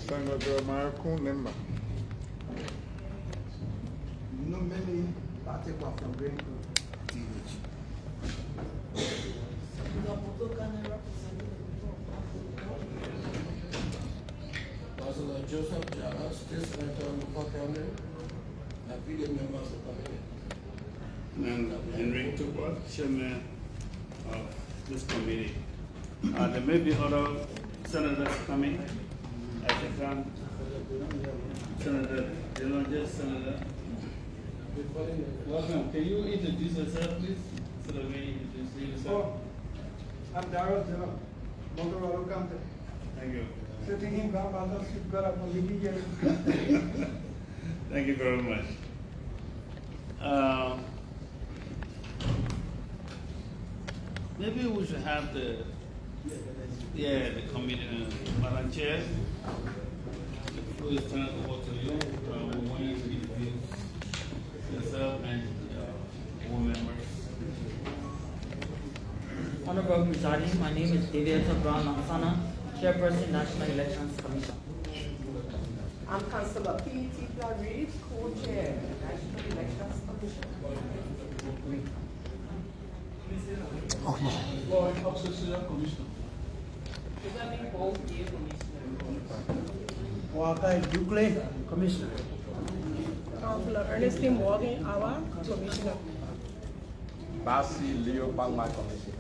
Senator Marco member. No many particles from Green TH. Councilor Joseph Jara, State Senator of County, and PD members of the committee. And Henry Tupper, chairman of this committee. There may be other senators coming. I think Senator Delonge, Senator. Welcome. Can you introduce yourself, please? So that we introduce yourself. I'm Darrell Dillon, Motorola County. Thank you. Sitting in Gambata, Sipgara, Liberian. Thank you very much. Maybe we should have the committee, Madam Chair. The floor is turned over to you. We want you to introduce yourself and board members. Honorable Presiding, my name is David Brown Lansana, Chairperson, National Elections Commission. I'm Councillor P.T. Reed, Co-Chair, National Elections Commission. Law Enforcement Commissioner. Wakai Dukley, Commissioner. Councillor Ernestine Morgan, our Commissioner. Basi Leo Pangma Commission.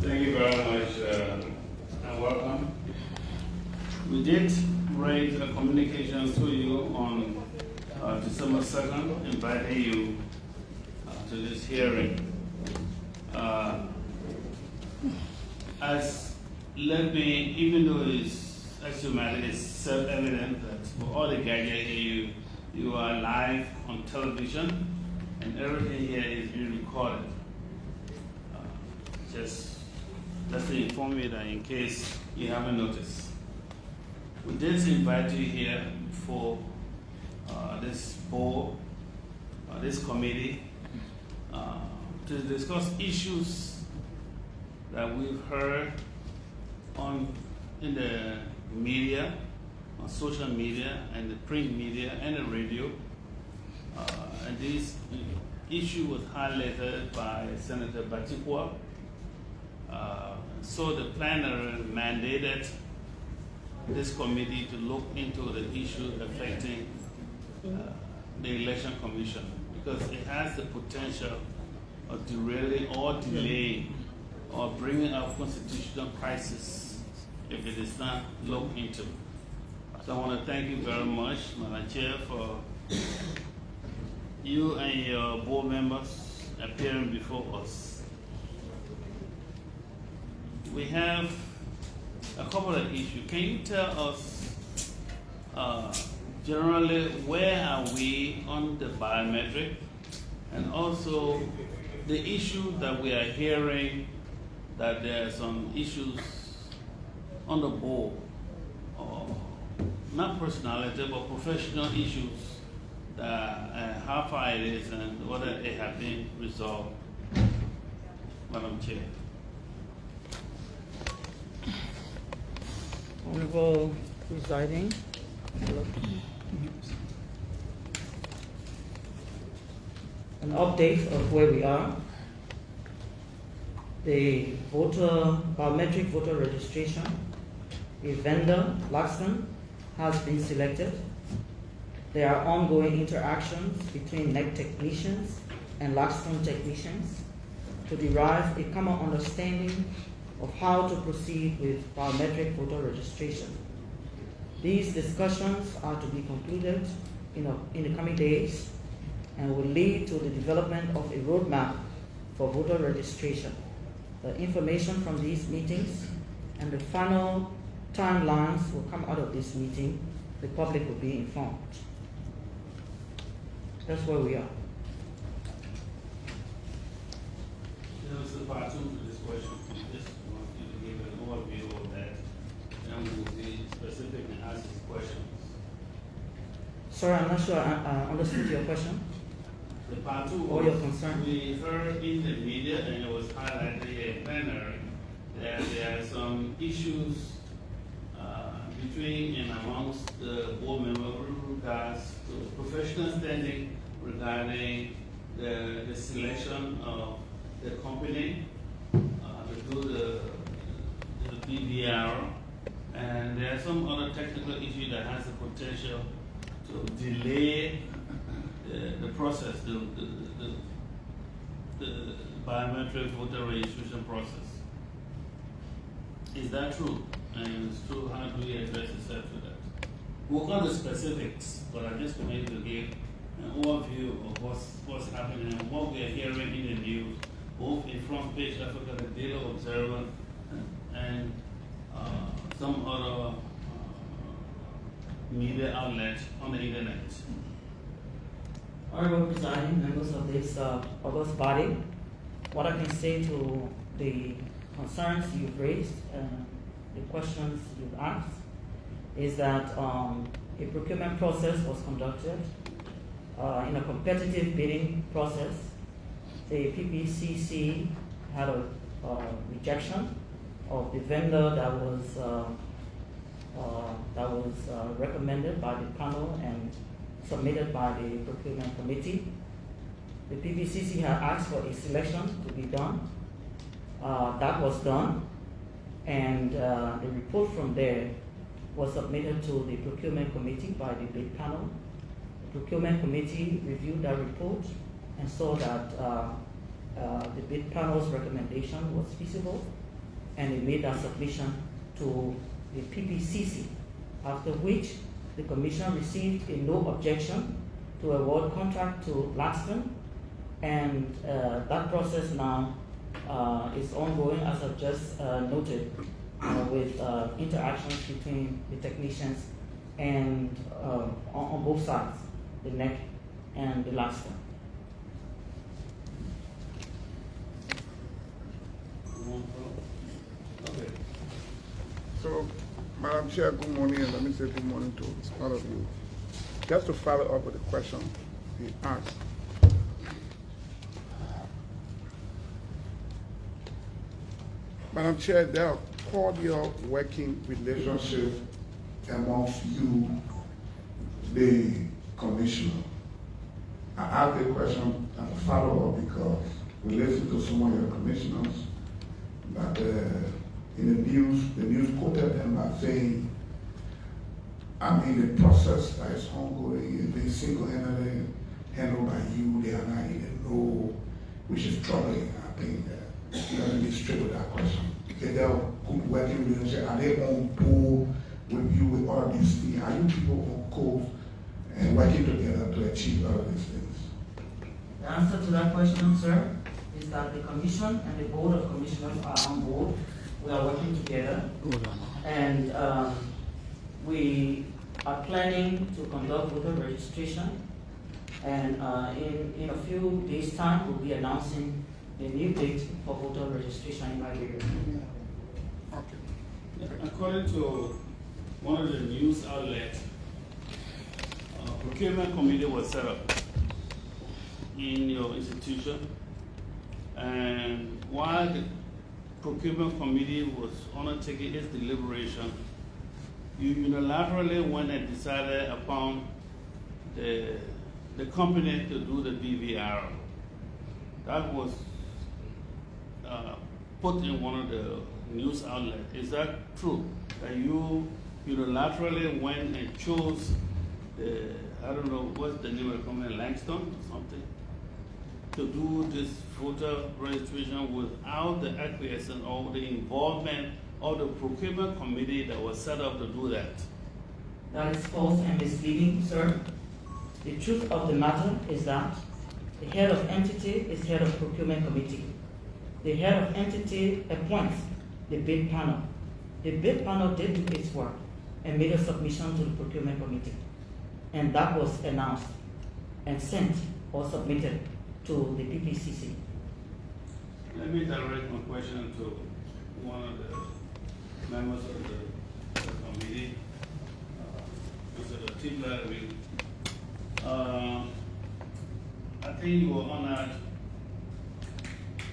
Thank you very much and welcome. We did raise a communication to you on December 2nd, inviting you to this hearing. Even though it's axiomatic, it's self-evident that for all the gadgets here, you are live on television and everything here is being recorded. Just to inform you that in case you haven't noticed. We did invite you here for this board, this committee, to discuss issues that we've heard in the media, on social media, and the print media, and the radio. And this issue was highlighted by Senator Batikwa. So the planner mandated this committee to look into the issue affecting the Election Commission because it has the potential of derailing or delaying or bringing up constitutional crisis if it is not looked into. So I want to thank you very much, Madam Chair, for you and your board members appearing before us. We have a couple of issues. Can you tell us generally where are we on the biometric and also the issue that we are hearing that there are some issues on the board, not personality but professional issues that how far it is and whether it has been resolved, Madam Chair. Honorable Presiding, an update of where we are. The biometric voter registration, a vendor, Laxton, has been selected. There are ongoing interactions between NEC technicians and Laxton technicians to derive a common understanding of how to proceed with biometric voter registration. These discussions are to be concluded in the coming days and will lead to the development of a roadmap for voter registration. The information from these meetings and the final timelines will come out of this meeting. The public will be informed. That's where we are. This is part two to this question. Just want you to give an overview of that, and we will be specific and ask questions. Sorry, I'm not sure I understood your question. The part two Or your concern. We heard in the media, and it was highlighted in plenary, that there are some issues between and amongst the board members with regards to professional standing regarding the selection of the company to do the BVR, and there are some other technical issues that has the potential to delay the process, the biometric voter registration process. Is that true? And if it's true, how do we address yourself to that? We'll come to specifics, but I just wanted to give an overview of what's happening and what we are hearing in the news, both in Front Page Africa, the Daily Observer, and some other media outlets on the internet. Honorable Presiding members of this august body, what I can say to the concerns you've raised and the questions you've asked is that a procurement process was conducted in a competitive bidding process. The PPCC had a rejection of the vendor that was recommended by the panel and submitted by the procurement committee. The PPCC had asked for a selection to be done. That was done, and the report from there was submitted to the procurement committee by the bid panel. The procurement committee reviewed that report and saw that the bid panel's recommendation was feasible, and it made that submission to the PPCC, after which the commission received a no objection to award contract to Laxton, and that process now is ongoing, as I've just noted, with interactions between the technicians and on both sides, the NEC and the Laxton. Okay. So, Madam Chair, good morning, and let me say good morning to all of you. Just to follow up with the question he asked. Madam Chair, there are cordial working relationships amongst you, the commissioner. I asked the question as a follow-up because we listened to some of your commissioners that in the news quoted them as saying, the process that is ongoing is being single-handedly handled by you. They are not even know, which is troubling. I think that you have to be straight with that question. Okay, they're good working relationship. Are they on board with you with all of these things? Are you people on course and working together to achieve all of these things? The answer to that question, sir, is that the commission and the board of commissioners are on board. We are working together, and we are planning to conduct voter registration, and in a few days' time, we'll be announcing the new date for voter registration in Liberia. Okay. According to one of the news outlets, a procurement committee was set up in your institution, and while the procurement committee was undertaking its deliberation, you unilaterally went and decided upon the company to do the BVR. That was put in one of the news outlets. Is that true? That you unilaterally went and chose the, I don't know, what's the name of the company, Langston or something, to do this voter registration without the acquiescence or the involvement of the procurement committee that was set up to do that? That is false and misleading, sir. The truth of the matter is that the head of entity is head of procurement committee. The head of entity appoints the bid panel. The bid panel did do its work and made a submission to the procurement committee. And that was announced and sent or submitted to the PPCC. Let me direct my question to one of the members of the committee, Mr. Tibler. I think you were on that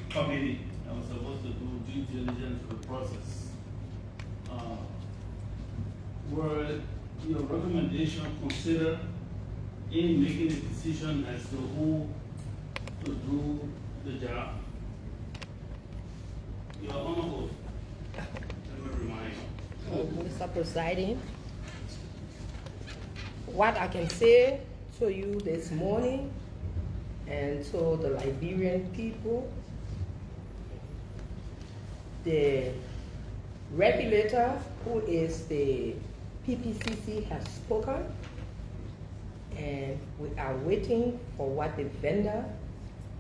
committee that was supposed to do due diligence to the process. were your recommendation considered in making a decision as to who to do the job? Your Honor, let me remind you. Mr. Presiding, what I can say to you this morning and to the Liberian people, the regulator, who is the PPCC, has spoken, and we are waiting for what the vendor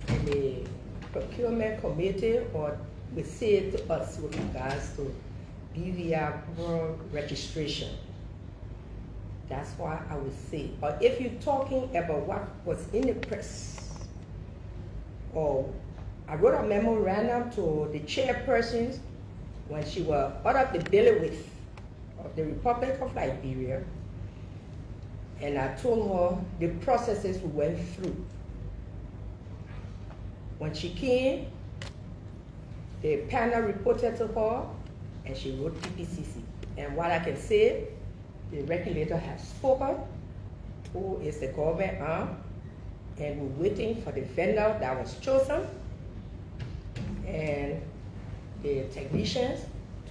and the procurement committee or will say to us with regards to BVR registration. That's why I would say, or if you're talking about what was in the press, or I wrote a memorandum to the chairpersons when she was out of the bailiwick of the Republic of Liberia, and I told her the processes we went through. When she came, the panel reported to her, and she wrote PPCC. And what I can say, the regulator has spoken, who is the government arm, and we're waiting for the vendor that was chosen, and the technicians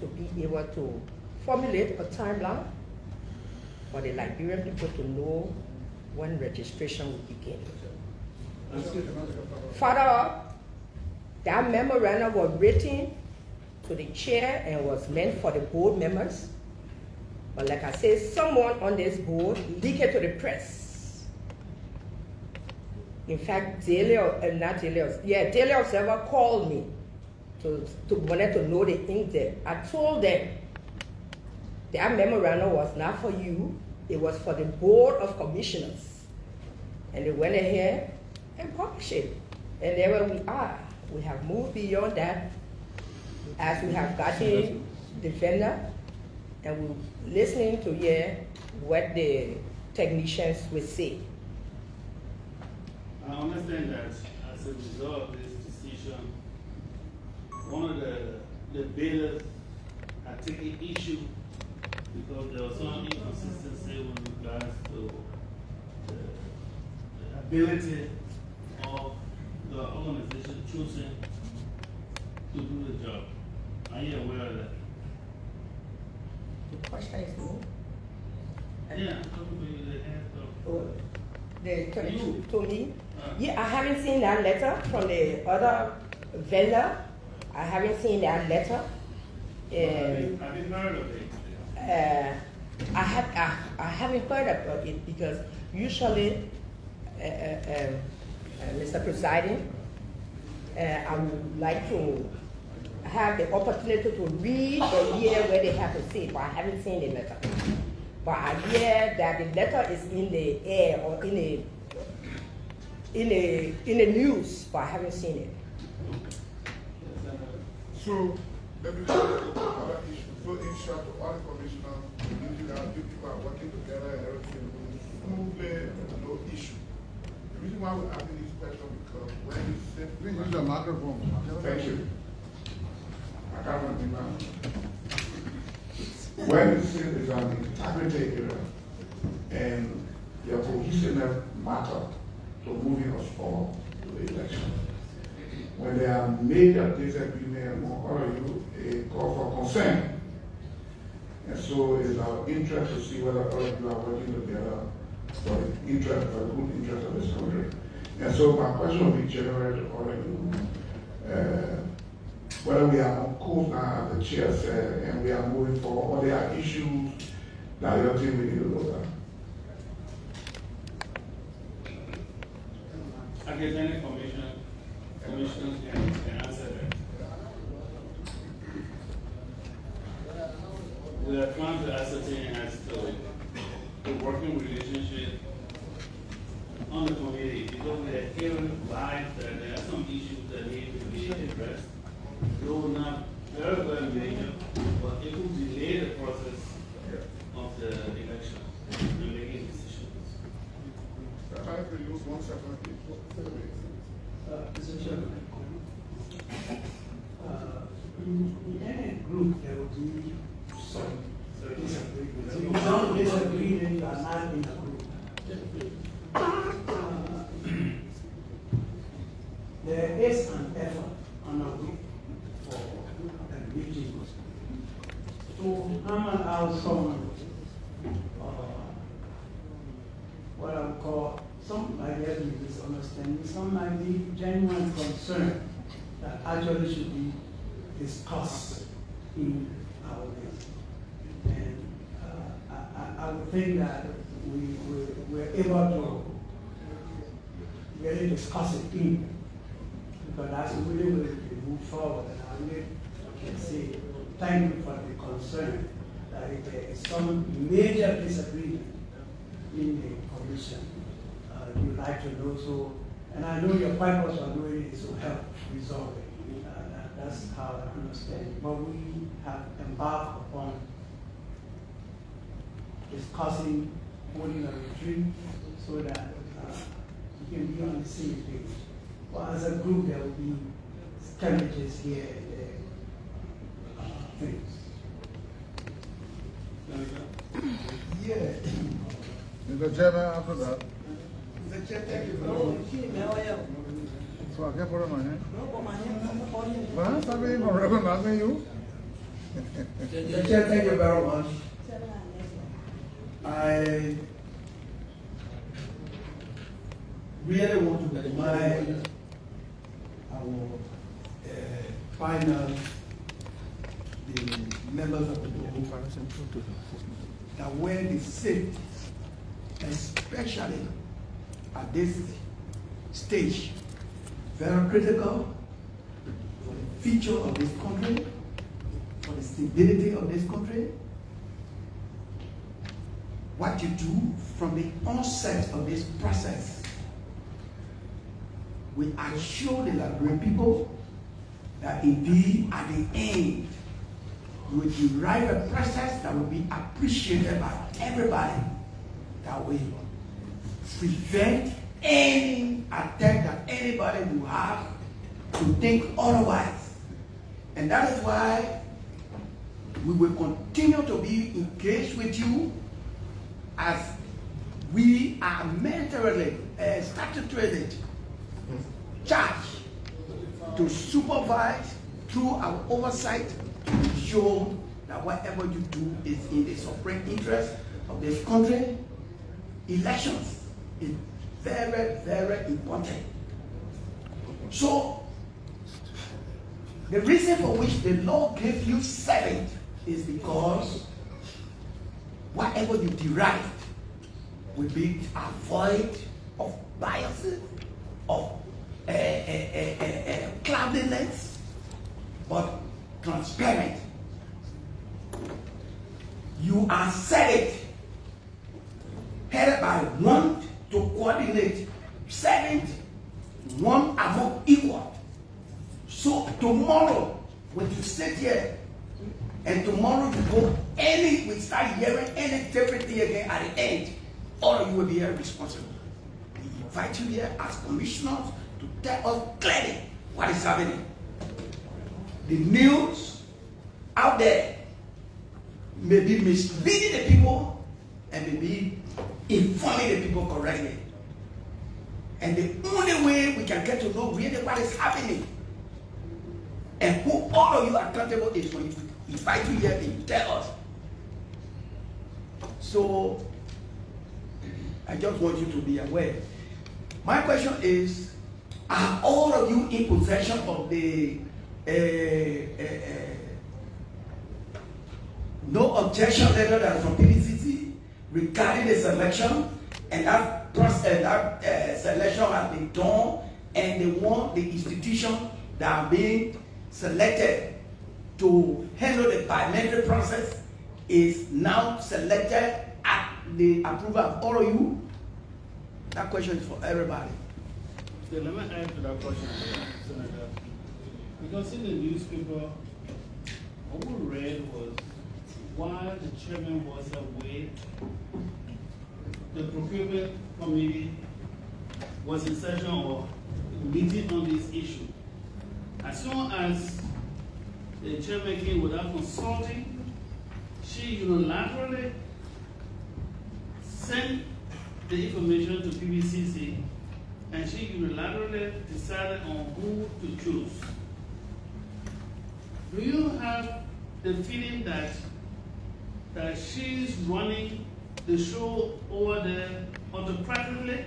to be able to formulate a timeline for the Liberian people to know when registration will begin. Further up, that memorandum was written to the chair and was meant for the board members. But like I said, someone on this board leaked it to the press. In fact, Daily Observer called me to wanted to know the ink there. I told them that memorandum was not for you, it was for the Board of Commissioners. And they went ahead and published it. And there we are. We have moved beyond that as we have gotten the vendor, and we're listening to hear what the technicians will say. I understand that as a result of this decision, one of the bidders had taken issue because there was some inconsistency with regards to the ability of the organization chosen to do the job. Are you aware of that? The question is who? Yeah, I'm talking to you, the head of. Oh, the You. to me? Yeah, I haven't seen that letter from the other vendor. I haven't seen that letter. Have you heard of it? I haven't heard about it because usually, Mr. Presiding, I would like to have the opportunity to read or hear where they have to say, but I haven't seen the letter. But I hear that the letter is in the air or in the news, but I haven't seen it. So, let me tell you another issue. So, in short, all the commissioners, you people are working together and everything smoothly, no issue. The reason why we're asking this question because when you said, please use the microphone. Thank you. I can't remember. When you say there's an integrity area and your cohesiveness matter to moving us forward to the election. When there are major disagreement among all of you, a call for concern. And so it's our interest to see whether all of you are working together for the interest, for the good interest of this country. And so my question will be general to all of you. Whether we are on course now, as the chair said, and we are moving forward, or there are issues that your team will need to look at. I guess any commissioners can answer that. We are trying to ascertain as to the working relationship on the committee because we are hearing live that there are some issues that need to be addressed. Though not very, very major, but it will delay the process of the election and making decisions. If I could use 1 second, please. Mr. Chairman, in any group, there will be some disagreements. you are not in a group. There is an effort on our group for a meeting to hammer out some, what I would call, some might be misunderstanding, some might be genuine concern that actually should be discussed in our meeting. And I would think that we're able to really discuss it in, because that's really where we can move forward. And I really can say thank you for the concern that if there is some major disagreement in the commission, you'd like to know. So, and I know your purpose of doing it is to help resolve it. That's how I understand it. But we have embarked upon discussing, holding a retreat so that we can be on the same page. But as a group, there will be skirmishes here and there, things. Yeah. Mr. Chairman, after that. Mr. Chair, thank you very much. So I can't put on my hand. Well, somebody from recognizing you. Mr. Chair, thank you very much. I really want to remind our final, the members of the board, that when the safety, especially at this stage, very critical for the future of this country, for the stability of this country. What you do from the onset of this process will assure the Liberian people that indeed at the end you will derive a process that will be appreciated by everybody, that will prevent any attempt that anybody will have to think otherwise. And that is why we will continue to be engaged with you as we are mentorally, statutorily charged to supervise through our oversight to ensure that whatever you do is in the supreme interest of this country. Elections is very, very important. So, the reason for which the law gave you 7 is because whatever you derive will be avoid of biases, of cloudiness, but transparent. You are set headed by one to coordinate, 7, one among equal. So tomorrow, when you sit here, and tomorrow you go we start hearing any different thing again at the end, all of you will be held responsible. We invite you here as commissioners to tell us clearly what is happening. The news out there may be misleading the people and may be informing the people correctly. And the only way we can get to know really what is happening and who all of you are accountable is when you invite you here and you tell us. So I just want you to be aware. My question is, are all of you in possession of the no objection letter that is from PDCC regarding the selection, and that process, that selection has been done, and they want the institution that are being selected to handle the parliamentary process is now selected at the approval of all of you? That question is for everybody. So let me add to that question, Senator. Because in the newspaper, what we read was while the chairman was away, the procurement committee was in session or meeting on this issue. As soon as the chairman came without consulting, she unilaterally sent the information to PBCC, and she unilaterally decided on who to choose. Do you have the feeling that she's running the show over there autocratically,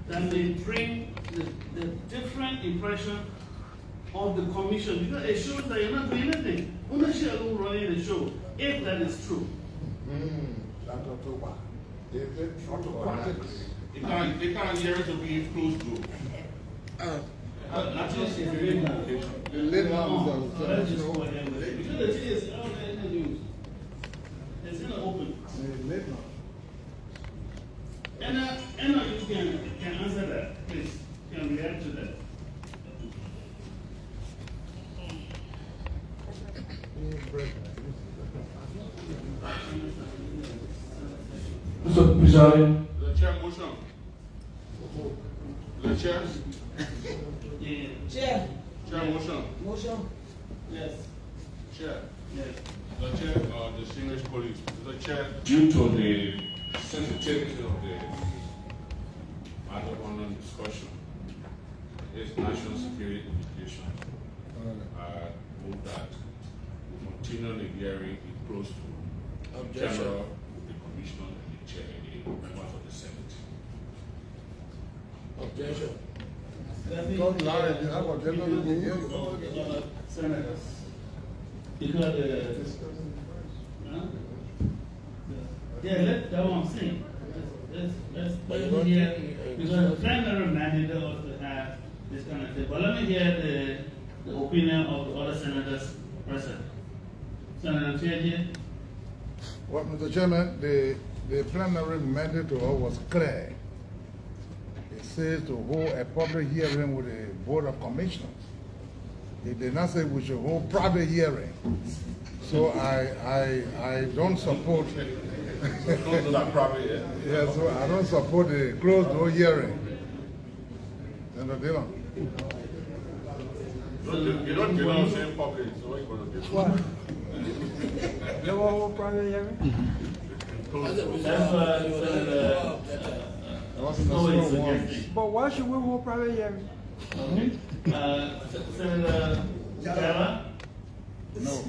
that may bring the different impression of the commission? Because it shows that you're not doing anything. Only she alone running the show, if that is true. That's October. Is it autocratic? They can't hear it to be close to. At least it's very good. The late ones So are let's just go ahead with it. Because the thing is, out there in the news, it's in the open. the late ones. Anna, you can answer that, please. You can react to that. Mr. President. The chair motion. The chair. Yeah. Chair. Chair motion. Motion. Yes. Chair. Yes. The chair, distinguished colleagues, the chair, due to the sensitivity of the matter under discussion, is national security implications. I move that we continue the hearing in close to Objection. camera with the commissioner and the chair and the members of the Senate. Objection. Don't lie, you have a gentleman in here. Senators. Because yeah, that's what I'm saying. Let me hear, because the primary mandate also have this kind of thing. But let me hear the opinion of the other senators present. Senator Chiaji? Well, Mr. Chairman, the plenary mandate to us was clear. It says to hold a public hearing with the Board of Commissioners. It did not say we should hold private hearing. So I don't support. Close to that probably, yeah. Yeah, so I don't support the closed door hearing. Senator Dillon. You don't get on the same public, so what are you going to do? What? You want whole private hearing? That's what Senator Snow is suggesting. But why should we hold private hearing? Okay. Senator Jara? No.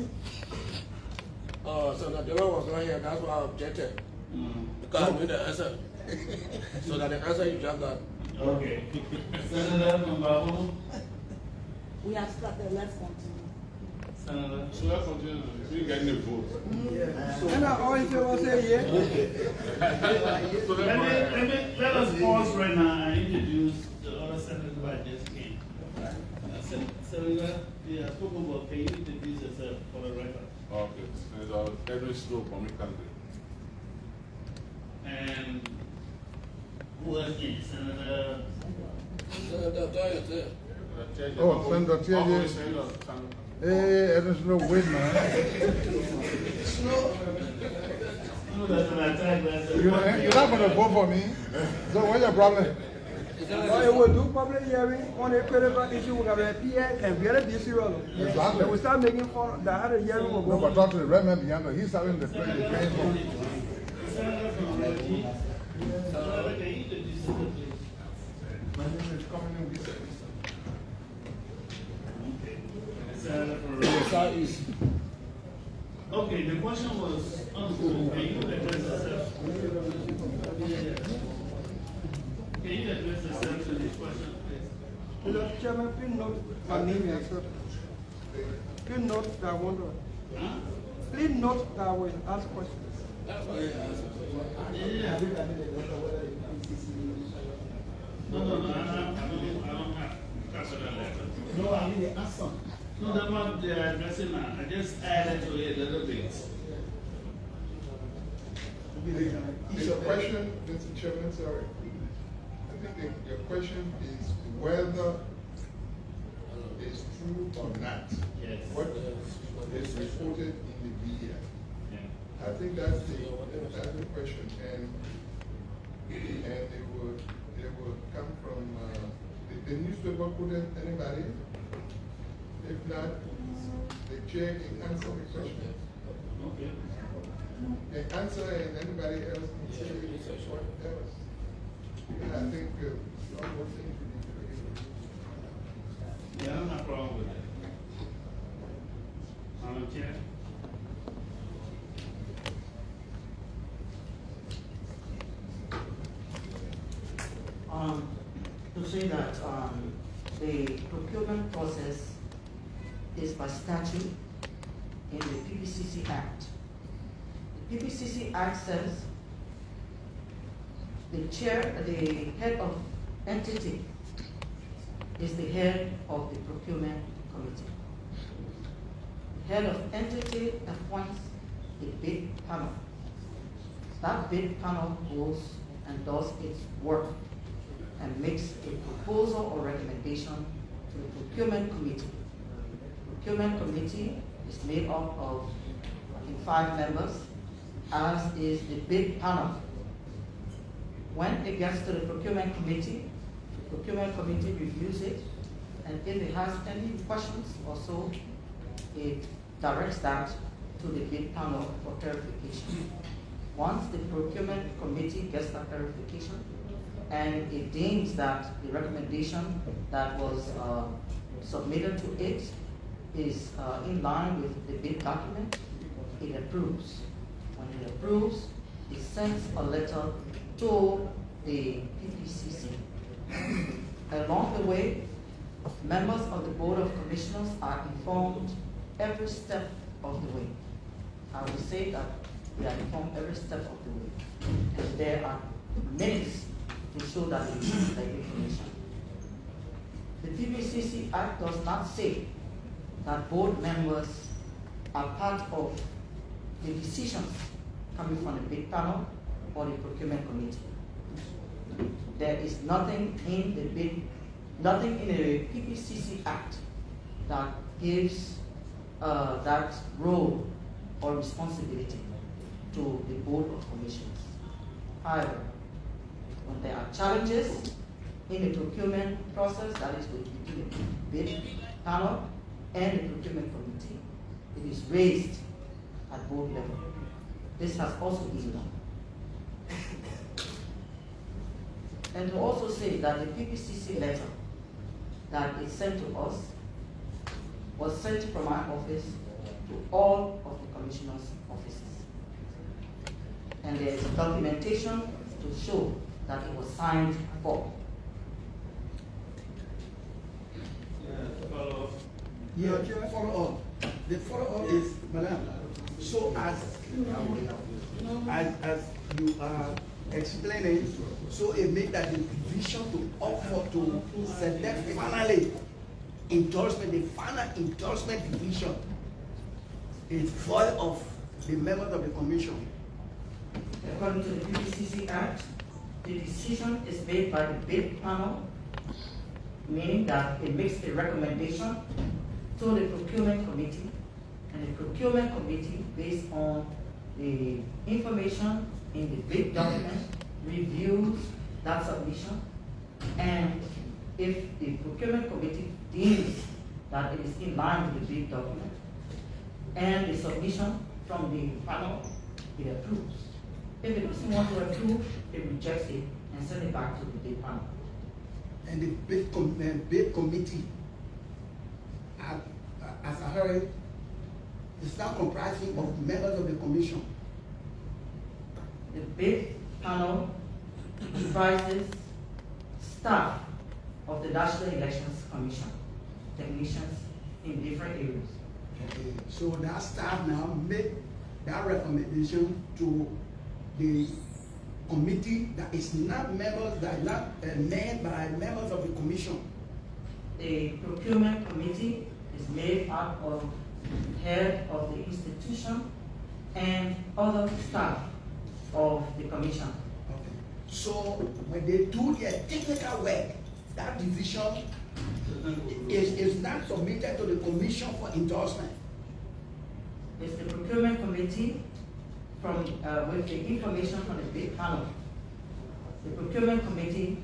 So the Dillon was not here, that's why I objected. Because I knew the answer. So that the answer you just got. Okay. Senator Mbabu? We have started, let's continue. Senator? So let's continue. We get the vote. And all in favor say yeah? So Let us pause right now and introduce the other senator who I just came. Senator, yeah, spoke about, can you introduce yourself for the record? Okay, Senator Edwin Snow from Ikander. And who else is Senator? Senator Toya, too. Oh, Senator Tiaje. Hey, I don't know, wait, man. No, that's an attack, that's a- You're not going to vote for me. So what's your problem? Well, it will do public hearing on a critical issue with our PA and very busy role. Exactly. And we start making fun that had a hearing will No, but go. talk to the Redman Bianco. He's having the paying for. Senator from LG. Senator, can you introduce yourself, please? My name is coming in with Okay. Senator from Southeast. Okay, the question was, can you address yourself? Can you address yourself to this question, please? Mr. Chairman, please note my name is accepted. Please note that I want to. Huh? Please note that I will ask questions. That's why he asked. Yeah. No, I don't have personal letter. No, I mean the answer. No, that's what they are addressing now. I just added to it a little bit. Is your question, Mr. Chairman, sorry? I think your question is whether it's true or not. Yes. What is reported in the media. Yeah. I think that's the question, and it will come from the newspaper. Couldn't anybody? If not, the chair can answer the question. Okay. answer and anybody else can Yeah, say it's a short. else. And I think one more thing we need to do. Yeah, I have no problem with that. Madam Chair? To say that the procurement process is by statute in the PPCC Act. The PPCC Act says the head of entity is the head of the procurement committee. The head of entity appoints a bid panel. That bid panel goes and does its work and makes a proposal or recommendation to the procurement committee. The procurement committee is made up of, I think, 5 members, as is the bid panel. When it gets to the procurement committee reviews it, and if it has any questions or so, it directs that to the bid panel for clarification. Once the procurement committee gets that clarification, and it deems that the recommendation that was submitted to it is in line with the bid document, it approves. When it approves, it sends a letter to the PPCC. Along the way, members of the Board of Commissioners are informed every step of the way. I will say that we are informed every step of the way. And there are minutes to show that they use the information. The PPCC Act does not say that board members are part of the decisions coming from the bid panel or the procurement committee. There is nothing in the PPCC Act that gives that role or responsibility to the Board of Commissioners. However, when there are challenges in the procurement process, that is between the bid panel and the procurement committee, it is raised at board level. This has also been done. And to also say that the PPCC letter that is sent to us was sent from my office to all of the commissioners' offices. And there is documentation to show that it was signed for. Follow up. Yeah, follow up. The follow up is, madam, so as you are explaining, so it means that the division to offer to select finally endorsement, the final endorsement division is void of the members of the commission. According to the PPCC Act, the decision is made by the bid panel, meaning that it makes a recommendation to the procurement committee, and the procurement committee, based on the information in the bid document, reviews that submission, and if the procurement committee deems that it is in line with the bid document and the submission from the panel, it approves. If it doesn't want to approve, it rejects it and sends it back to the bid panel. And the bid committee, as I heard, is now comprising of members of the commission. The bid panel comprises staff of the National Elections Commission, technicians in different areas. Okay. So that staff now make that recommendation to the committee that is not members, that is not made by members of the commission. The procurement committee is made up of head of the institution and other staff of the commission. Okay. So when they do their technical work, that division is not submitted to the commission for endorsement. It's the procurement committee from with the information from the bid panel. The procurement committee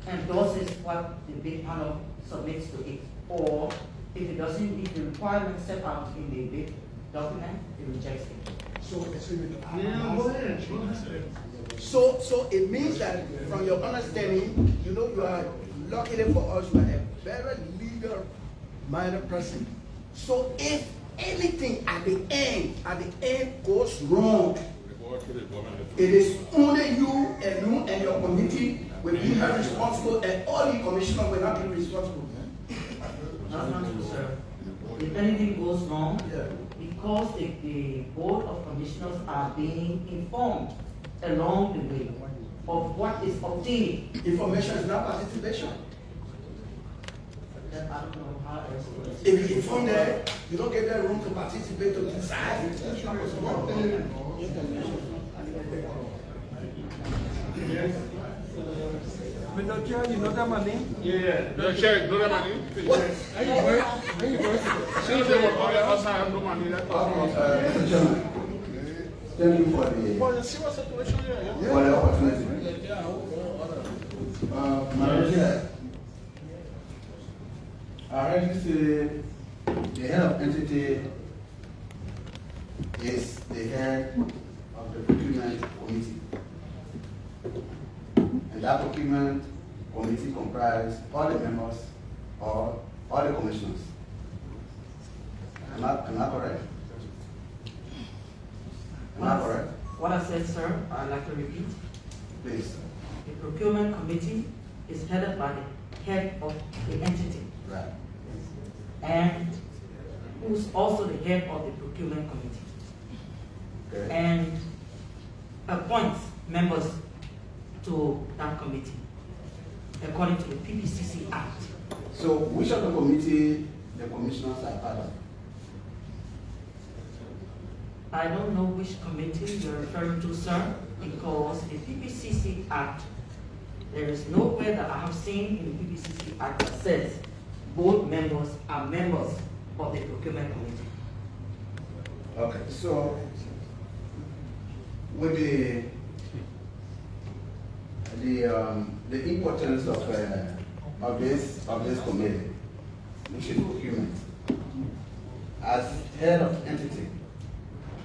endorses what the bid panel submits to it, or if it doesn't meet the requirements set out in the bid document, it rejects it. So, Yeah, go ahead. Go ahead. so it means that from your understanding, you know, you are luckily for us, you are a very legal minded person. So if anything at the end goes wrong, it is only you alone and your committee will be held responsible, and all the commissioners will not be responsible. That's not true, sir. If anything goes wrong, because the Board of Commissioners are being informed along the way of what is obtained. Information is not participation. Then I don't know how else to do it. If you inform them, you don't give them room to participate, to decide. That's not what's wrong. Mr. Chair, you know that my name? Yeah. The chair, know that money? Since they were all outside, no money. Mr. Chairman, thank you for the opportunity. Madam Chair, I heard you say the head of entity is the head of the procurement committee. And that procurement committee comprises all the members or all the commissioners. Am I correct? Am I correct? What I said, sir, I'd like to repeat. Please. The procurement committee is headed by the head of the entity, Right. and who's also the head of the procurement committee, Okay. and appoints members to that committee according to the PPCC Act. So which of the committee the commissioners are part of? I don't know which committee you're referring to, sir, because the PPCC Act, there is nowhere that I have seen in the PPCC Act that says board members are members of the procurement committee. Okay, so with the importance of this committee, which is procurement, as head of entity,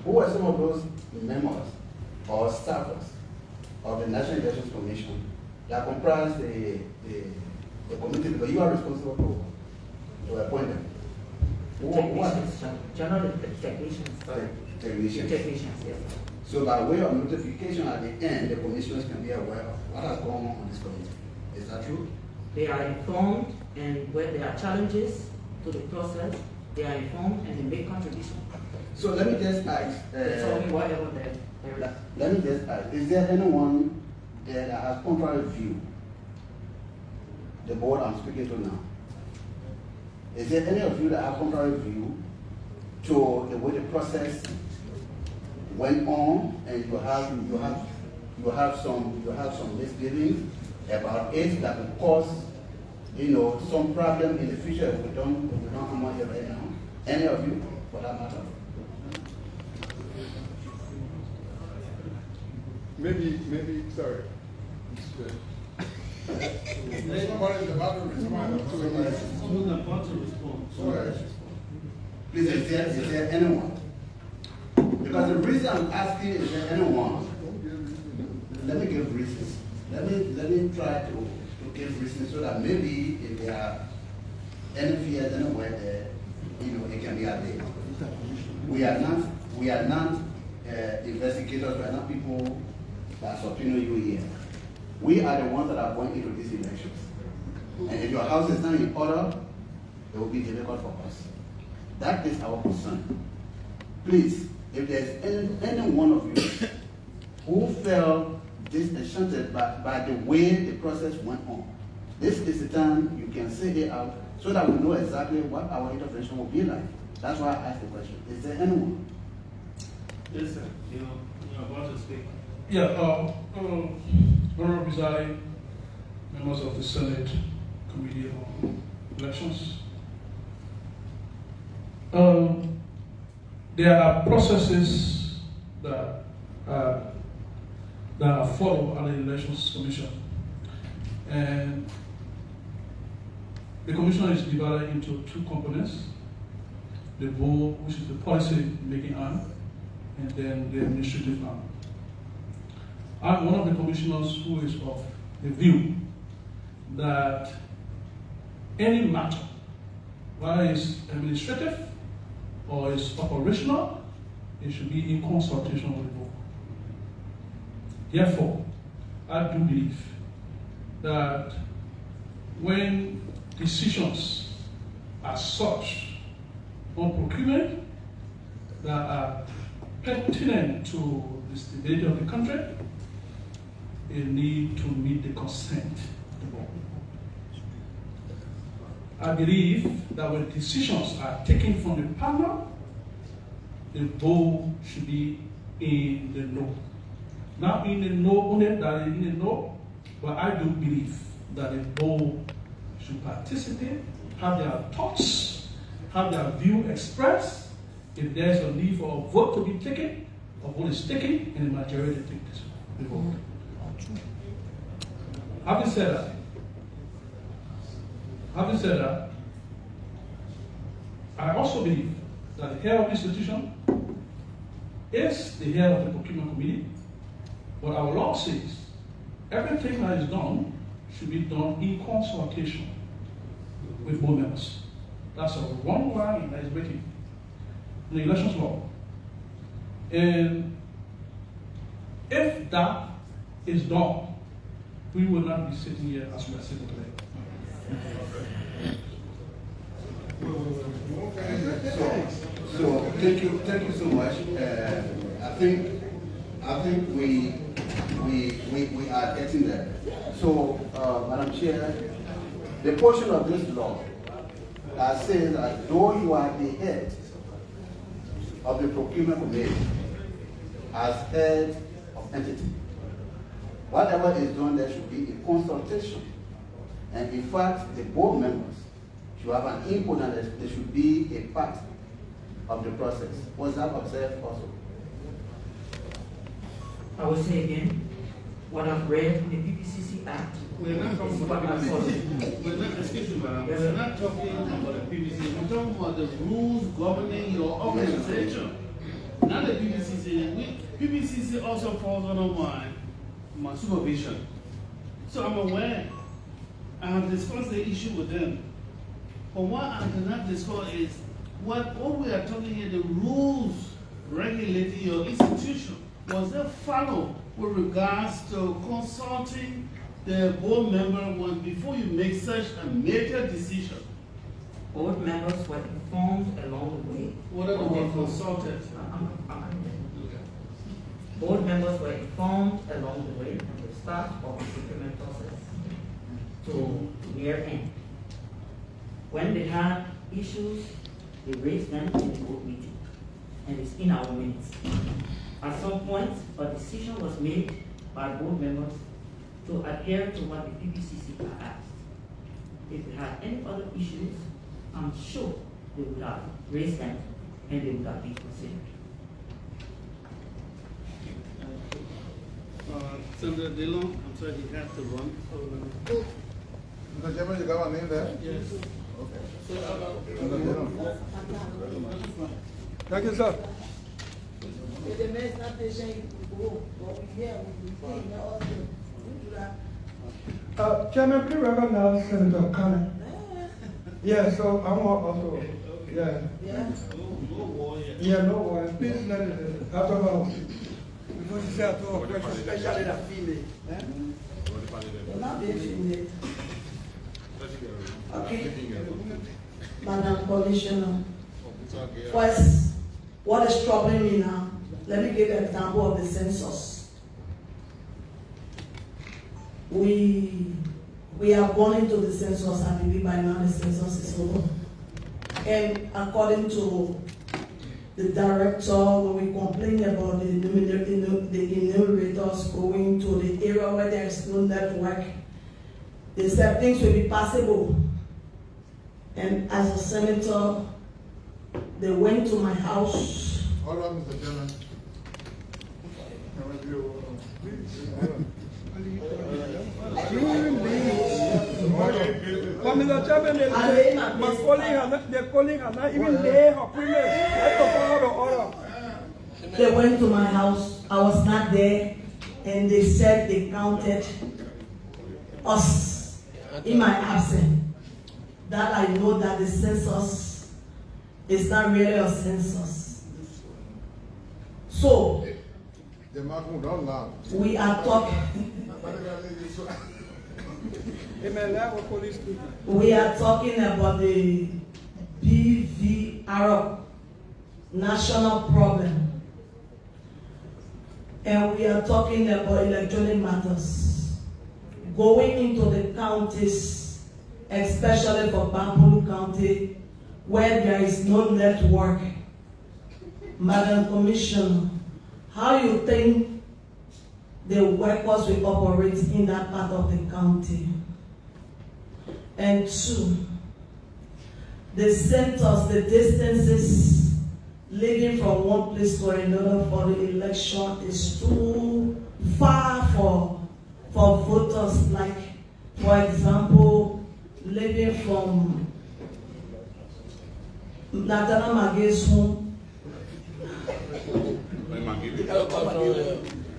who are some of those members or staffers of the National Elections Commission that comprise the committee? Because you are responsible to appoint them. Technicians, sir. General technicians. Technicians. Technicians, yes. So by way of notification at the end, the commissioners can be aware of what has gone on this committee. Is that true? They are informed, and when there are challenges to the process, they are informed and they make contributions. So let me just ask. It's only whatever there is. Let me just ask. Is there anyone there that has contrary view? The board I'm speaking to now. Is there any of you that have contrary view to the way the process went on, and you have some misgivings about it that will cause, some problem in the future if we don't hammer it right now? Any of you, for that matter? Maybe, sorry. Somebody is about to respond to it. Someone about to respond. Sorry. Please, is there anyone? Because the reason I'm asking is there anyone? Let me give reasons. Let me try to give reasons so that maybe if there are any fears anywhere there, it can be abated. We are not investigators. We are not people that subpoena you here. We are the ones that are going into these elections. And if your house is not in order, it will be difficult for us. That is our concern. Please, if there's any one of you who felt disenchanted by the way the process went on, this is the time you can say it out so that we know exactly what our intervention will be like. That's why I asked the question. Is there anyone? Yes, sir. You're about to speak. Yeah, Honorable Presiding, members of the Senate Committee on Elections. There are processes that are followed under the Elections Commission, and the Commission is divided into two components: the board, which is the policy-making arm, and then the administrative arm. I'm one of the commissioners who is of the view that any matter, whether it's administrative or it's operational, it should be in consultation with the board. Therefore, I do believe that when decisions are such on procurement that are pertinent to the stability of the country, it need to meet the consent of the board. I believe that when decisions are taken from the panel, the board should be in the know. Not in the know, only that in the know, but I do believe that the board should participate, have their thoughts, have their view expressed. If there's a need for a vote to be taken, a vote is taken, and the majority take this the vote. Having said that, I also believe that the head of the institution is the head of the procurement committee, but our law says everything that is done should be done in consultation with board members. That's a one line that is written in the elections law. And if that is done, we will not be sitting here as we are sitting today. So thank you so much. I think we are getting there. So, Madam Chair, the portion of this law that says that though you are the head of the procurement committee as head of entity, whatever is done there should be a consultation. And in fact, the board members should have an input and they should be a part of the process. Was that observed also? I will say again, what I've read in the PPCC Act. We're not talking about the PPCC. We're not talking about the PPCC. We're talking about the rules governing your organization. Not the PPCC. PPCC also falls under my supervision. So I'm aware. I have discussed the issue with them. But what I cannot discuss is what we are talking here, the rules regulating your institution. Was that followed with regards to consulting the board member before you make such a major decision? Board members were informed along the way. What are the word consulted? Board members were informed along the way from the start of the procurement process to near end. When they had issues, they raised them in the board meeting, and it's in our minutes. At some point, a decision was made by board members to adhere to what the PPCC had asked. If they had any other issues, I'm sure they would have raised them and they would have been considered. Senator Dillon, I'm sorry, he has to run. Mr. Chairman, you got my name there? Yes. Okay. Thank you, sir. Chairman, please recognize Senator Connor. Yeah, so I want also, yeah. Yeah, no worries. Please let it, after all, before you say to a question, especially the female. Not the female. Okay. Madam Commissioner, first, what is troubling me now? Let me give an example of the census. We have gone into the census, and maybe by now the census is over. And according to the director, when we complain about the enumerators going to the area where there is no network, they said things will be possible. And as a senator, they went to my house. Hold on, Mr. Chairman. Mr. Chairman, the calling are not even there or premise. I to follow the order. They went to my house. I was not there, and they said they counted us in my absence. That I know that the census is not really a census. So we are talking. We are talking about the BVR national problem, and we are talking about electronic matters going into the counties, especially for Bampulu County, where there is no network. Madam Commissioner, how you think the workers will operate in that part of the county? And two, the centers, the distances living from one place to another for the election is too far for voters. Like, for example, living from Natana Mage's home.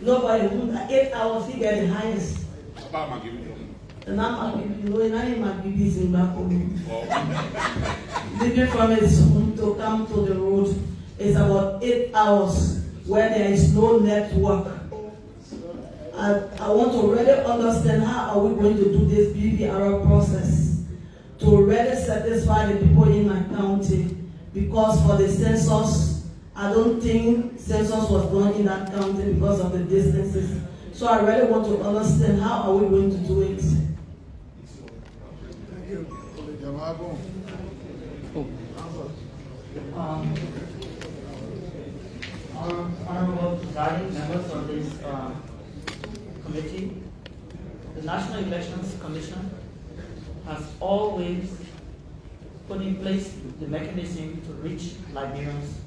Nobody, 8 hours, he get the highest. And I'm living from his home to come to the road is about 8 hours where there is no network. I want to really understand how are we going to do this BVR process to really satisfy the people in my county, because for the census, I don't think census was done in that county because of the distances. So I really want to understand how are we going to do it. Honorable presiding members of this committee, the National Elections Commission has always put in place the mechanism to reach Liberians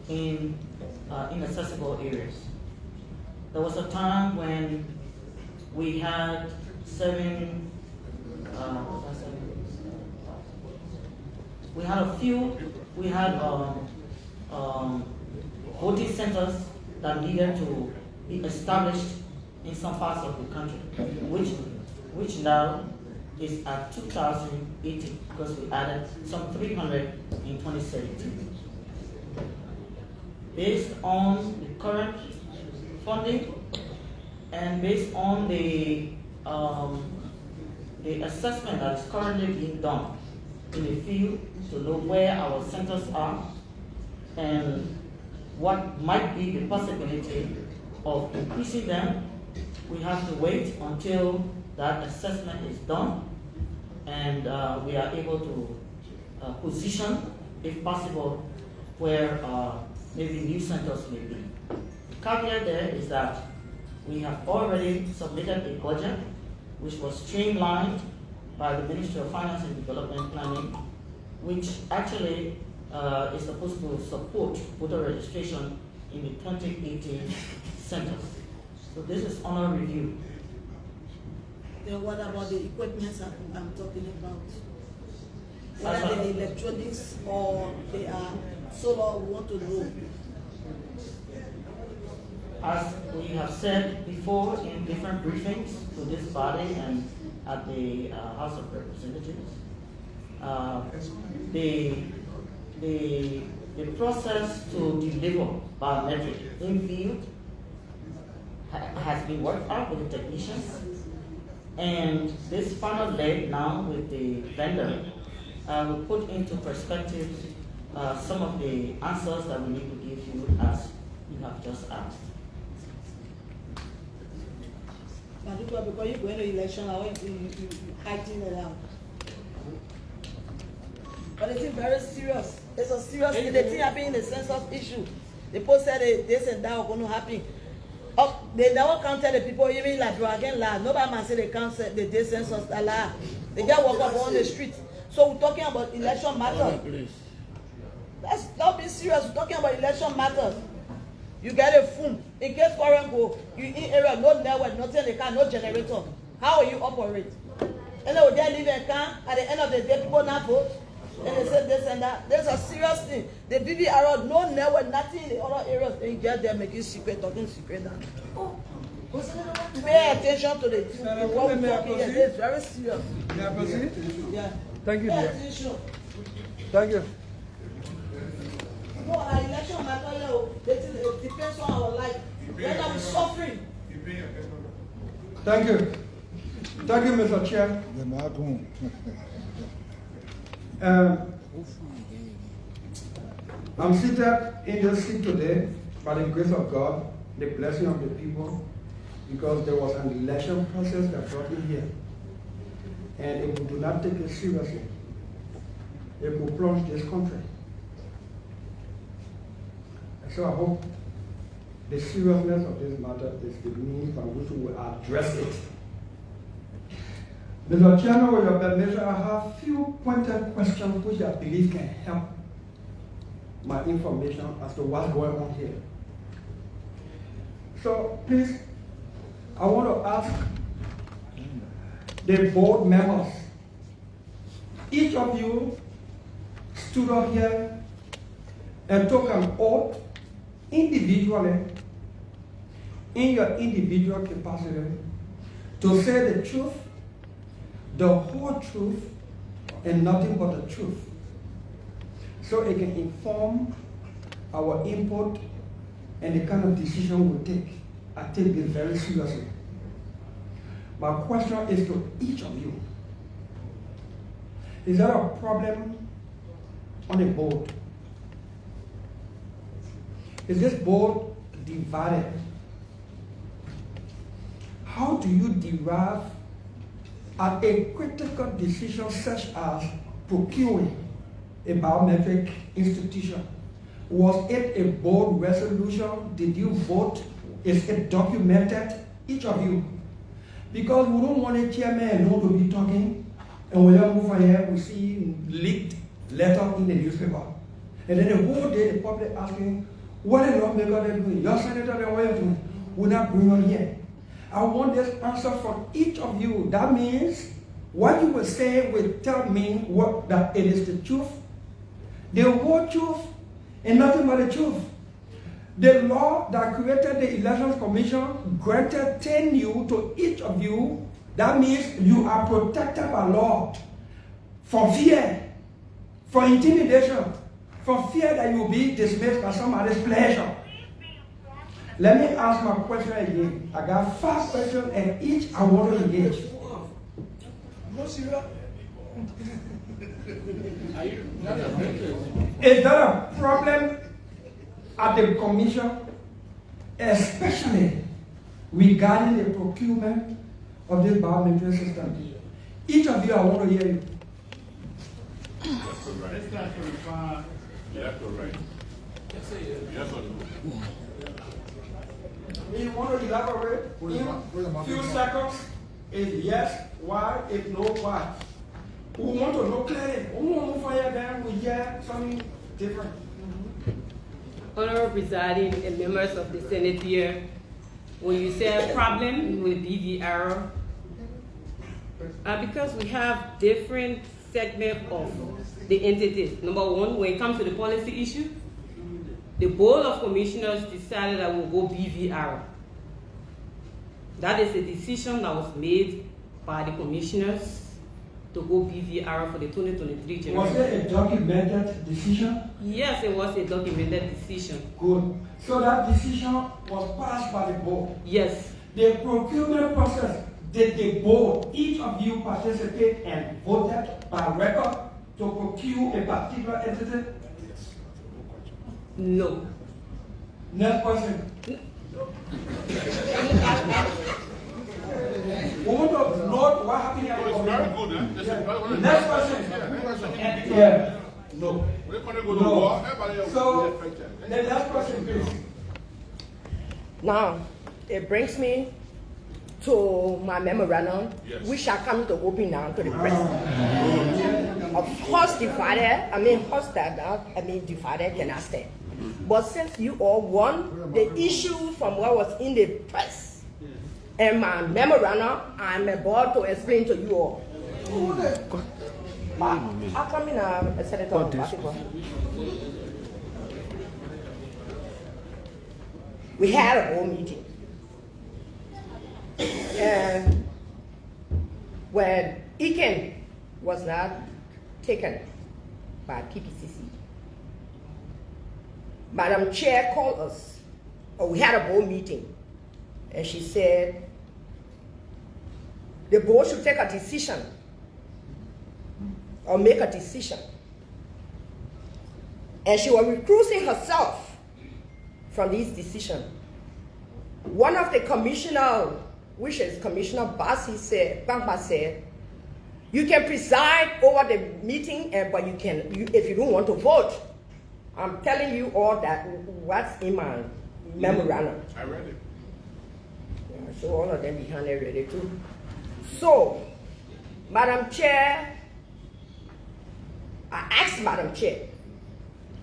in inaccessible areas. There was a time when we had voting centers that needed to be established in some parts of the country, which now is at 2,080 because we added some 300 in 2017. Based on the current funding and based on the assessment that is currently being done in the field to know where our centers are and what might be the possibility of increasing them, we have to wait until that assessment is done and we are able to position, if possible, where maybe new centers may be. The caveat there is that we have already submitted a budget which was streamlined by the Ministry of Finance and Development Planning, which actually is supposed to support voter registration in the 2018 centers. So this is under review. Then what about the equipment I'm talking about? Whether they're electronics or they are solar, we want to know. As we have said before in different briefings to this body and at the House of Representatives, the process to deliver biometric in field has been worked out with the technicians, and this final leg now with the vendor will put into perspective some of the answers that we need to give you as you have just asked. Because you're going to election, I want you heighten it out. But it's very serious. It's a serious thing. The thing happening in the census issue. The post said this and that are going to happen. They never counted the people, even like again, nobody man say they count the census. They just walk up on the street. So we're talking about election matters. That's not being serious. We're talking about election matters. You get a phone. In case foreign go, you in area, no network, nothing, they can, no generator. How will you operate? And they will then leave a car. At the end of the day, people not vote. And they say this and that. There's a serious thing. The BVR, no network, nothing in the other areas. They just there making secret, talking secret. Oh, pay attention to the what we're talking here. It's very serious. Yeah. Thank you, Pay dear. attention. Thank you. No, our election matter, it depends on our life. When I'm suffering. Thank you. Thank you, Mr. Chair. I'm seated in this seat today by the grace of God, the blessing of the people, because there was an election process that brought me here. And if we do not take it seriously, it will plunge this country. And so I hope the seriousness of this matter is the means by which we will address it. Mr. Chairman, with your permission, I have few pointed questions which I believe can help my information as to what's going on here. So please, I want to ask the board members, each of you stood up here and took an oath individually, in your individual capacity, to say the truth, the whole truth, and nothing but the truth, so it can inform our input and the kind of decision we take. I take this very seriously. My question is to each of you. Is there a problem on the board? Is this board divided? How do you derive at a critical decision such as procuring a biometric institution? Was it a board resolution? Did you vote? Is it documented? Each of you. Because we don't want a chairman alone to be talking, and when we move from here, we see leaked letter in the newspaper. And then the whole day the public asking, what are lawmakers they doing? Your senator, they were doing. We're not bringing on here. I want this answer from each of you. That means what you will say will tell me that it is the truth, the whole truth, and nothing but the truth. The law that created the Elections Commission granted tenure to each of you. That means you are protected by law from fear, from intimidation, from fear that you will be dismissed by somebody's pleasure. Let me ask my question again. I got 5 questions and each I want to engage. Is there a problem at the commission, especially regarding the procurement of this biometric system? Each of you, I want to hear you. Let's start from the far left or right. Yes or no? You want to elaborate in few seconds? If yes, why? If no, why? We want to know clearly. We want to move fire down, we hear something different. Honorable Presiding and members of the Senate here, when you say a problem with BVR, because we have different segments of the entities. Number one, when it comes to the policy issue, the Board of Commissioners decided that we'll go BVR. That is a decision that was made by the commissioners to go BVR for the 2023 general. Was it a documented decision? Yes, it was a documented decision. Good. So that decision was passed by the board? Yes. The procurement process, did the board, each of you participate and voted by record to procure a particular entity? No. Next question. We want to know what happened here. It's very good, Next question. Yeah. No. No. So, the last question, please. Now, it brings me to my memorandum, which shall come to open now to the press. Of course, divided cannot stand. But since you all won the issue from what was in the press and my memorandum, I'm about to explain to you all. I'll come in, Senator Batikwa. We had a board meeting. And when Iken was not taken by PPCC, Madam Chair called us, or we had a board meeting, and she said the board should take a decision or make a decision. And she was recusing herself from this decision. One of the commissioners, which is Commissioner Bamba said, you can preside over the meeting, but if you don't want to vote. I'm telling you all that what's in my memorandum. I read it. Yeah, so all of them behind there read it too. So, Madam Chair, I asked Madam Chair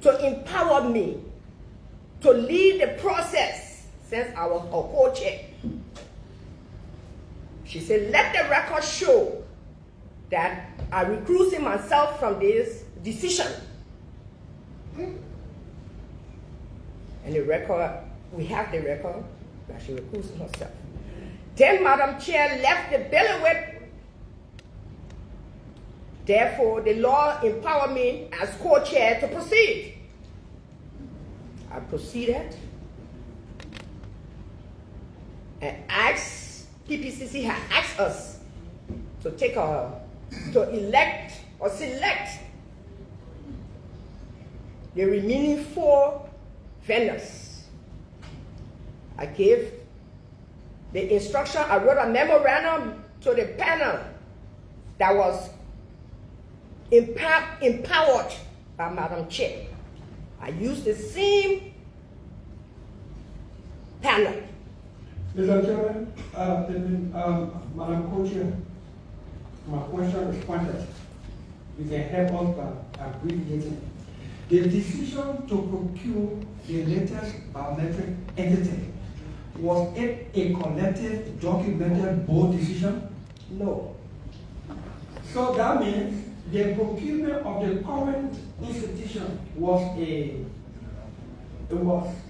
to empower me to lead the process since I was a co-chair. She said, let the record show that I'm recusing myself from this decision. And the record, we have the record that she recused herself. Then Madam Chair left the bailiwick. Therefore, the law empowered me as co-chair to proceed. I proceeded and PPCC had asked us to elect or select the remaining 4 vendors. I gave the instruction, I wrote a memorandum to the panel that was empowered by Madam Chair. I used the same panel. Mr. Chairman, Madam Co-Chair, my question is pointed. You can help us by abbreviating. The decision to procure the latest biometric entity, was it a collective documented board decision? No. So that means the procurement of the current institution was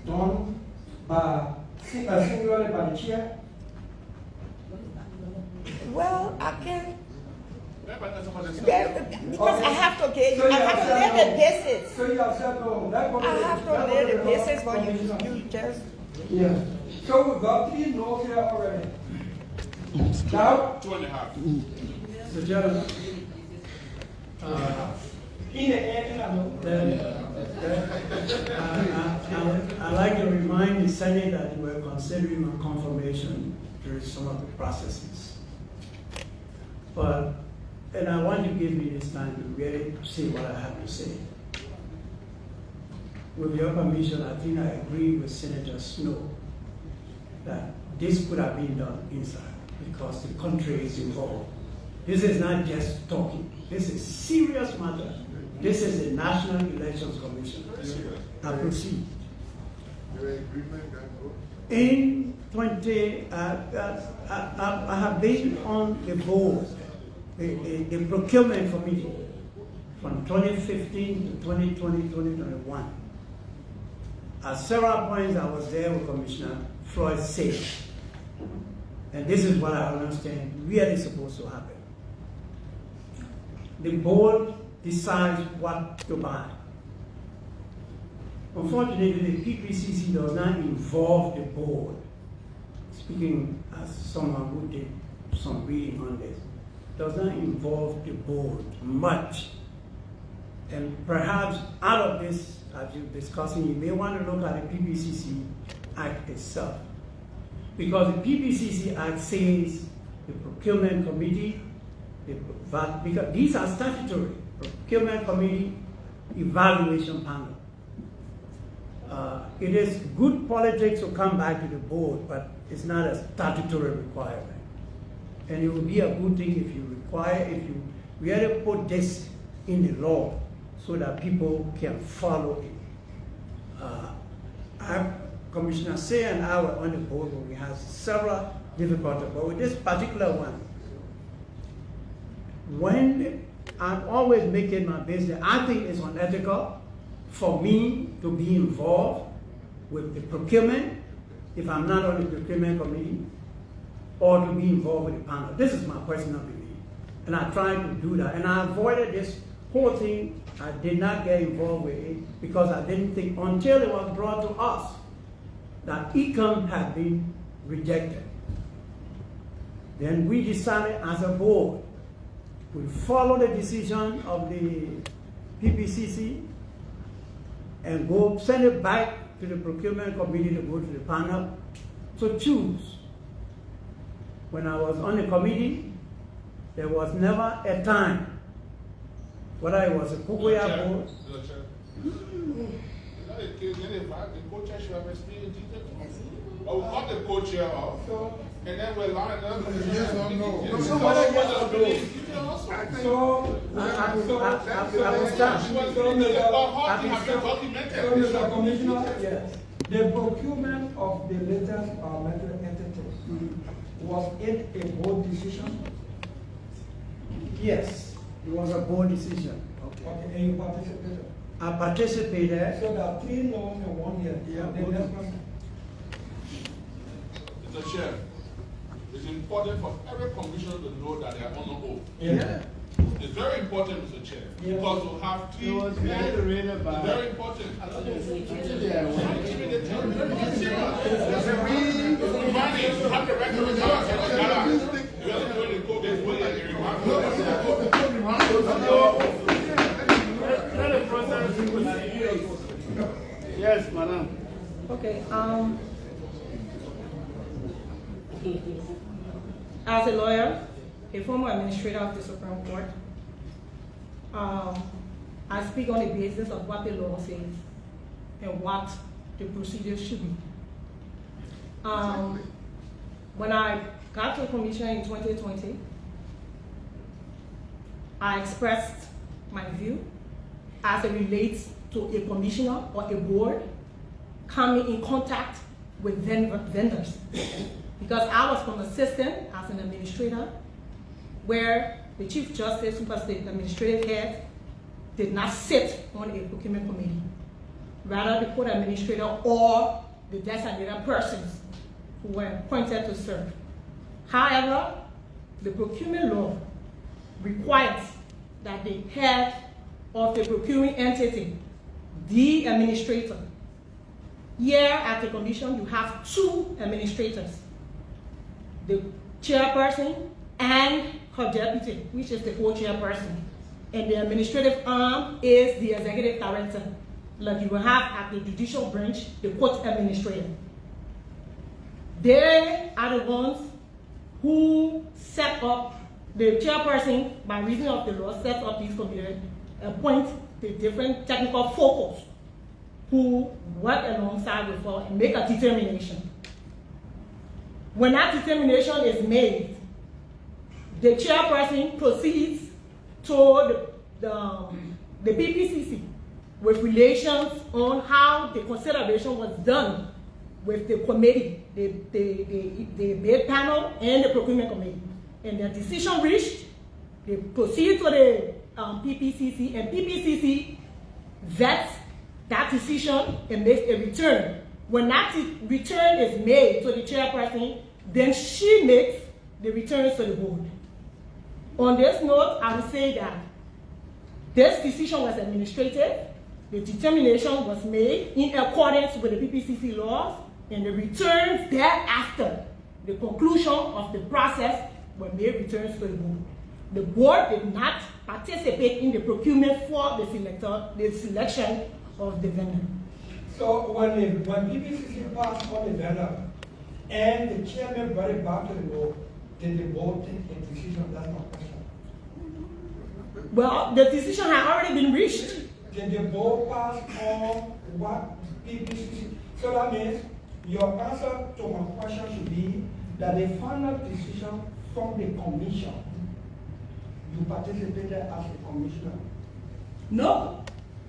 done singularly by the chair? Well, I can. Yeah, because I have to lay the basis. So you have said no. I have to lay the basis for you just. Yeah. So we got 3 no's here already. Now 2.5. So, gentlemen, in the end, I'd like to remind the Senate that we're considering a confirmation during some of the processes. And I want you to give me this time to really see what I have to say. With your permission, I think I agree with Senator Snow that this could have been done inside because the country is involved. This is not just talking. This is serious matter. This is the National Elections Commission. I proceed. In 20, I have been on the board, the procurement committee from 2015 to 2020, 2021. At several points I was there with Commissioner Floyd Sage. And this is what I understand really supposed to happen. The board decides what to buy. Unfortunately, the PPCC does not involve the board. Speaking as someone who did some reading on this, does not involve the board much. And perhaps out of this, as you're discussing, you may want to look at the PPCC Act itself. Because the PPCC Act says the procurement committee, because these are statutory, procurement committee, evaluation panel. It is good politics to come back to the board, but it's not a statutory requirement. And it would be a good thing if you really put this in the law so that people can follow it. Commissioner Say and I were on the board when we had several difficulties, but with this particular one, when I'm always making my business. I think it's unethical for me to be involved with the procurement if I'm not on the procurement committee, or to be involved with the panel. This is my personal belief. And I tried to do that. And I avoided this whole thing. I did not get involved with it because I didn't think, until it was brought to us, that ECOM had been rejected. Then we decided as a board, we follow the decision of the PPCC and go send it back to the procurement committee to go to the panel to choose. When I was on the committee, there was never a time, whether it was a Kukuya board. The co-chair should have experienced it. But we cut the co-chair off, and then we're lined up. Yes or no? So what I just Mr. Commissioner, yes. The procurement of the latest parliamentary entities, was it a board decision? Yes, it was a board decision. Okay, and you participated? I participated. So there are 3 no's and 1 yes. Yeah, The next person. Mr. Chair, it's important for every commissioner to know that they are on the oath. Yeah. It's very important, Mr. Chair, Yeah. because we'll have 3. It was reiterated by. It's very important. Yes, madam. Okay, as a lawyer, a former administrator of the Supreme Court, I speak on the basis of what the law says and what the procedure should be. When I got to the commission in 2020, I expressed my view as it relates to a commissioner or a board coming in contact with vendors. Because I was from a system as an administrator where the Chief Justice, Super State Administrative Head, did not sit on a procurement committee. Rather, the court administrator or the designated persons who were appointed to serve. However, the procurement law requires that the head of the procuring entity, the administrator. Here at the commission, you have 2 administrators, the chairperson and her deputy, which is the co-chairperson. And the administrative arm is the executive director, like you will have at the judicial branch, the court administrator. They are the ones who set up, the chairperson, by reason of the law, set up these committees, appoint the different technical focus who work alongside with her and make a determination. When that determination is made, the chairperson proceeds to the PPCC with relations on how the consideration was done with the committee, the bid panel and the procurement committee. And the decision reached, they proceed to the PPCC, and PPCC vets that decision and makes a return. When that return is made to the chairperson, then she makes the returns to the board. On this note, I would say that this decision was administrative, the determination was made in accordance with the PPCC laws, and the returns thereafter, the conclusion of the process, were made returns to the board. The board did not participate in the procurement for the selection of the vendor. So when PPCC passed on the vendor and the chairman brought it back to the board, did the board take a decision? That's my question. Well, the decision had already been reached. Did the board pass on what PPCC? So that means your answer to my question should be that the final decision from the commission, you participated as a commissioner? No.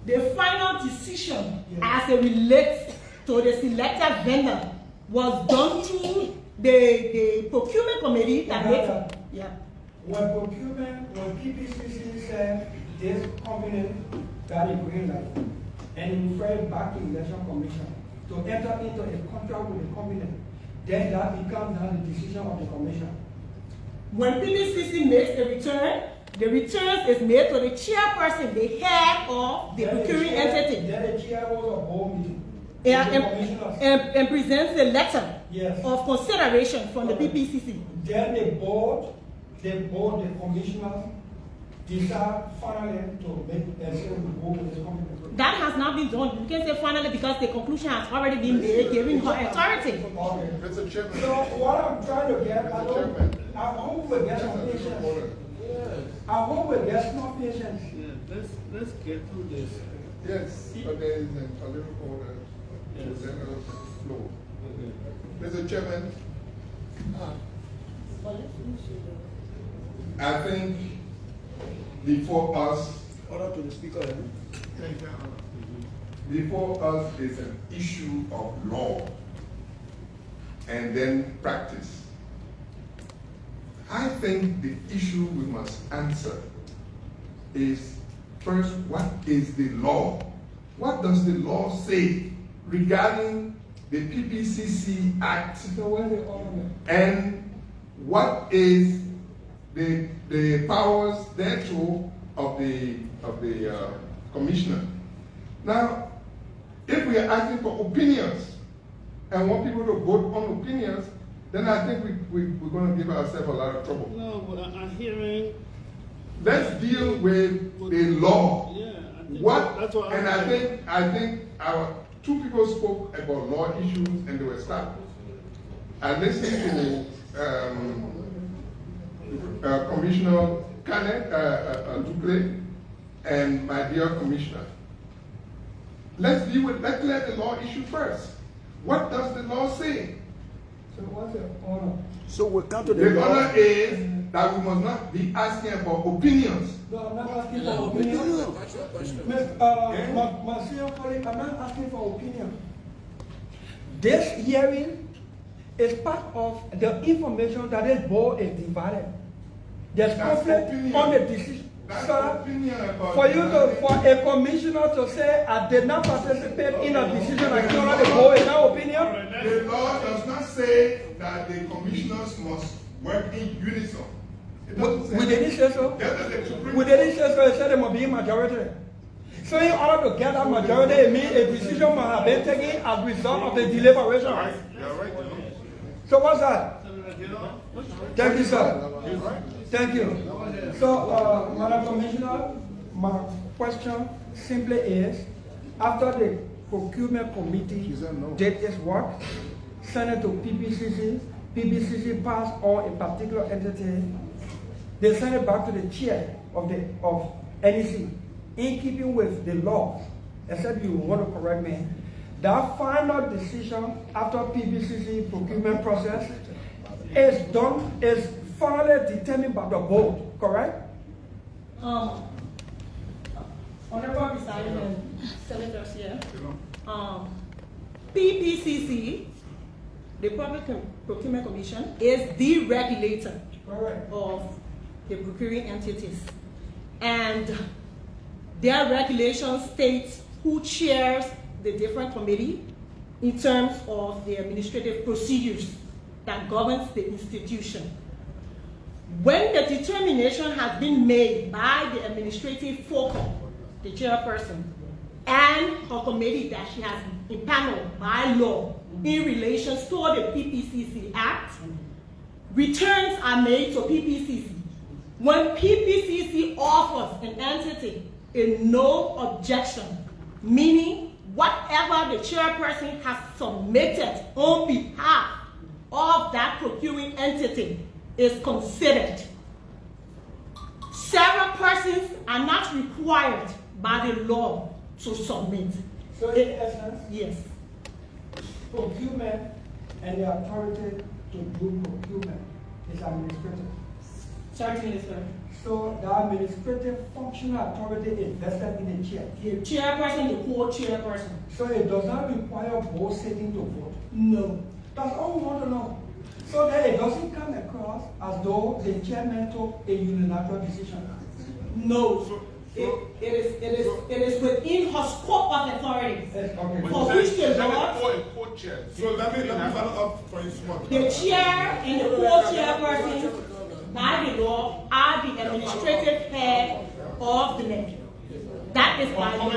The final decision as it relates to the selected vendor was done through the procurement committee that makes it. Yeah. when PPCC said this company got a green light, and it referred back to Election Commission to enter into a contract with the company, then that becomes now the decision of the commission. When PPCC makes a return, the return is made to the chairperson, the head of the procuring entity. Then the chair was a board meeting. And presents a letter Yes. of consideration from the PPCC. Then the board, the commissioners decide finally to make a certain vote with the company. That has not been done. You can say finally because the conclusion has already been made, giving her authority. Okay. Mr. Chairman. So what I'm trying to get, I hope we get some patience. I hope we get some patience. Yeah, let's get through this. Yes, but there is a little order to let us flow. Mr. Chairman, I think before us, Order to the speaker. before us is an issue of law and then practice. I think the issue we must answer is first, what is the law? What does the law say regarding the PPCC Act? And what is the powers thereto of the commissioner? Now, if we are asking for opinions and want people to vote on opinions, then I think we're going to give ourselves a lot of trouble. No, but I'm hearing. Let's deal with the law. Yeah, I think What? that's what And I think our two people spoke about law issues and they were stopped. I listened to Commissioner Canet Dupré and my dear Commissioner. Let's let the law issue first. What does the law say? So what's the honor? So we come to the The law. honor is that we must not be asking about opinions. No, I'm not asking for opinion. My senior colleague, I'm not asking for opinion. This hearing is part of the information that this board is divided. There's That's conflict opinion. on the decision. That's Sir, opinion about for a commissioner to say, I did not participate in a decision against the board, is that opinion? The law does not say that the commissioners must work in unison. It doesn't say We didn't say so. that the Supreme We didn't say so, it said there must be a majority. So in order to get that majority, it means a decision must have been taken as a result of the deliberation. You're right. So what's that? Thank you, sir. Thank you. So, Madam Commissioner, my question simply is, after the procurement committee did its work, sent it to PPCC, PPCC passed on a particular entity, they sent it back to the chair of NEC, in keeping with the law, except you want to correct me. That final decision after PPCC procurement process is finally determined by the board, correct? Honorable President and Senators here, PPCC, the Public Procurement Commission, is the regulator of the procuring entities. And their regulation states who chairs the different committee in terms of the administrative procedures that governs the institution. When the determination has been made by the administrative focal, the chairperson, and her committee that she has impaneled by law in relation to the PPCC Act, returns are made to PPCC. When PPCC offers an entity a no objection, meaning whatever the chairperson has submitted on behalf of that procuring entity is considered. Several persons are not required by the law to submit. So in essence, yes, procurement and the authority to do procurement is administrative. certainly, sir. So the administrative functional authority is vested in the chair. The chairperson, the co-chairperson. So it does not require both sitting to vote. No. That's all we want to know. So that it doesn't come across as as though the chairman took a unilateral decision. No. It is within her scope of authority. Okay. For which the law, So let me follow up for his one. the chair and the co-chairperson by the law are the administrative head of the NEC. That is by law.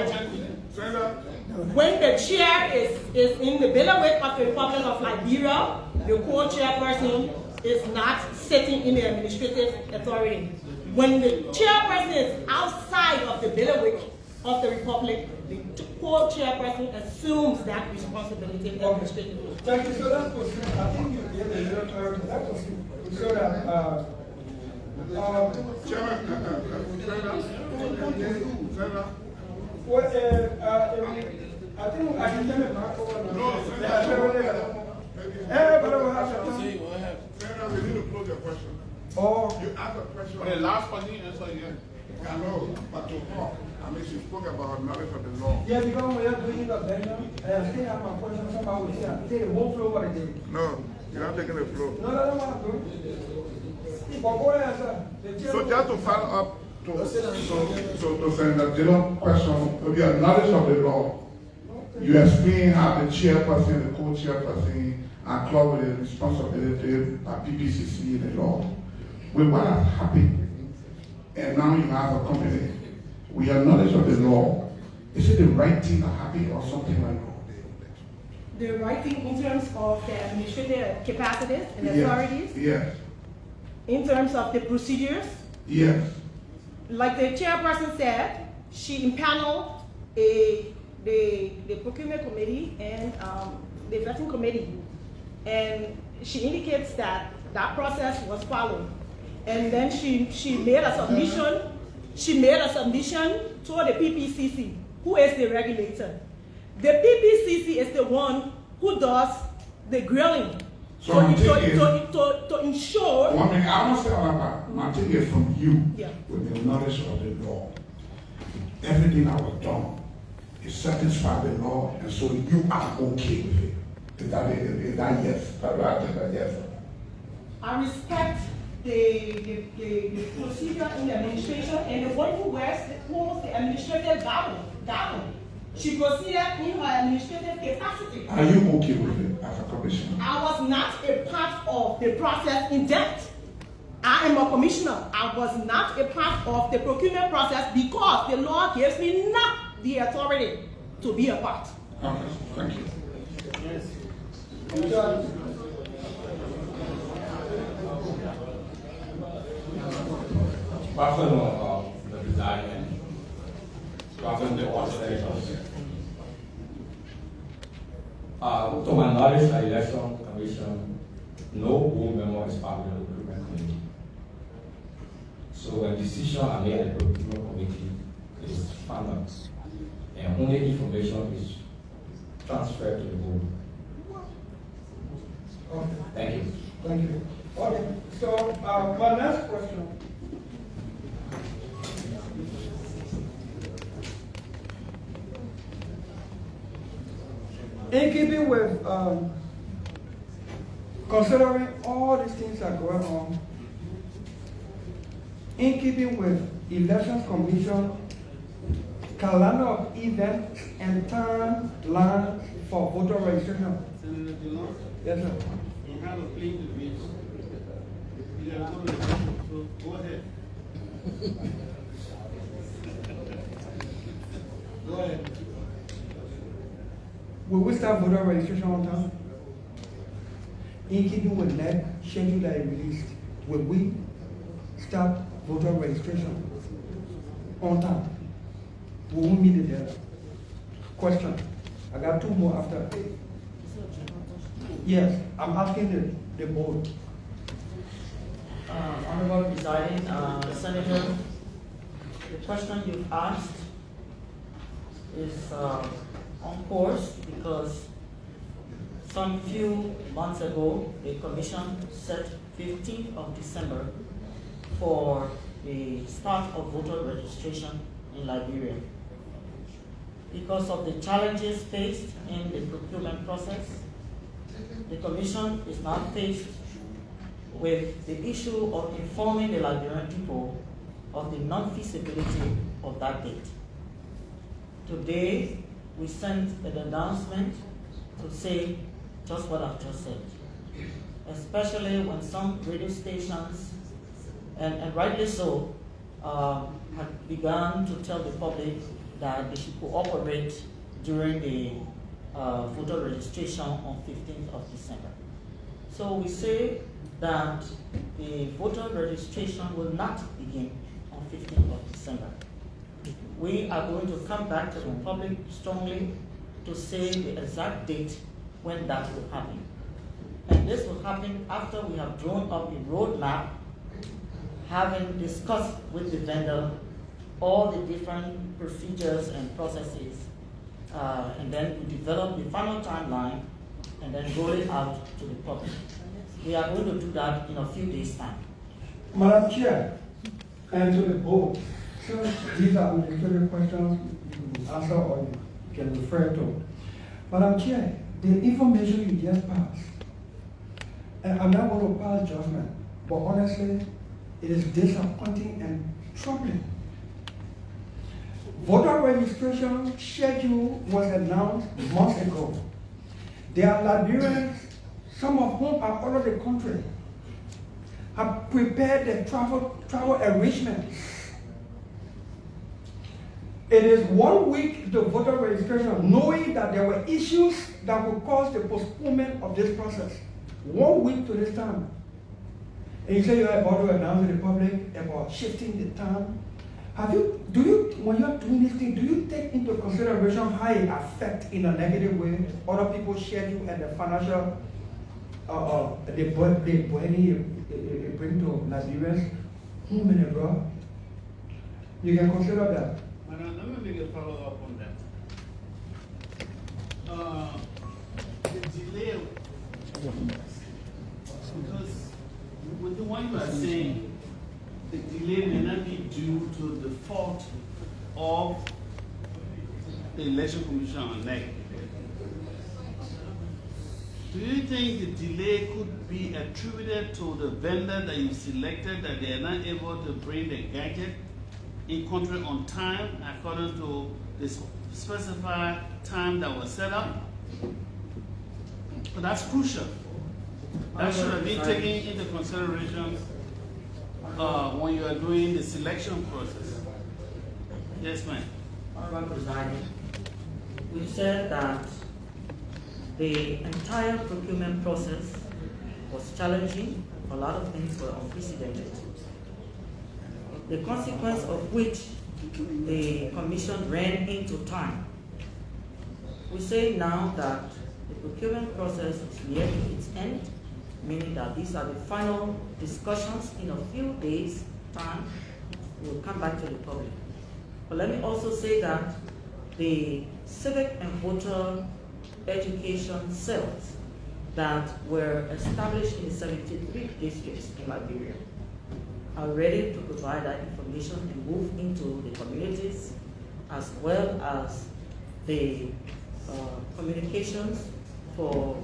When the chair is in the bailiwick of the Republic of Liberia, the co-chairperson is not sitting in the administrative authority. When the chairperson is outside of the bailiwick of the Republic, the co-chairperson assumes that responsibility administratively. Thank you. So that was, I think you gave a little clarity. That was so that, I think I can turn it back over now. Everybody will have to We need to close your question. Oh. You asked a question. The last one, he answered yes. I know, but to talk. I mean, she spoke about knowledge of the law. Yeah, because we are doing the Benjamin, I still have my question. Somebody will say, take the whole floor over the day. No, you're not taking the floor. No, what I'm doing. But go ahead, sir. So just to follow up to Senator Dillon's question, with your knowledge of the law, you explain how the chairperson, the co-chairperson are clothed with the responsibility by PPCC in the law. With what has happened, and now you have a company, with your knowledge of the law, is it the right thing that happened or something went wrong? The right thing in terms of the administrative capacities and authorities? Yes. In terms of the procedures? Yes. Like the chairperson said, she impaneled the procurement committee and the vetting committee. And she indicates that that process was followed. And then she made a submission. She made a submission to the PPCC, who is the regulator. The PPCC is the one who does the grilling. So to ensure. Well, I mean, I want to say all about my take it from you, Yeah. with the knowledge of the law. Everything that was done is satisfied the law, and so you are okay with it. Is that yes? That yes. I respect the procedure in the administration, and the one who holds the administrative gavel. She proceeded in her administrative capacity. Are you okay with it as a commissioner? I was not a part of the process in depth. I am a commissioner. I was not a part of the procurement process because the law gives me not the authority to be a part. Okay, thank you. Yes. Buffalo, the presiding, Buffalo, the organization. To my knowledge, the election commission, no board member is part of the recruitment committee. So when decisions are made at the recruitment committee, is final, and only information is transferred to the board. Okay. Thank you. Thank you. Okay, so my next question. In keeping with considering all these things that are going on, in keeping with Elections Commission calendar of events and timeline for voter registration. Senator Dillon, Yes, sir. you have a plea to read. You have no resolution, so go ahead. Go ahead. Will we start voter registration on time? In keeping with that schedule that I released, will we start voter registration on time? Will we meet the deadline? Question. I got two more after. Yes, I'm asking the board. Honorable Presiding Senator, the question you've asked is on course because some few months ago, the commission set 15th of December for the start of voter registration in Liberia. Because of the challenges faced in the procurement process, the commission is now faced with the issue of informing the Liberian people of the non-feasibility of that date. Today, we sent an announcement to say just what I've just said, especially when some radio stations, and rightly so, have begun to tell the public that they should cooperate during the voter registration on 15th of December. So we say that the voter registration will not begin on 15th of December. We are going to come back to the public strongly to say the exact date when that will happen. And this will happen after we have drawn up a roadmap, having discussed with the vendor all the different procedures and processes, and then we develop the final timeline and then roll it out to the public. We are going to do that in a few days' time. Madam Chair, and to the board, since these are administrative questions, you can answer or you can refer to. Madam Chair, the information you just passed, and I'm not going to pass judgment, but honestly, it is disappointing and troubling. Voter registration schedule was announced months ago. There are Liberians, some of whom are all over the country, have prepared the travel arrangements. It is 1 week to voter registration, knowing that there were issues that would cause the postponement of this process. 1 week to this time. And you say you are about to announce to the public about shifting the time. When you are doing this thing, do you take into consideration how it affects in a negative way other people's schedule and the financial the burden it brings to Liberians, home and abroad? You can consider that. Madam, let me make a follow-up on that. The delay, because with the one you are saying, the delay may not be due to the fault of the Election Commission or NEC. Do you think the delay could be attributed to the vendor that you selected, that they are not able to bring the gadget in country on time according to the specified time that was set up? But that's crucial. That should have been taken into consideration when you are doing the selection process. Yes, ma'am. Honorable Presiding, we said that the entire procurement process was challenging. A lot of things were unprecedented. The consequence of which the Commission ran into time. We say now that the procurement process is near to its end, meaning that these are the final discussions. In a few days' time, we'll come back to the public. But let me also say that the civic and voter education cells that were established in the 73 districts in Liberia are ready to provide that information and move into the communities, as well as the communications for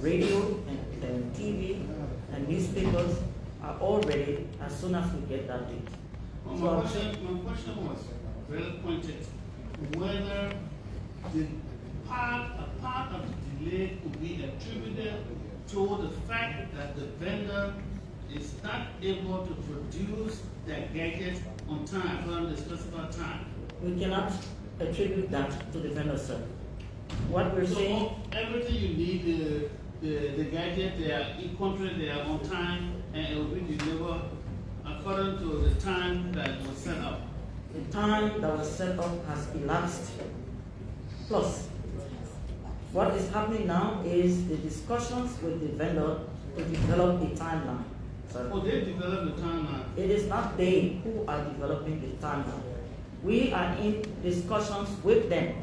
radio and TV and newspapers are all ready as soon as we get that date. Well, my question was very pointed, whether a part of the delay could be attributed to the fact that the vendor is not able to produce their gadget on time, on the specified time. We cannot attribute that to the vendor, sir. What we're saying, everything you need, the gadget, they are in country, they are on time, and it will be delivered according to the time that was set up. The time that was set up has elapsed. Plus, what is happening now is the discussions with the vendor to develop a timeline. Oh, they developed the timeline. It is not they who are developing the timeline. We are in discussions with them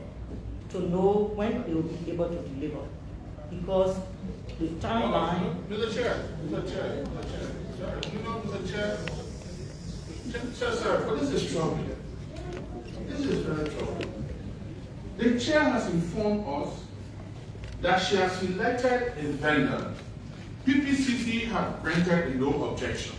to know when they will be able to deliver. Because the timeline... Mr. Chair, sir, you know, Mr. Chair, sir, this is troubling. This is very troubling. The chair has informed us that she has selected a vendor PPCC has granted no objection.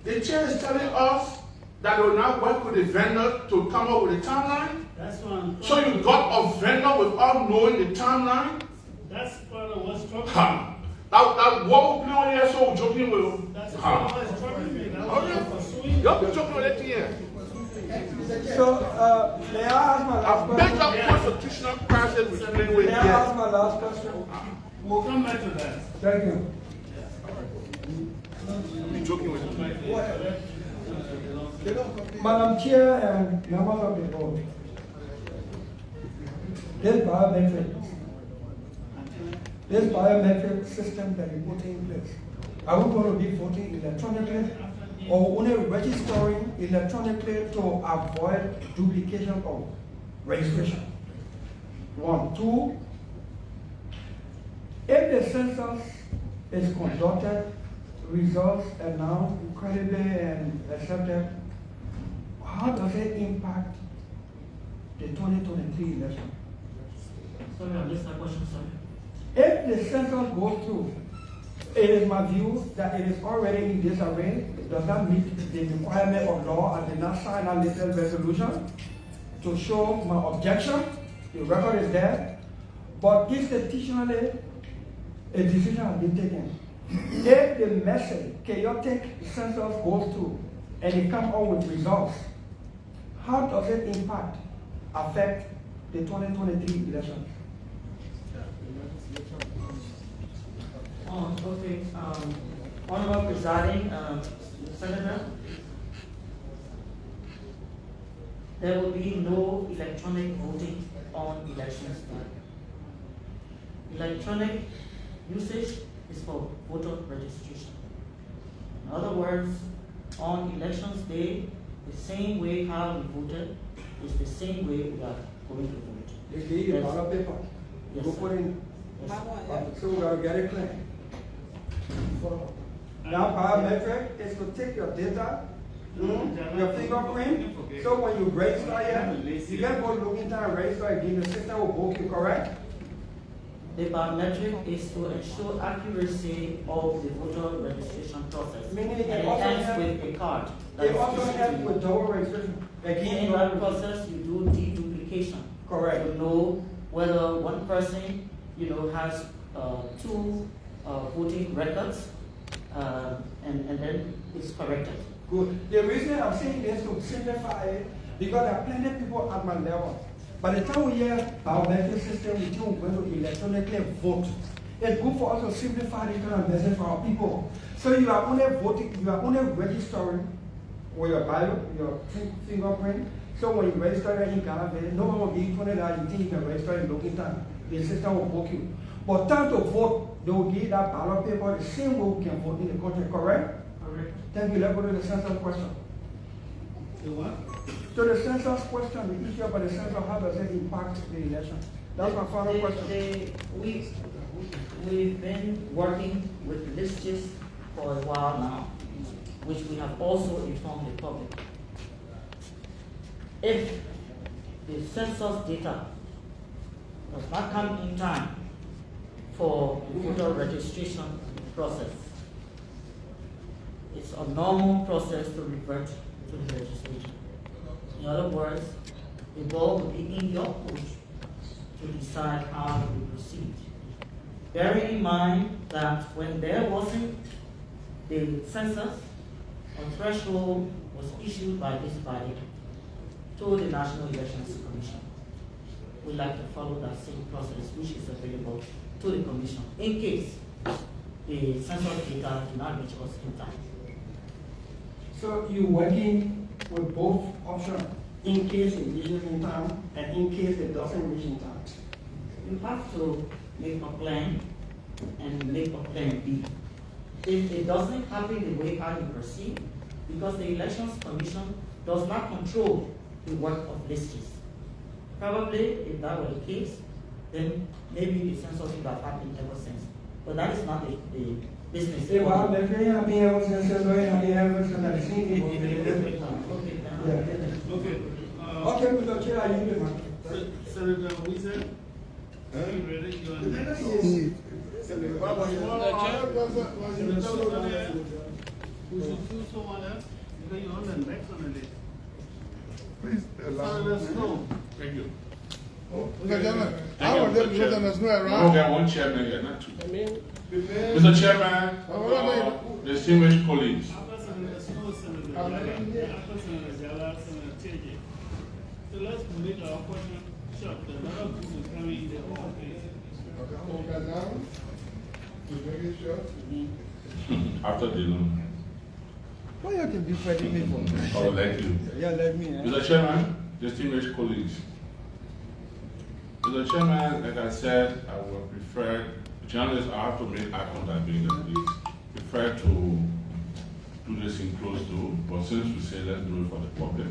The chair is telling us that they will now work with the vendor to come up with a timeline. That's one. So you got a vendor without knowing the timeline? That's part of what's troubling me. Ha! That what we play on here, so joking with. That's part of what's troubling me. Okay. You're joking with it here. So, may I ask my last A question? major constitutional crisis we play with May I here. ask my last question? We'll come back to that. Thank you. You're joking with it. Madam Chair and members of the board, this biometric system that we put in place, are we going to be voting electronically or only registering electronically to avoid duplication of registration? 1, 2, if the census is conducted, results announced credibly and accepted, how does it impact the 2023 election? Sorry, I missed that question, sorry. If the census goes through, it is my view that it is already in disarray. It does not meet the requirement of law. I did not sign a little resolution to show my objection. The record is there. But institutionally, a decision has been taken. If the message, chaotic census goes through and it comes out with results, how does it affect the 2023 election? Okay. Honorable Presiding Senator, there will be no electronic voting on elections day. Electronic usage is for voter registration. In other words, on elections day, the same way how we voted is the same way we are going to vote. They give you a ballot paper. Yes, Go sir. put in. Yes, sir. So we gotta get it clear. Now biometric is to take your data, your fingerprint, so when you register here, you can go look into and register again, the system will book you, correct? The biometric is to ensure accuracy of the voter registration process. Meaning And it it also ends help- with a card. that It is also issued helps to you. with double registration. Again, In that process, you do deduplication. Correct. To know whether one person, has two voting records, and then it's corrected. Good. The reason I'm saying this to simplify it, because there are plenty of people at my level. By the time we hear biometric system, we think we're going to electronically vote. It's good for us to simplify this kind of message for our people. So you are only voting, you are only registering with your bio, your fingerprint. So when you register in Ghana, no one will give you $20, you think you can register in local time. The system will book you. But time to vote, they will give that ballot paper the same way we can vote in the country, correct? Correct. Thank you. Let's go to the census question. The what? So the census question, the issue about the census, how does it impact the election? That's my final question. We've been working with lists for a while now, which we have also informed the public. If the census data does not come in time for the voter registration process, it's a normal process to revert to the legislature. In other words, the ball will be in your court to decide how to proceed. Bearing in mind that when there wasn't the census, a threshold was issued by this body to the National Elections Commission. We like to follow that same process which is available to the Commission in case the census data do not reach us in time. So you're working with both options, in case it reaches in time and in case it doesn't reach in time. You have to make a plan and make a plan B. If it doesn't happen the way how you perceive, because the Elections Commission does not control the work of lists. Probably, if that were the case, then maybe the census would have happened ever since. But that is not the business. If I'm making happy ever since I'm going to be ever since I've seen it. Okay. Okay, Mr. Chair, I need the Senator Weezer, are you ready? You We should choose someone else because you're on the next on the list. Please allow me. Let's go. Thank you. Mr. Chairman, I want them to let us know We around. got one chairman here, not two. I mean, Mr. Chairman, distinguished colleagues, So let's make our appointment short. The number of people coming in the office. after the loan. Why you can be fighting me for? I would like you. Yeah, let me. Mr. Chairman, distinguished colleagues. Mr. Chairman, like I said, I would prefer, journalists, I have to make eye contact being that we prefer to do this in closed door, but since we say let's do it for the public.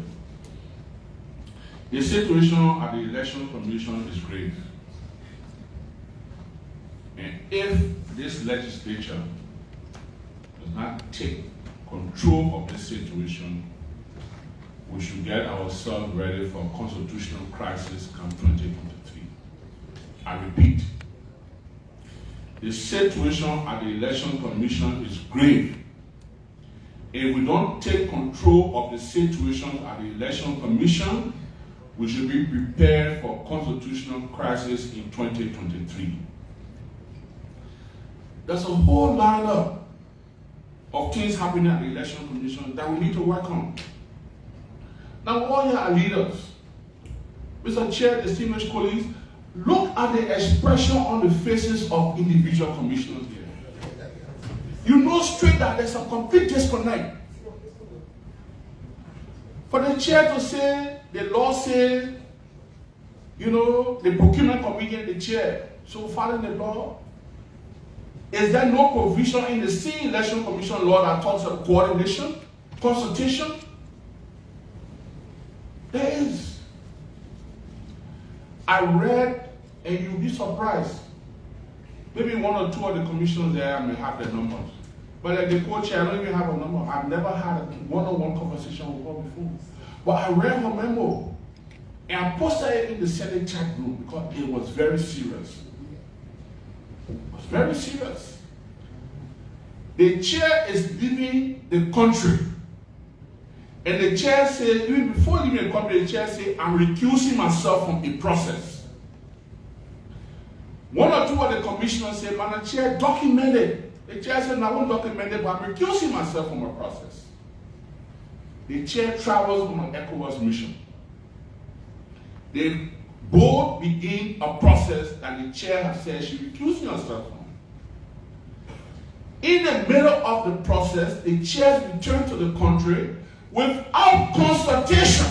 The situation at the Election Commission is grave. And if this legislature does not take control of this situation, we should get ourselves ready for a constitutional crisis come 2023. I repeat, the situation at the Election Commission is grave. If we don't take control of the situation at the Election Commission, we should be prepared for constitutional crisis in 2023. There's a whole lineup of things happening at the Election Commission that we need to work on. Now, all you are leaders, Mr. Chair, distinguished colleagues, look at the expression on the faces of individual commissioners here. You know straight that there's a complete disconnect. For the chair to say, the law says, you know, the procurement committee and the chair, so following the law, is there no provision in the same election commission law that talks of coordination, consultation? There is. I read, and you'll be surprised. Maybe one or two of the commissioners there may have the numbers. But like the co-chair, I don't even have a number. I've never had a one-on-one conversation with her before. But I read her memo, and I posted it in the Senate chat room because it was very serious. It was very serious. The chair is leaving the country. And the chair said, even before leaving the country, the chair said, I'm recusing myself from the process. One or two of the commissioners said, man, the chair documented. The chair said, no, I won't document it, but I'm recusing myself from a process. The chair travels on an ECOWAS mission. They both begin a process that the chair has said she's recusing herself from. In the middle of the process, the chair returned to the country without consultation.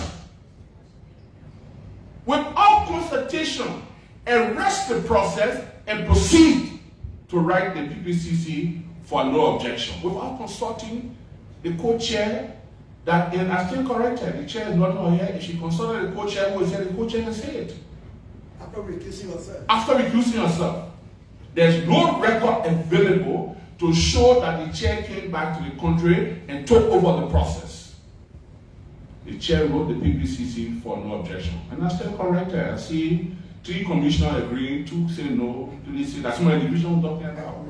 Without consultation, arrest the process and proceed to write the PPCC for no objection. Without consulting the co-chair, that, and I still corrected, the chair is not here. If she consulted the co-chair who is here, the co-chair can say it. After recusing yourself. After recusing yourself. There's no record available to show that the chair came back to the country and took over the process. The chair wrote the PPCC for no objection. And I still corrected. I see 3 commissioners agreeing, 2 say no, 3 say that's my division talking about.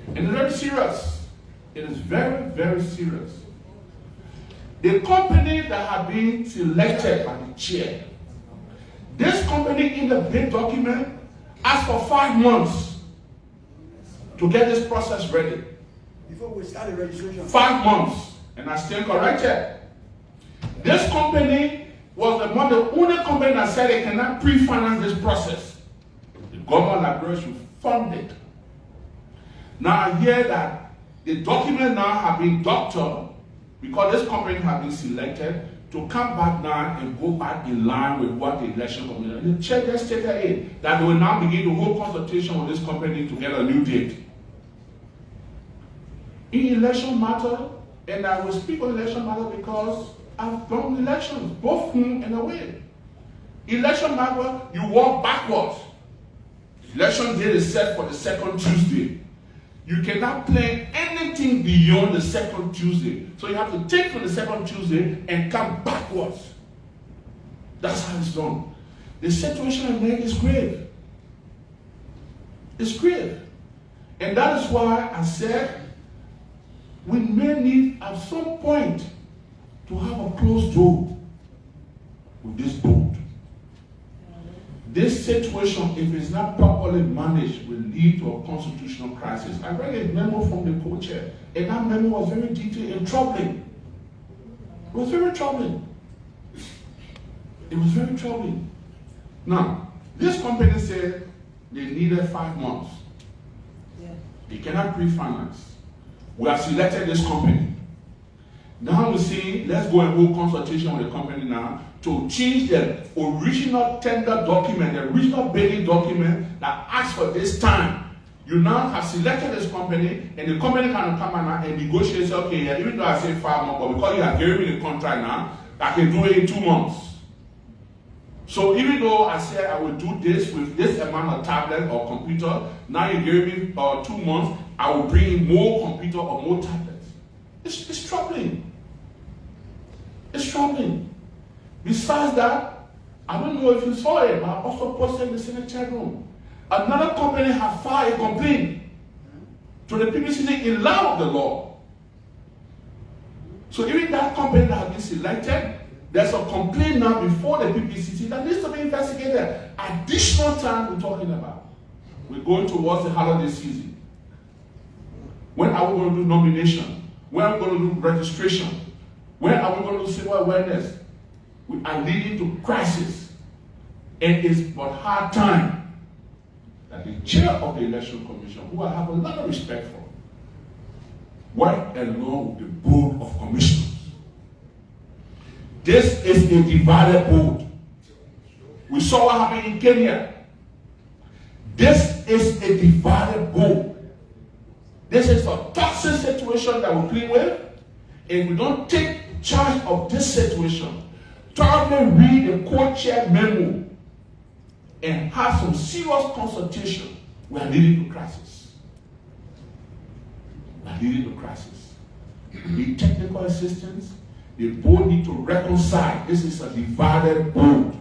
And it's very serious. It is very, very serious. The company that had been selected by the chair, this company in the bid document asked for 5 months to get this process ready. Before we start the registration. 5 months. And I still corrected. This company was the only company that said they cannot pre-finance this process. The government library should fund it. Now I hear that the document now have been doctored because this company has been selected to come back now and go back in line with what the election commission. The chair just stated it that they will now begin the whole consultation with this company to get a new date. In election matter, and I will speak on election matter because I've done elections, both home and away. Election matter, you walk backwards. Election date is set for the 2nd Tuesday. You cannot plan anything beyond the 2nd Tuesday. So you have to take from the 2nd Tuesday and come backwards. That's how it's done. The situation in there is grave. It's grave. And that is why I said we may need at some point to have a closed door with this board. This situation, if it's not properly managed, will lead to a constitutional crisis. I read a memo from the co-chair, and that memo was very detailed and troubling. It was very troubling. It was very troubling. Now, this company said they needed 5 months. Yeah. They cannot pre-finance. We have selected this company. Now we see, let's go and hold consultation with the company now to change the original tender document, the original bidding document that asks for this time. You now have selected this company, and the company can come and negotiate, say, okay, yeah, even though I say 5 months, but because you have given me the contract now, I can do it in 2 months. So even though I said I will do this with this amount of tablet or computer, now you give me 2 months, I will bring in more computer or more tablets. It's troubling. It's troubling. Besides that, I don't know if you saw it, but I also posted in the Senate chat room. Another company has filed a complaint to the PPCC in line with the law. So even that company that has been selected, there's a complaint now before the PPCC that needs to be investigated. Additional time we're talking about. We're going towards the holiday season. When are we going to do nomination? When are we going to do registration? When are we going to do civil awareness? We are leading to crisis. And it's but hard time that the chair of the Election Commission, who I have a lot of respect for, work along with the Board of Commissioners. This is a divided board. We saw what happened in Kenya. This is a divided board. This is a toxic situation that we're dealing with. If we don't take charge of this situation, thoroughly read the co-chair memo and have some serious consultation, we are leading to crisis. We are leading to crisis. We need technical assistance. The board need to reconcile. This is a divided board.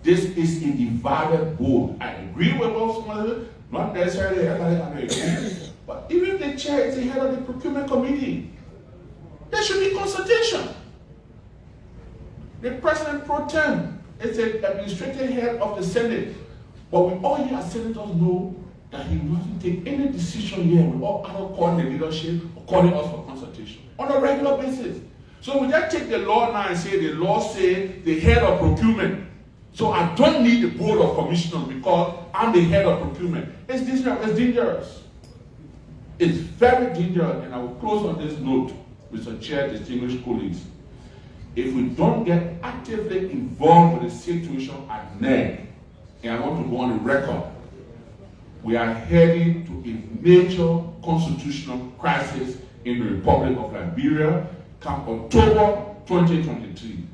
This is a divided board. I agree with most of it, not necessarily everybody agree. But even the chair is the head of the procurement committee. There should be consultation. The president pro tem is the administrative head of the Senate. But we all here as senators know that he will not take any decision here without either calling the leadership or calling us for consultation on a regular basis. So we just take the law now and say the law says the head of procurement. So I don't need the board of commissioners because I'm the head of procurement. It's dangerous. It's very dangerous, and I will close on this note, Mr. Chair, distinguished colleagues. If we don't get actively involved with the situation at NEG, and I want to go on the record, we are heading to a major constitutional crisis in the Republic of Liberia come October 2023.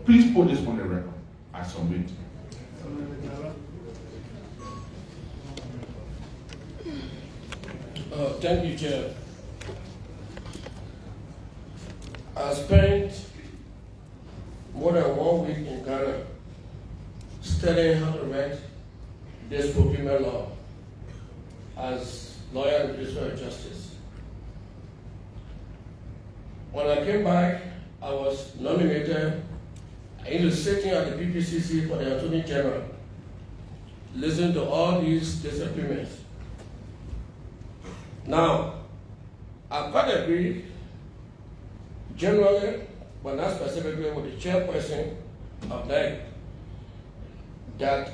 Please put this on the record. I submit. Thank you, Chair. I spent more than 1 week in Ghana studying how to write this procurement law as lawyer in the Ministry of Justice. When I came back, I was nominated into sitting at the PPCC for the Attorney General, listening to all these disagreements. Now, I quite agree generally, but not specifically with the chairperson of NEG, that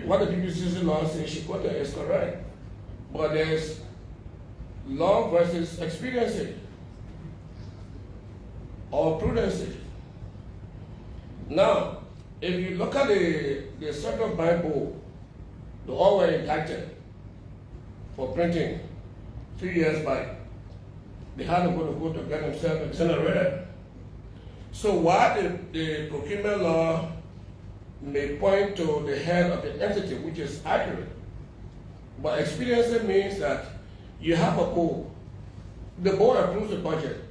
what the PPCC law says she quoted is correct. But there's law versus expediency or prudency. Now, if you look at the Central Bank Board, they all were indicted for printing 3 years back. They had to go to court to get themselves exonerated. So while the procurement law may point to the head of the entity, which is accurate, but expediency means that you have a board. The board approves the budget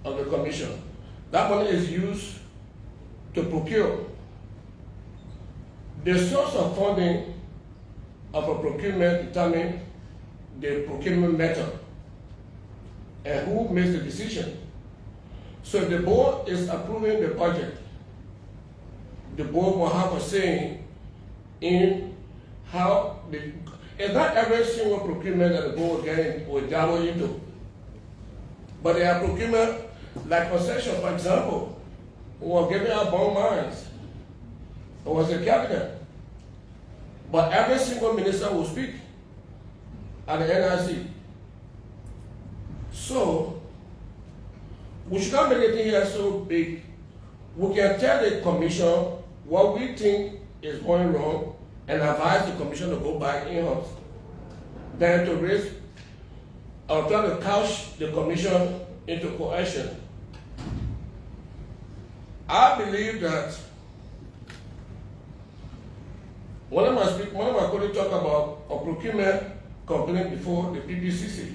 of the commission. That money is used to procure. The source of funding of a procurement determine the procurement method and who makes the decision. So if the board is approving the budget, the board will have a say in how it's not every single procurement that the board will dabble into. But there are procurement, like concession, for example, who were giving out bond mines. It was the cabinet. But every single minister will speak at the NIC. So, we should not make anything here so big. We can tell the commission what we think is going wrong and advise the commission to go back in-house. Then to raise or try to couch the commission into coercion. I believe that one of my colleagues talked about a procurement complaint before the PPCC.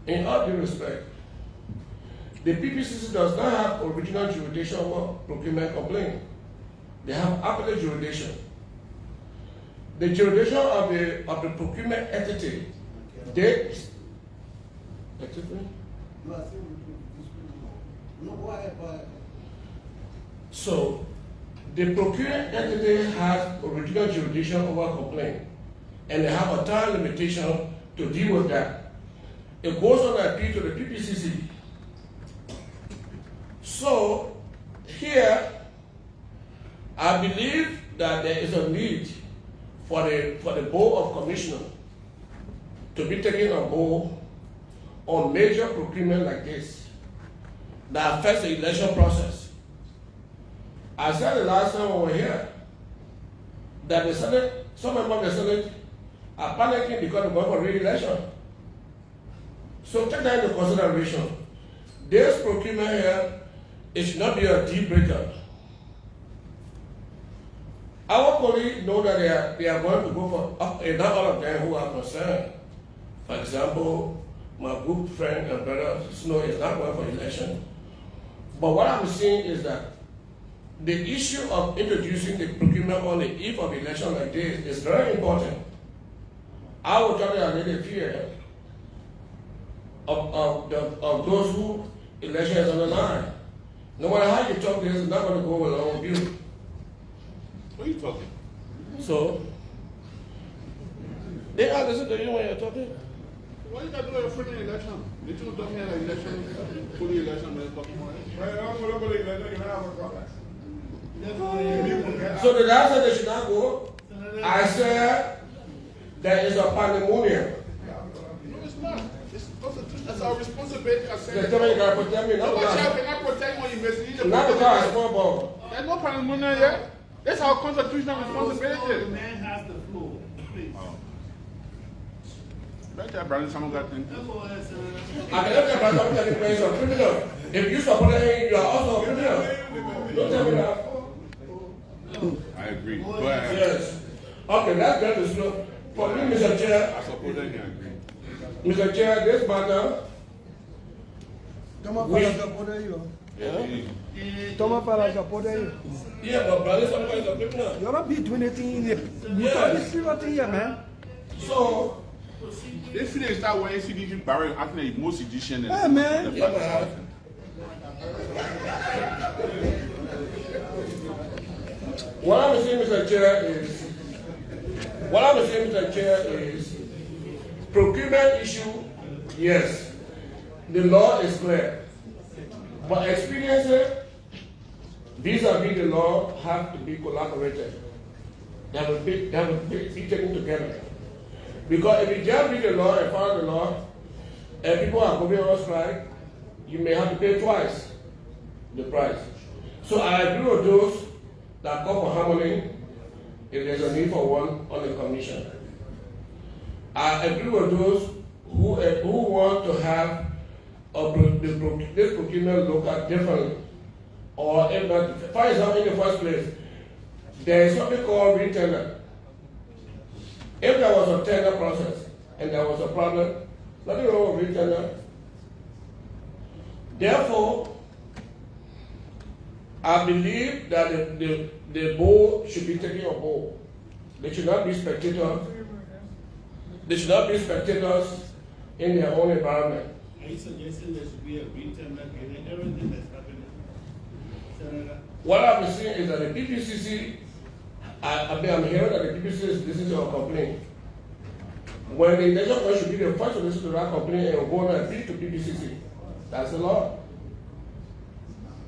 In all due respect, the PPCC does not have original jurisdiction over procurement complaint. They have appellate jurisdiction. The jurisdiction of the procurement entity, so the procurement entity has original jurisdiction over complaint, and they have a time limitation to deal with that. It goes on appeal to the PPCC. So here, I believe that there is a need for the Board of Commissioners to be taken on board on major procurement like this that affects the election process. I said the last time we were here that the Senate, some members of the Senate are panicking because they're going for re-election. So take that into consideration. This procurement here, it should not be a deal breaker. Our colleagues know that they are going to go for, not all of them who are concerned. For example, my good friend and brother Snow is not going for election. But what I'm saying is that the issue of introducing the procurement on the eve of election like this is very important. I will try to allay the fear of those who election is on the line. No matter how you talk, this is not going to go along with you. What are you talking? So, they are listening to you when you're talking. What you got to do with a friendly election? They two talking about election, fully election, they're talking about it. So the last time they should not go, I said there is a pandemonium. No, it's not. That's our responsibility as They tell me you gotta protect me, not because because you cannot protect when you mislead. not because I small ball. There's no pandemonium yet. That's our constitutional responsibility. The man has the floor, please. Better brother, someone got things. That's all I said. I can never tell you that you are a criminal. If you support him, you are also a criminal. Don't tell me that. I agree. Go ahead. Yes. Okay, let's get to slow. For me, Mr. Chair, I support that, I agree. Mr. Chair, this matter. Toma para que apoie yo. Toma para que apoie yo. Yeah, but brother, somebody is a criminal. You're not be doing anything in the private here, man. So, They feel they start wearing CDG barrel acting like most Egyptian. Hey, man. yeah, man. What I'm saying, Mr. Chair, is procurement issue, yes. The law is clear. But experiences vis-a-vis the law have to be collaborated. They will be taken together. Because if you just read the law and follow the law, and people are going on strike, you may have to pay twice the price. So I agree with those that call for harmony if there's a need for one on the commission. I agree with those who want to have this procurement looked at differently. Or if not, for example, in the first place, there is something called retender. If there was a tender process and there was a problem, nothing wrong with retender. Therefore, I believe that the board should be taken on board They should not be spectators. They should not be spectators in their own environment. Are you suggesting there should be a green time in everything that's happening? Senator? What I've been seeing is that the PPCC, I'm hearing that the PPCC is listening to our complaint. When the election commission should be the first to listen to that complaint and go on and appeal to PPCC. That's the law.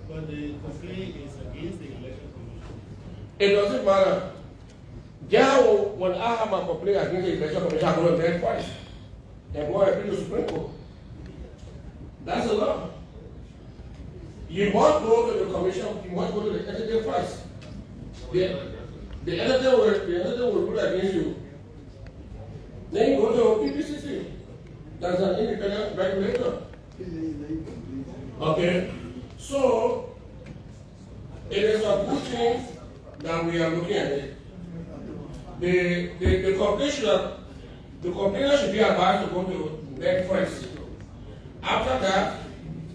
But the complaint is against the election commission. It doesn't matter. Yeah, when I have my complaint against the election commission, I'm going to bed twice. And go and appeal to the Supreme Court. That's the law. You must go to the commission, you must go to the entity first. The entity will rule against you. Then you go to PPCC. That's an independent regulator. Okay? So, it is a good thing that we are looking at it. The complainant should be advised to go to NEC first. After that,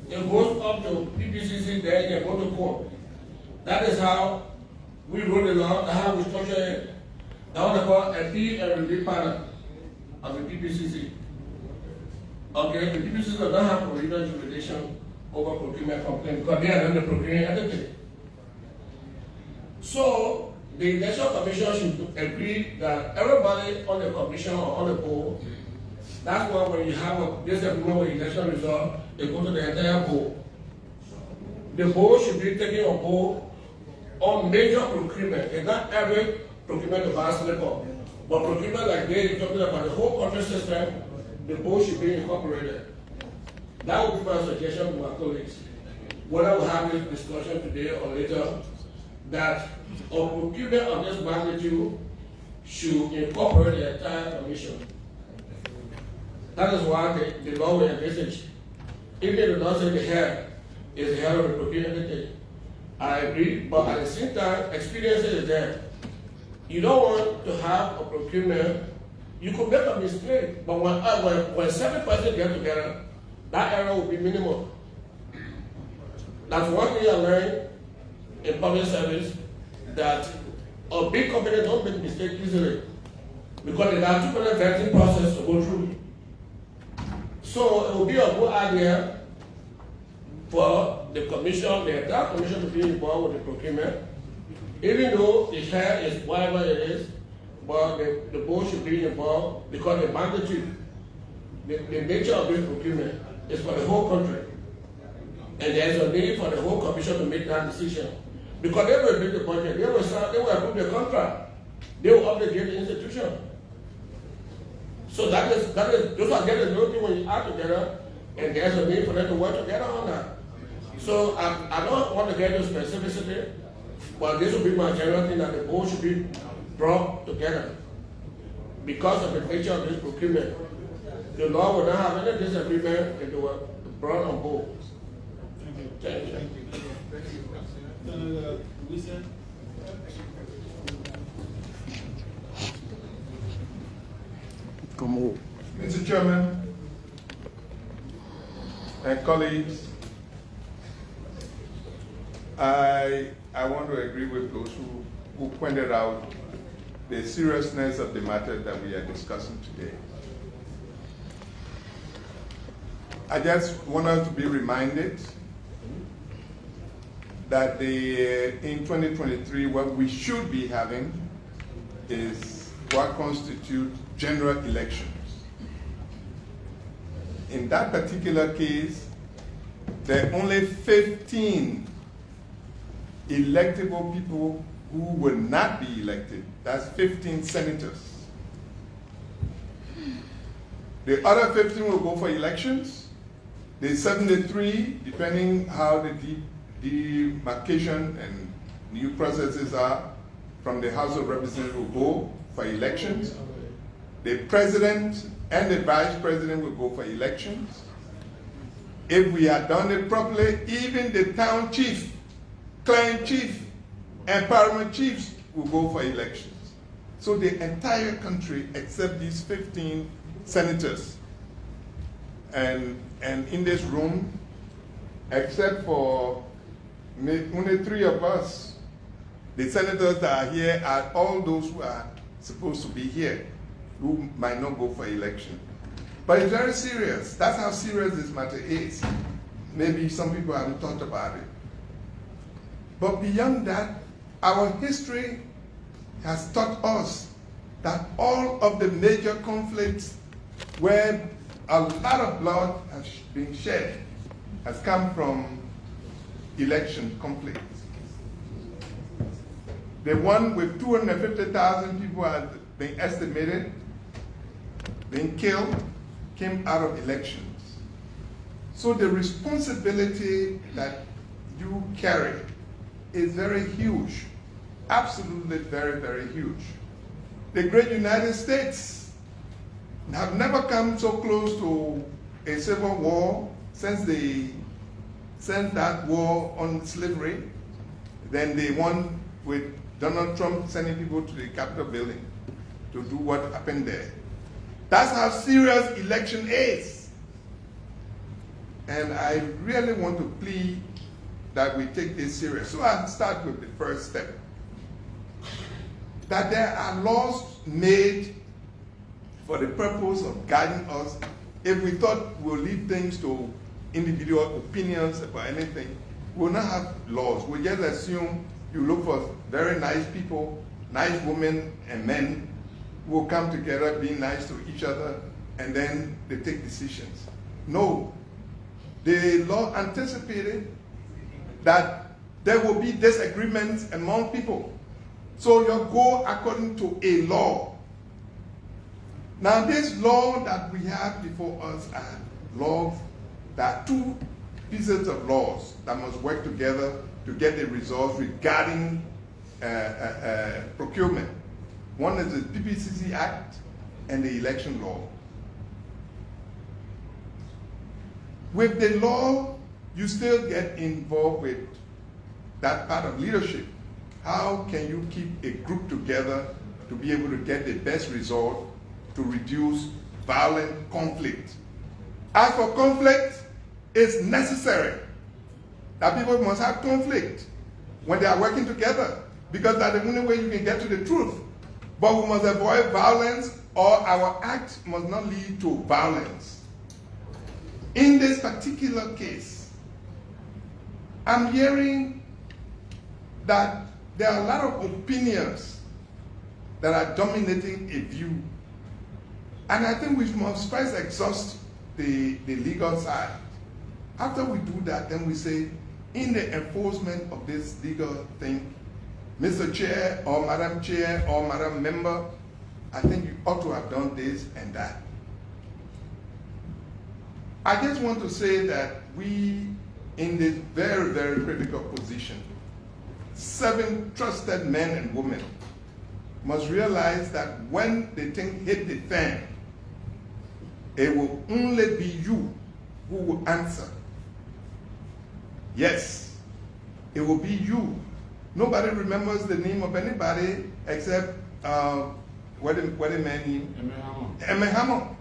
it goes up to PPCC, then it can go to court. That is how we wrote the law, that's how we structure it. That's what they call appeal and review panel of the PPCC. Okay, the PPCC does not have original jurisdiction over procurement complaint because they are not the procuring entity. So, the election commission should agree that everybody on the commission or on the board, that's why when you have a disagreement with election result, they go to the entire board. The board should be taking on board on major procurement, and not every procurement to buy slip up. But procurement like this, you're talking about the whole country system, the board should be incorporated. That would be my suggestion to my colleagues. Whether we have this discussion today or later, that a procurement of this magnitude should incorporate the entire commission. That is why the law will envisage. If they do not say the head is the head of the procurement entity, I agree, but at the same time, experience is there. You don't want to have a procurement, you could make a mistake, but when 7 persons get together, that error will be minimal. That's one thing I learned in public service, that a big company don't make mistakes easily because they have 2 minute vetting process to go through. So it will be a good idea for the commission, the entire commission to be involved with the procurement, even though the share is whatever it is, but the board should be involved because the magnitude, the nature of this procurement is for the whole country. And there's a need for the whole commission to make that decision. Because they will make the budget, they will approve the contract, they will obligate the institution. So that is those are getting nothing when you add together, and there's a need for them to work together on that. So I don't want to get into specificity, but this will be my general thing, that the board should be brought together because of the nature of this procurement. The law will not have any disagreement if they were brought on board. Thank you. Thank you. Senator Wilson? Mr. Chairman and colleagues, I want to agree with those who pointed out the seriousness of the matter that we are discussing today. I just want us to be reminded that in 2023, what we should be having is what constitutes general elections. In that particular case, there are only 15 electable people who will not be elected. That's 15 senators. The other 15 will go for elections. The 73, depending how the demarcation and new processes are, from the House of Representatives will go for elections. The president and the vice president will go for elections. If we had done it properly, even the town chief, clan chief, and paramount chiefs will go for elections. So the entire country, except these 15 senators, and in this room, except for only 3 of us, the senators that are here are all those who are supposed to be here who might not go for election. But it's very serious. That's how serious this matter is. Maybe some people haven't thought about it. But beyond that, our history has taught us that all of the major conflicts where a lot of blood has been shed has come from election conflicts. The one with 250,000 people has been estimated, being killed, came out of elections. So the responsibility that you carry is very huge, absolutely very, very huge. The great United States have never come so close to a civil war since that war on slavery. Then they won with Donald Trump sending people to the Capitol building to do what happened there. That's how serious election is. And I really want to plead that we take this serious. So I'll start with the first step. That there are laws made for the purpose of guiding us. If we thought we'll leave things to individual opinions about anything, we'll not have laws. We'll just assume you look for very nice people, nice women and men who will come together, be nice to each other, and then they take decisions. No. The law anticipated that there will be disagreements among people. So you go according to a law. Now this law that we have before us are laws, there are two pieces of laws that must work together to get the results regarding procurement. One is the PPCC Act and the election law. With the law, you still get involved with that part of leadership. How can you keep a group together to be able to get the best result to reduce violent conflict? As for conflict, it's necessary that people must have conflict when they are working together, because that's the only way you can get to the truth. But we must avoid violence, or our act must not lead to violence. In this particular case, I'm hearing that there are a lot of opinions that are dominating a view. And I think we must first exhaust the legal side. After we do that, then we say, in the enforcement of this legal thing, Mr. Chair or Madam Chair or Madam Member, I think you ought to have done this and that. I just want to say that we, in this very, very critical position, 7 trusted men and women must realize that when the thing hit the fan, it will only be you who will answer. Yes, it will be you. Nobody remembers the name of anybody except what the man name? Emmett Hammond.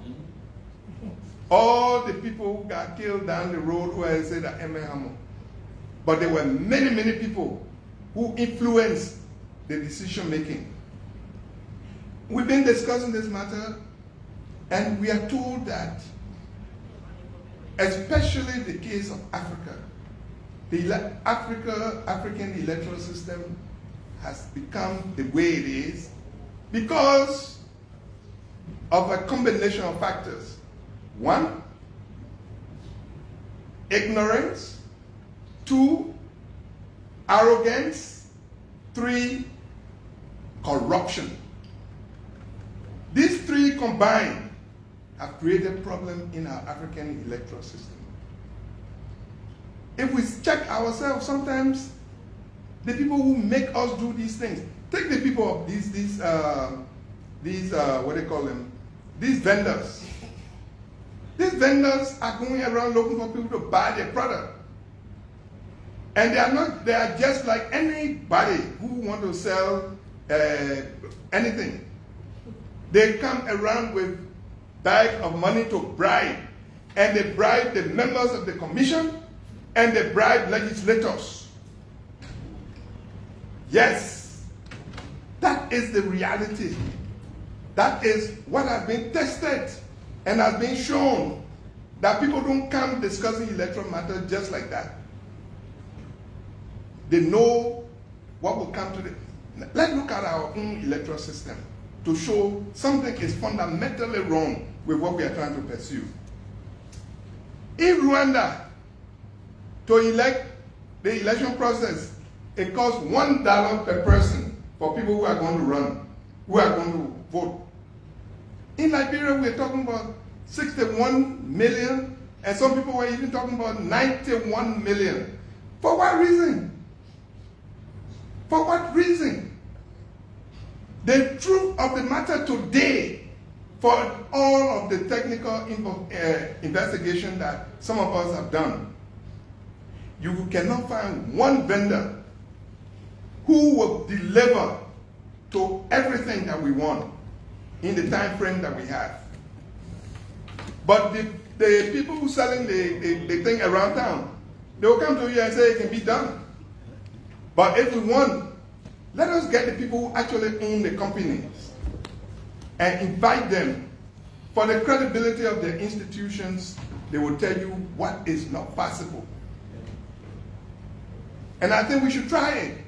All the people who got killed down the road who had said that Emmett Hammond. But there were many, many people who influenced the decision making. We've been discussing this matter, and we are told that, especially the case of Africa, the African electoral system has become the way it is because of a combination of factors. 1, ignorance. 2, arrogance. 3, corruption. These 3 combined have created a problem in our African electoral system. If we check ourselves, sometimes the people who make us do these things, take the people of these what do they call them? These vendors. These vendors are going around looking for people to buy their product. And they are just like anybody who want to sell anything. They come around with bag of money to bribe. And they bribe the members of the commission, and they bribe legislators. Yes, that is the reality. That is what has been tested and has been shown, that people don't come discussing electoral matters just like that. They know what will come to them. Let's look at our own electoral system to show something is fundamentally wrong with what we are trying to pursue. In Rwanda, to elect the election process, it costs $1 per person for people who are going to run, who are going to vote. In Liberia, we're talking about 61 million, and some people were even talking about 91 million. For what reason? For what reason? The truth of the matter today, for all of the technical investigation that some of us have done, you cannot find one vendor who will deliver to everything that we want in the time frame that we have. But the people who are selling the thing around town, they will come to you and say it can be done. But if we want, let us get the people who actually own the companies and invite them. For the credibility of their institutions, they will tell you what is not possible. And I think we should try it.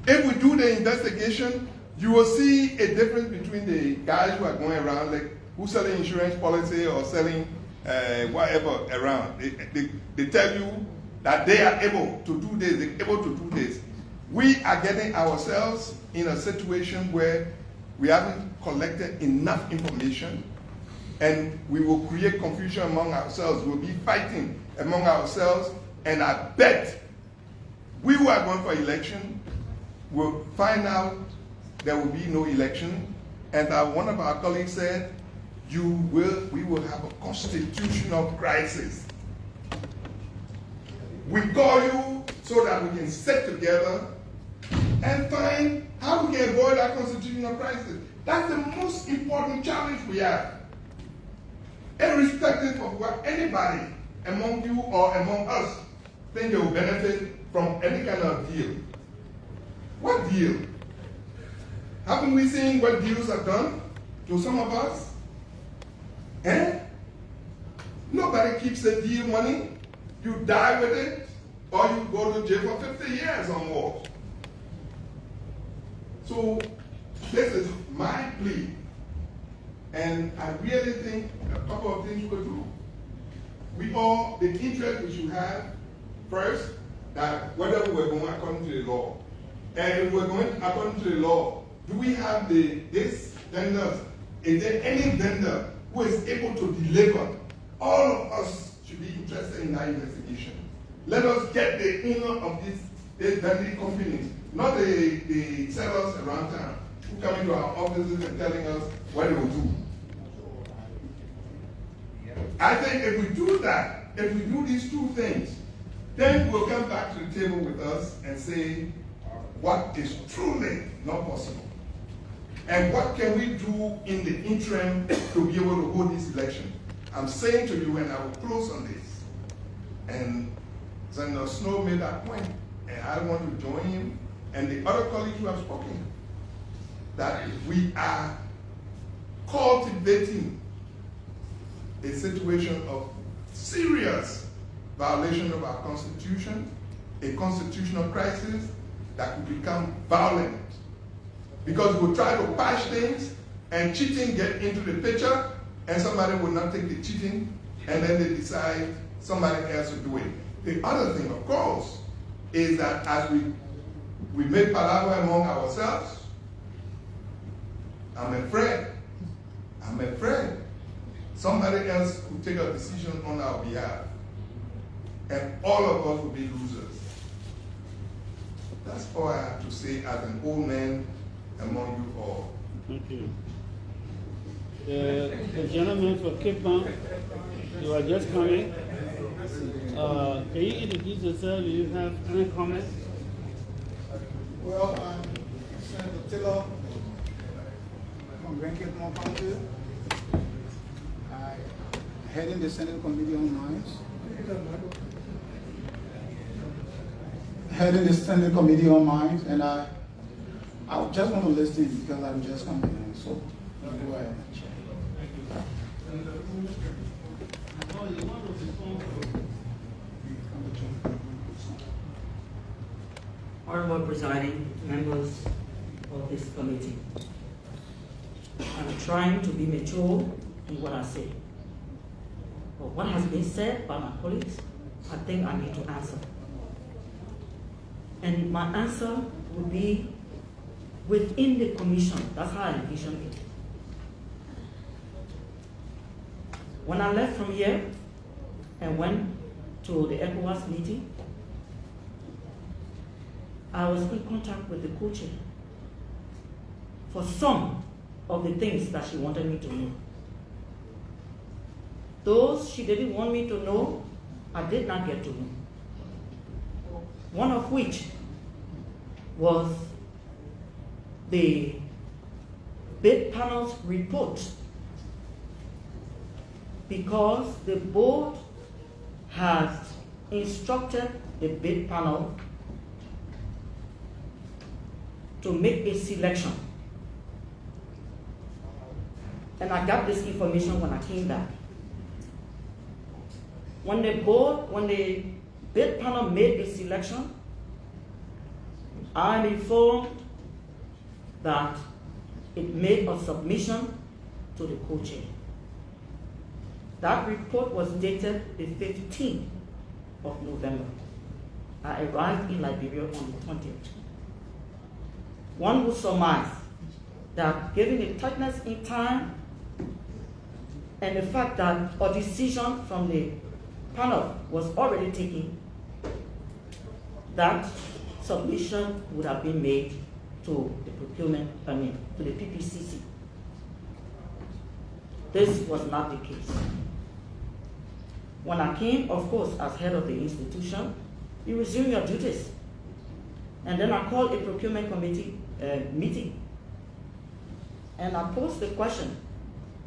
If we do the investigation, you will see a difference between the guys who are going around, like who's selling insurance policy or selling whatever around. They tell you that they are able to do this, they're able to do this. We are getting ourselves in a situation where we haven't collected enough information, and we will create confusion among ourselves. We'll be fighting among ourselves, and I bet we who are going for election will find out there will be no election. And one of our colleagues said, we will have a constitutional crisis. We call you so that we can sit together and find how we can avoid that constitutional crisis. That's the most important challenge we have. Irrespective of what anybody among you or among us think they will benefit from any kind of deal. What deal? Haven't we seen what deals have done to some of us? Nobody keeps a deal money. You die with it, or you go to jail for 50 years or more. So this is my plea. And I really think a couple of things we could do. The interest we should have, first, that whether we're going according to the law. And if we're going according to the law, do we have these vendors? Is there any vendor who is able to deliver? All of us should be interested in that investigation. Let us get the owner of these vending companies, not the sellers around town who come into our offices and telling us what they will do. I think if we do that, if we do these two things, then we'll come back to the table with us and say what is truly not possible. And what can we do in the interim to be able to hold this election? I'm saying to you, and I will close on this, and Senator Snow made that point, and I want to join him and the other colleagues who have spoken, that we are cultivating a situation of serious violation of our Constitution, a constitutional crisis that could become violent. Because we'll try to patch things and cheating get into the picture, and somebody will not take the cheating, and then they decide somebody else will do it. The other thing, of course, is that as we make palaver among ourselves, I'm afraid somebody else will take a decision on our behalf, and all of us will be losers. That's all I have to say as an old man among you all. Thank you. The gentleman for Cape Town, you are just coming. Can you introduce yourself? Do you have any comments? Well, I'm Senator Taylor from Grand Cape Town County. I head in the Senate Committee on Mines. Heading the Senate Committee on Mines, and I just want to listen because I'm just coming in. So Go ahead. Honorable Presiding, members of this committee, I'm trying to be mature in what I say. But what has been said by my colleagues, I think I need to answer. And my answer would be within the commission. That's how I envision it. When I left from here and went to the ECOWAS meeting, I was in contact with the co-chair for some of the things that she wanted me to know. Those she didn't want me to know, I did not get to know. One of which was the bid panel's report, because the board has instructed the bid panel to make a selection. And I got this information when I came back. When the bid panel made a selection, I'm informed that it made a submission to the co-chair. That report was dated the 15th of November. I arrived in Liberia on the 20th. One would surmise that given the tightness in time and the fact that a decision from the panel was already taken, that submission would have been made to the to the PPCC. This was not the case. When I came, of course, as head of the institution, you resume your duties. And then I called a procurement committee meeting. And I posed the question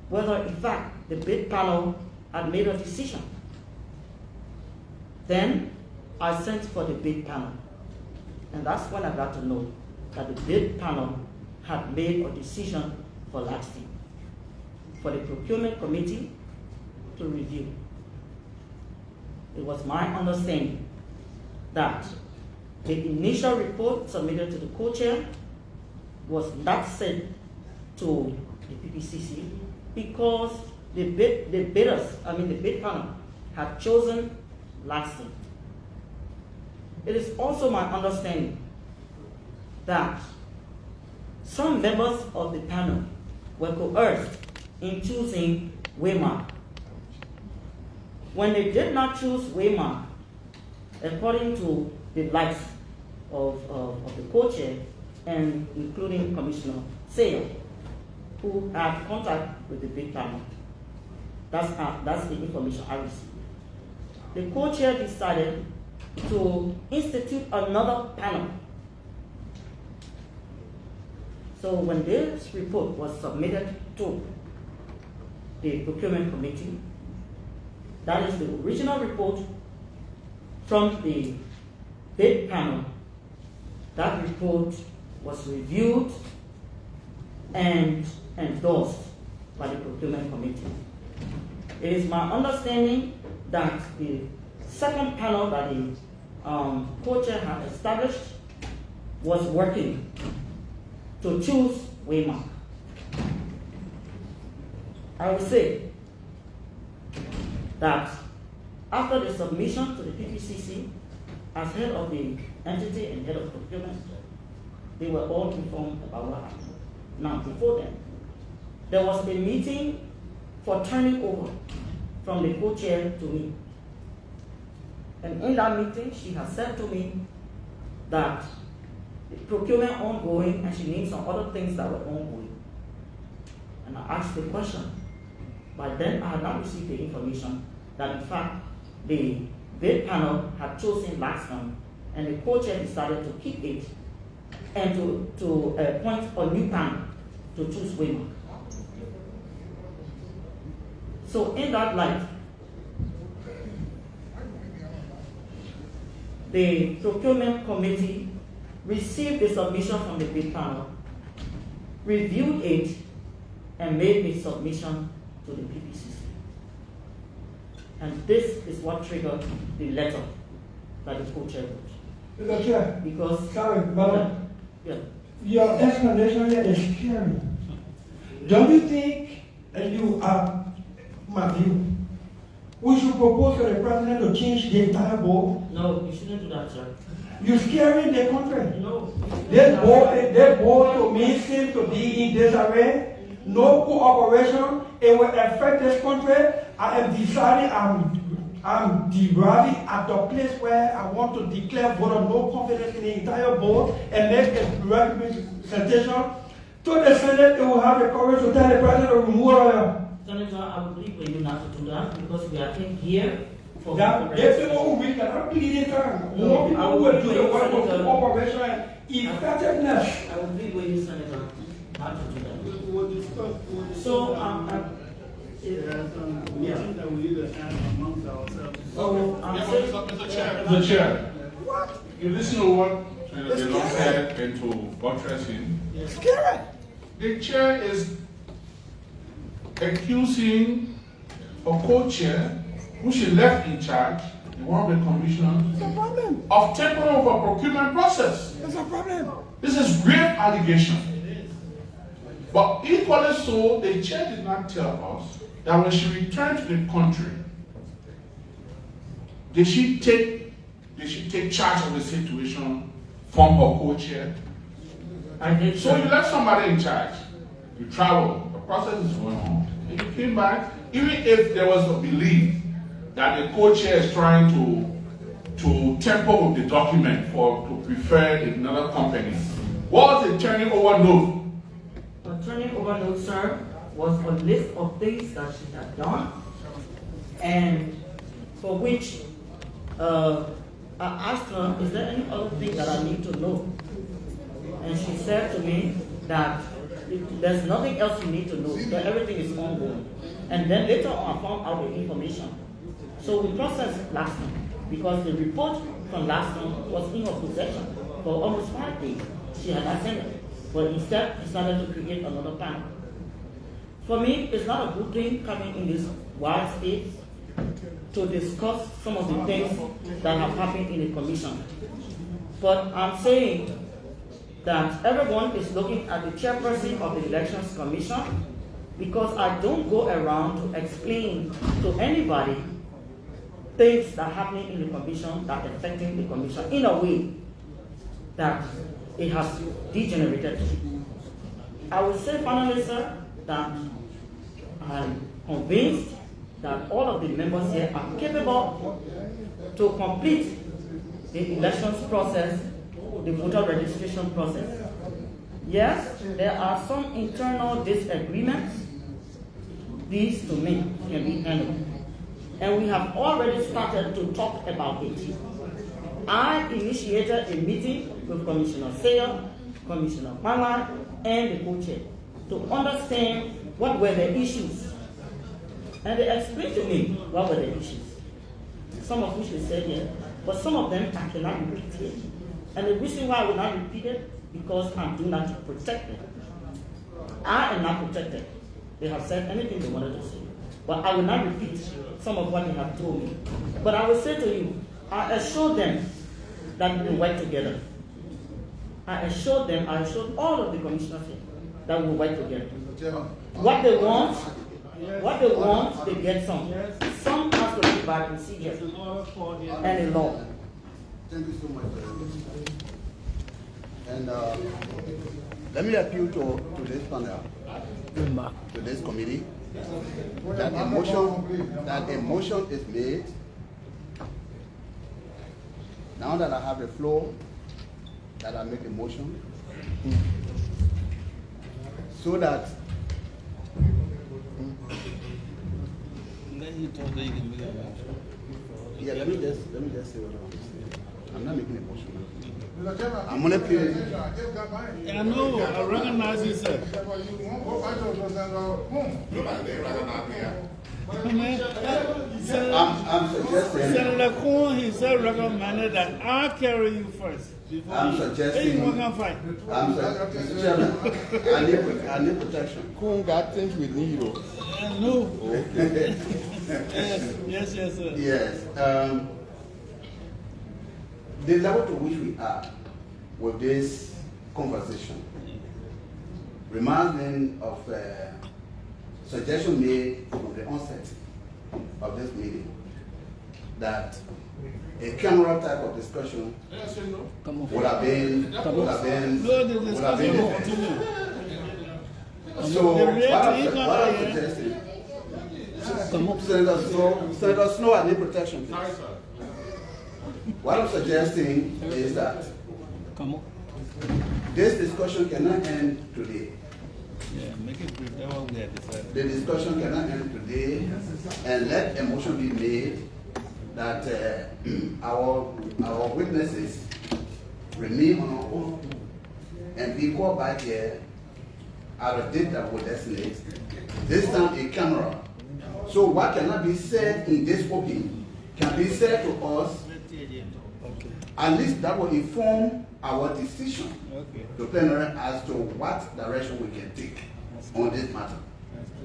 whether, in fact, the bid panel had made a decision. Then I sent for the bid panel. And that's when I got to know that the bid panel had made a decision for Laxton, for the procurement committee to review. It was my understanding that the initial report submitted to the co-chair was not sent to the PPCC because the bid panel had chosen Laxton. It is also my understanding that some members of the panel were coerced in choosing Waymark. When they did not choose Waymark, according to the likes of the co-chair and including Commissioner Sale, who had contact with the bid panel, that's the information I received. The co-chair decided to institute another panel. So when this report was submitted to the procurement committee, that is the original report from the bid panel, that report was reviewed and endorsed by the procurement committee. It is my understanding that the second panel that the co-chair had established was working to choose Waymark. I will say that after the submission to the PPCC, as head of the entity and head of procurement, they were all informed about what happened. Now, before then, there was a meeting for turning over from the co-chair to me. And in that meeting, she has said to me that the procurement ongoing, and she named some other things that were ongoing. And I asked the question. By then, I had not received the information that, in fact, the bid panel had chosen Laxton, and the co-chair decided to keep it and to appoint a new panel to choose Waymark. So in that light, the procurement committee received the submission from the bid panel, reviewed it, and made a submission to the PPCC. And this is what triggered the letter that the co-chair wrote. Mr. Chair, Because sorry, Madam. yeah. Your explanation here is scary. Don't you think, and you are my view, we should propose to the president to change the entire board? No, you shouldn't do that, sir. You're scaring the country. No. That board to me seems to be in disarray. No cooperation. It will affect this country. I am deciding I'm deriving at the place where I want to declare vote of no confidence in the entire board and make a representation to the Senate. It will have the courage to tell the president to remove her. Senator, I would believe for you not to do that because we are in here for There's people who we cannot plead in turn. More people who will do the work of cooperation and effectiveness. I would believe for you, Senator, not to do that. So, meeting that we either have amongst ourselves. Mr. Chair. Mr. Chair. What? You listen to what the law said and to buttress him. Scary. The chair is accusing a co-chair who she left in charge, one of the commissioners, of tampering of a procurement process. There's a problem. This is grave allegation. But equally so, the chair did not tell us that when she returned to the country, did she take charge of the situation from her co-chair? I did. So you left somebody in charge. You traveled. The process is going on. And you came back, even if there was a belief that the co-chair is trying to tamper with the document to prefer another company. What was the turning over note? The turning over note, sir, was a list of things that she had done and for which I asked her, is there any other thing that I need to know? And she said to me that there's nothing else you need to know, that everything is ongoing. And then later on I found out the information. So we processed last time because the report from last time was in her possession for almost 5 days. She had not sent it, but instead decided to create another panel. For me, it's not a good thing coming in this wild state to discuss some of the things that have happened in the commission. But I'm saying that everyone is looking at the chairperson of the Elections Commission because I don't go around to explain to anybody things that are happening in the commission that are affecting the commission in a way that it has degenerated. I would say finally, sir, that I'm convinced that all of the members here are capable to complete the elections process, the voter registration process. Yes, there are some internal disagreements. These, to me, can be handled. And we have already started to talk about it. I initiated a meeting with Commissioner Sayer, Commissioner Mallard, and the co-chair to understand what were the issues. And they explained to me what were the issues. Some of which we said here, but some of them I cannot repeat here. And the reason why I will not repeat it, because I'm doing that to protect them. I am not protected. They have said anything they wanted to say. But I will not repeat some of what they have told me. But I will say to you, I assured them that we will work together. I assured them, I assured all of the commissioners here that we will work together. What they want, they get some. Some has to be by procedure and in law. Thank you so much. And let me appeal to this panel, to this committee, that a motion is made. Now that I have the floor, that I make a motion, so that yeah, let me just say what I want to say. I'm not making a motion. I'm gonna play. I know, I recognize you, sir. I'm suggesting. Senator Kuhn himself recommended that I carry you first. I'm suggesting. Mr. Chairman, I need protection. Kuhn got things we need. No. Okay. Yes, sir. Yes. The level to which we are with this conversation reminds me of a suggestion made from the onset of this meeting that a camera type of discussion would have been so what I'm suggesting, Senator Snow, I need protection, please. What I'm suggesting is that this discussion cannot end today. Yeah, make it brief. That's what we had decided. The discussion cannot end today, and let a motion be made that our witnesses remain on our own and be called back here at a date that will designate. This time a camera. So what cannot be said in this opening can be said to us. At least that will inform our decision to plenary as to what direction we can take on this matter.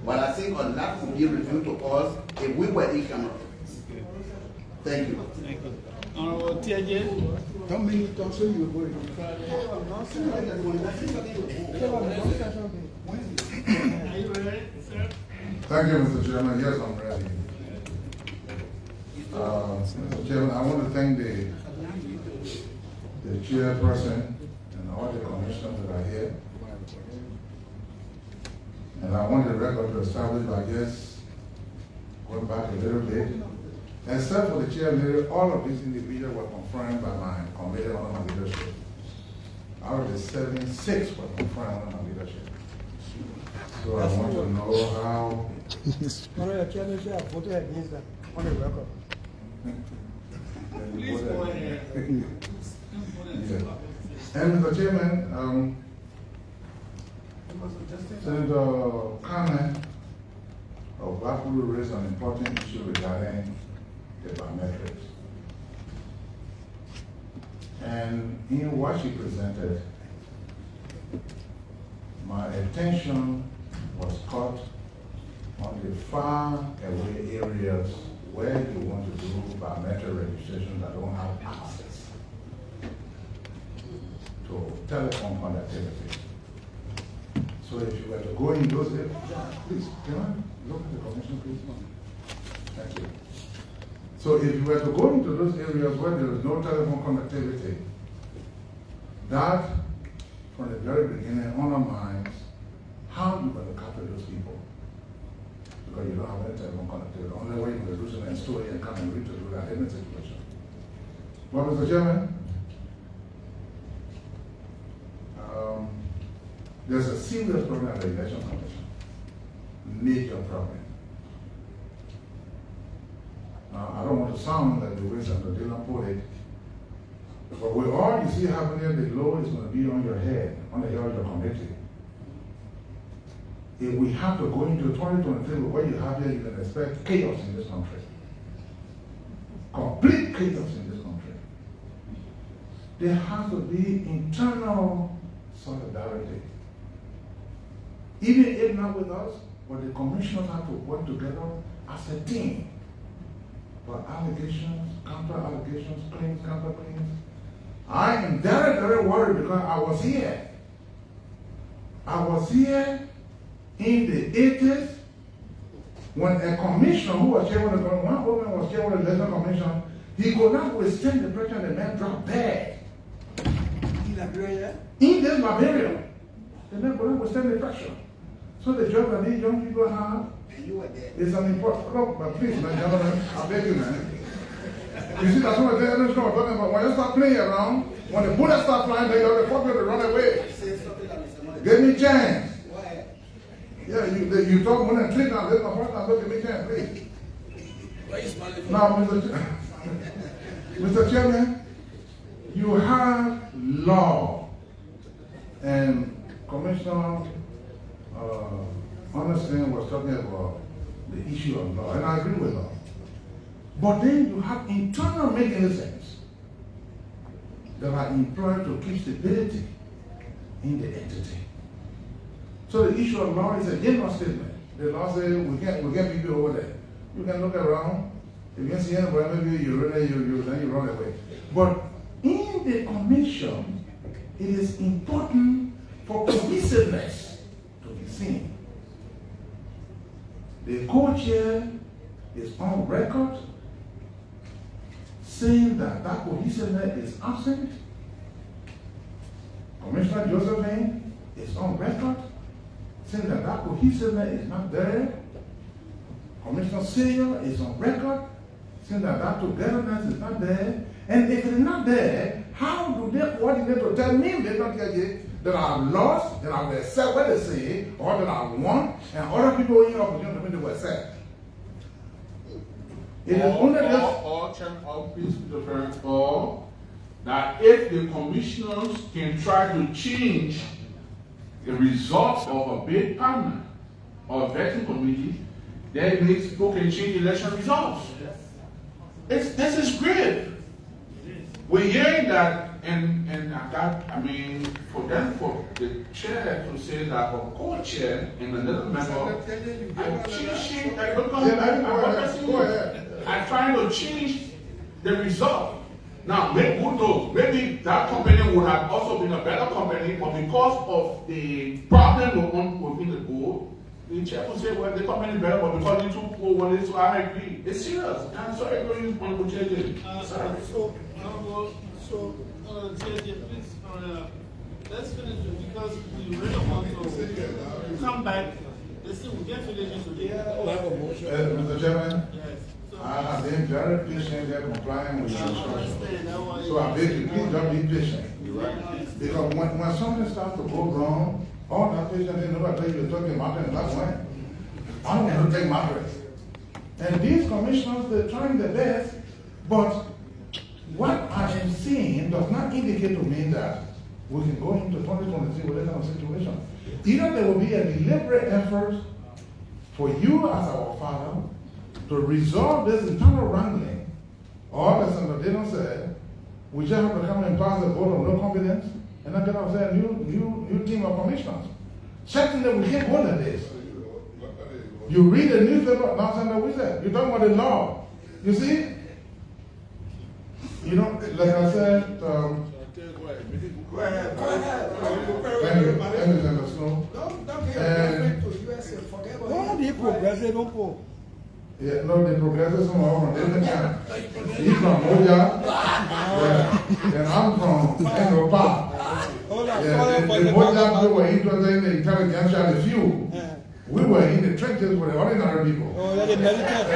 But I think on that will be reviewed to us if we were in camera. Thank you. Thank you. Honorable TJ. How many times you were Are you ready, sir? Thank you, Mr. Chairman. Yes, I'm ready. Mr. Chairman, I want to thank the chairperson and all the commissioners that are here. And I want the record to establish, I guess, going back a little bit, except for the chair lady, all of these individuals were confirmed by my committee under my leadership. Out of the 7, 6 were confirmed under my leadership. So I want to know how. Honorable Chairman, I voted against that on the record. Please go ahead. Yeah. And Mr. Chairman, Senator Carmen of Blackwood raised an important issue regarding the biometrics. And in what she presented, my attention was caught on the far away areas where you want to do biometric registration that don't have access to telephone connectivity. So if you were to go in those areas, please, can I look at the commission, please? Thank you. So if you were to go into those areas where there is no telephone connectivity, that from the very beginning undermines how you're going to capture those people. Because you don't have any telephone connectivity. The only way you can reduce it and store it and come and read to do that in a situation. Well, Mr. Chairman, there's a serious problem at the Election Commission. Major problem. Now, I don't want to sound like the way Senator Dillon put it, but with all you see happening, the law is going to be on your head, on the head of your committee. If we have to go into 2023 with what you have here, you can expect chaos in this country. Complete chaos in this country. There has to be internal solidarity. Even if not with us, but the commissioners have to work together as a team. But allegations, counter-allegations, claims, counter-claims. I am very, very worried because I was here. I was here in the 80s when a commissioner who was chairman of the one woman was chairman of the election commission, he could not withstand the pressure and the man dropped dead. In Liberia? In this Liberia. The man could not withstand the pressure. So the job that these young people have is an important, look, but please, man, gentlemen, I beg you, man. You see, that's what I'm talking about. When you start playing around, when the bullets start flying, then you have to fuck with it, run away. Give me a chance. Yeah, you talk more than 3 times. This is my first time, so give me a chance, please. Now, Mr. Chairman, you have law, and Commissioner Understand was talking about the issue of law, and I agree with law. But then you have internal mechanisms that are employed to keep stability in the entity. So the issue of law is a general statement. The law says we get people over there. You can look around. If you can see anybody, maybe then you run away. But in the commission, it is important for cohesiveness to be seen. The co-chair is on record saying that cohesiveness is absent. Commissioner Josephine is on record saying that cohesiveness is not there. Commissioner Senior is on record saying that togetherness is not there. And if it's not there, how do they coordinate to tell me that I've lost, that I've accepted what they say, or that I won, and other people in opportunity to be accept? It is only or that if the commissioners can try to change the results of a bid panel or a vetting committee, then means people can change election results. This is great. We're hearing that, and for the chair to say that a co-chair and another member, I'm trying to change the result. Now, maybe, who knows? Maybe that company would have also been a better company, but because of the problem within the board, the chair will say, well, the company is better, but because you two people wanted to, I agree. It's serious. I'm sorry, I don't use one to change it. Sorry. Please, let's finish it because we really want to come back. Listen, we get finished today. Mr. Chairman? Yes. I have been very patient and complying with the instructions. So I beg you, please don't be patient. Because when something starts to go wrong, all that patient is nobody tell you to talk about it in that way. I don't want to take my rest. And these commissioners, they're trying their best, but what I am seeing does not indicate to me that we can go into 2023 with that kind of situation. Either there will be a deliberate effort for you as our father to resolve this internal wrangling, or as Senator Dillon said, we just have to come and pass a vote of no confidence, and then get ourselves a new team of commissioners. Secondly, we can't go like this. You read the newspaper, now Senator Wizard, you're talking about the law. You see? You know, like I said, Go ahead. thank you, Senator Snow. Don't get to USA. Forget about it. What do you progress? Don't go. Yeah, no, the progressives from all from different camps. He's from Moja, and I'm from Enro Park. The Moja people were interested in the intelligence and the few. We were in the trenches with the ordinary people. Oh, yeah, they meditate.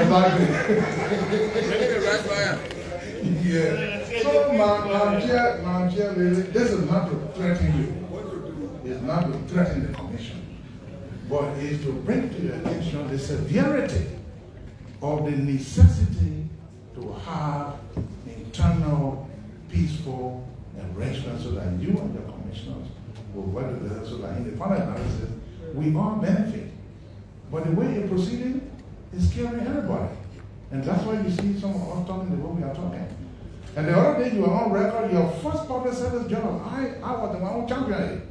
Exactly. Yeah. So, Madam Chair, this is not to threaten you. It's not to threaten the commission. But it's to bring to your attention the severity of the necessity to have internal, peaceful arrangements so that you and your commissioners will work together so that in the final analysis, we all benefit. But the way you're proceeding is scaring everybody. And that's why you see some of us talking the way we are talking. And the other day you were on record, your first public service job, I was the one who championed it.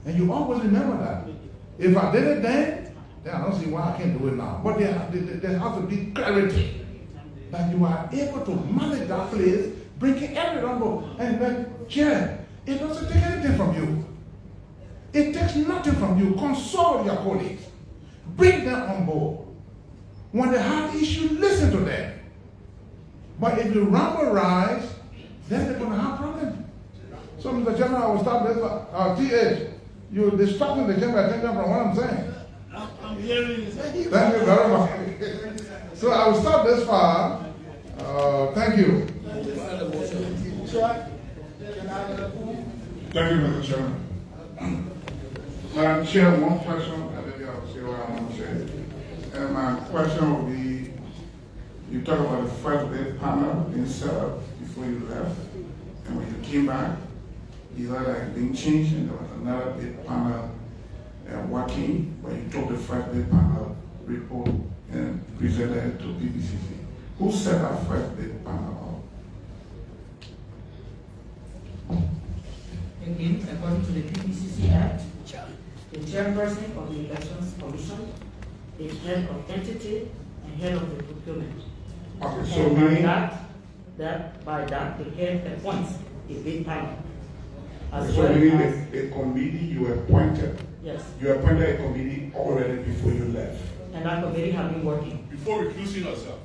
And you always remember that. If I did it then I don't see why I can't do it now. But there has to be clarity that you are able to manage that place, bringing everyone on board. And then, Chair, it doesn't take anything from you. It takes nothing from you. Consult your colleagues. Bring them on board. When they have issues, listen to them. But if you rumble rise, then they're going to have problems. So, Mr. Chairman, I will stop this. TH, you're distracting the Chairman's attention from what I'm saying. I'm hearing you. Thank you very much. So I will stop this far. Thank you. Thank you, Mr. Chairman. Madam Chair, one question, and then I'll say what I want to say. And my question will be, you talk about the first bid panel being set up before you left, and when you came back, you had like being changed, and there was another bid panel working, but you took the first bid panel report and presented to PPCC. Who set up first the panel up? Again, according to the PPCC Act, the chairperson of the Elections Commission is head of entity and head of the procurement. Okay, so and meaning by that, the head appoints a big panel. As so well meaning as, the committee you appointed. yes, You appointed a committee already before you left. and that committee have been working. Before reclusing yourself.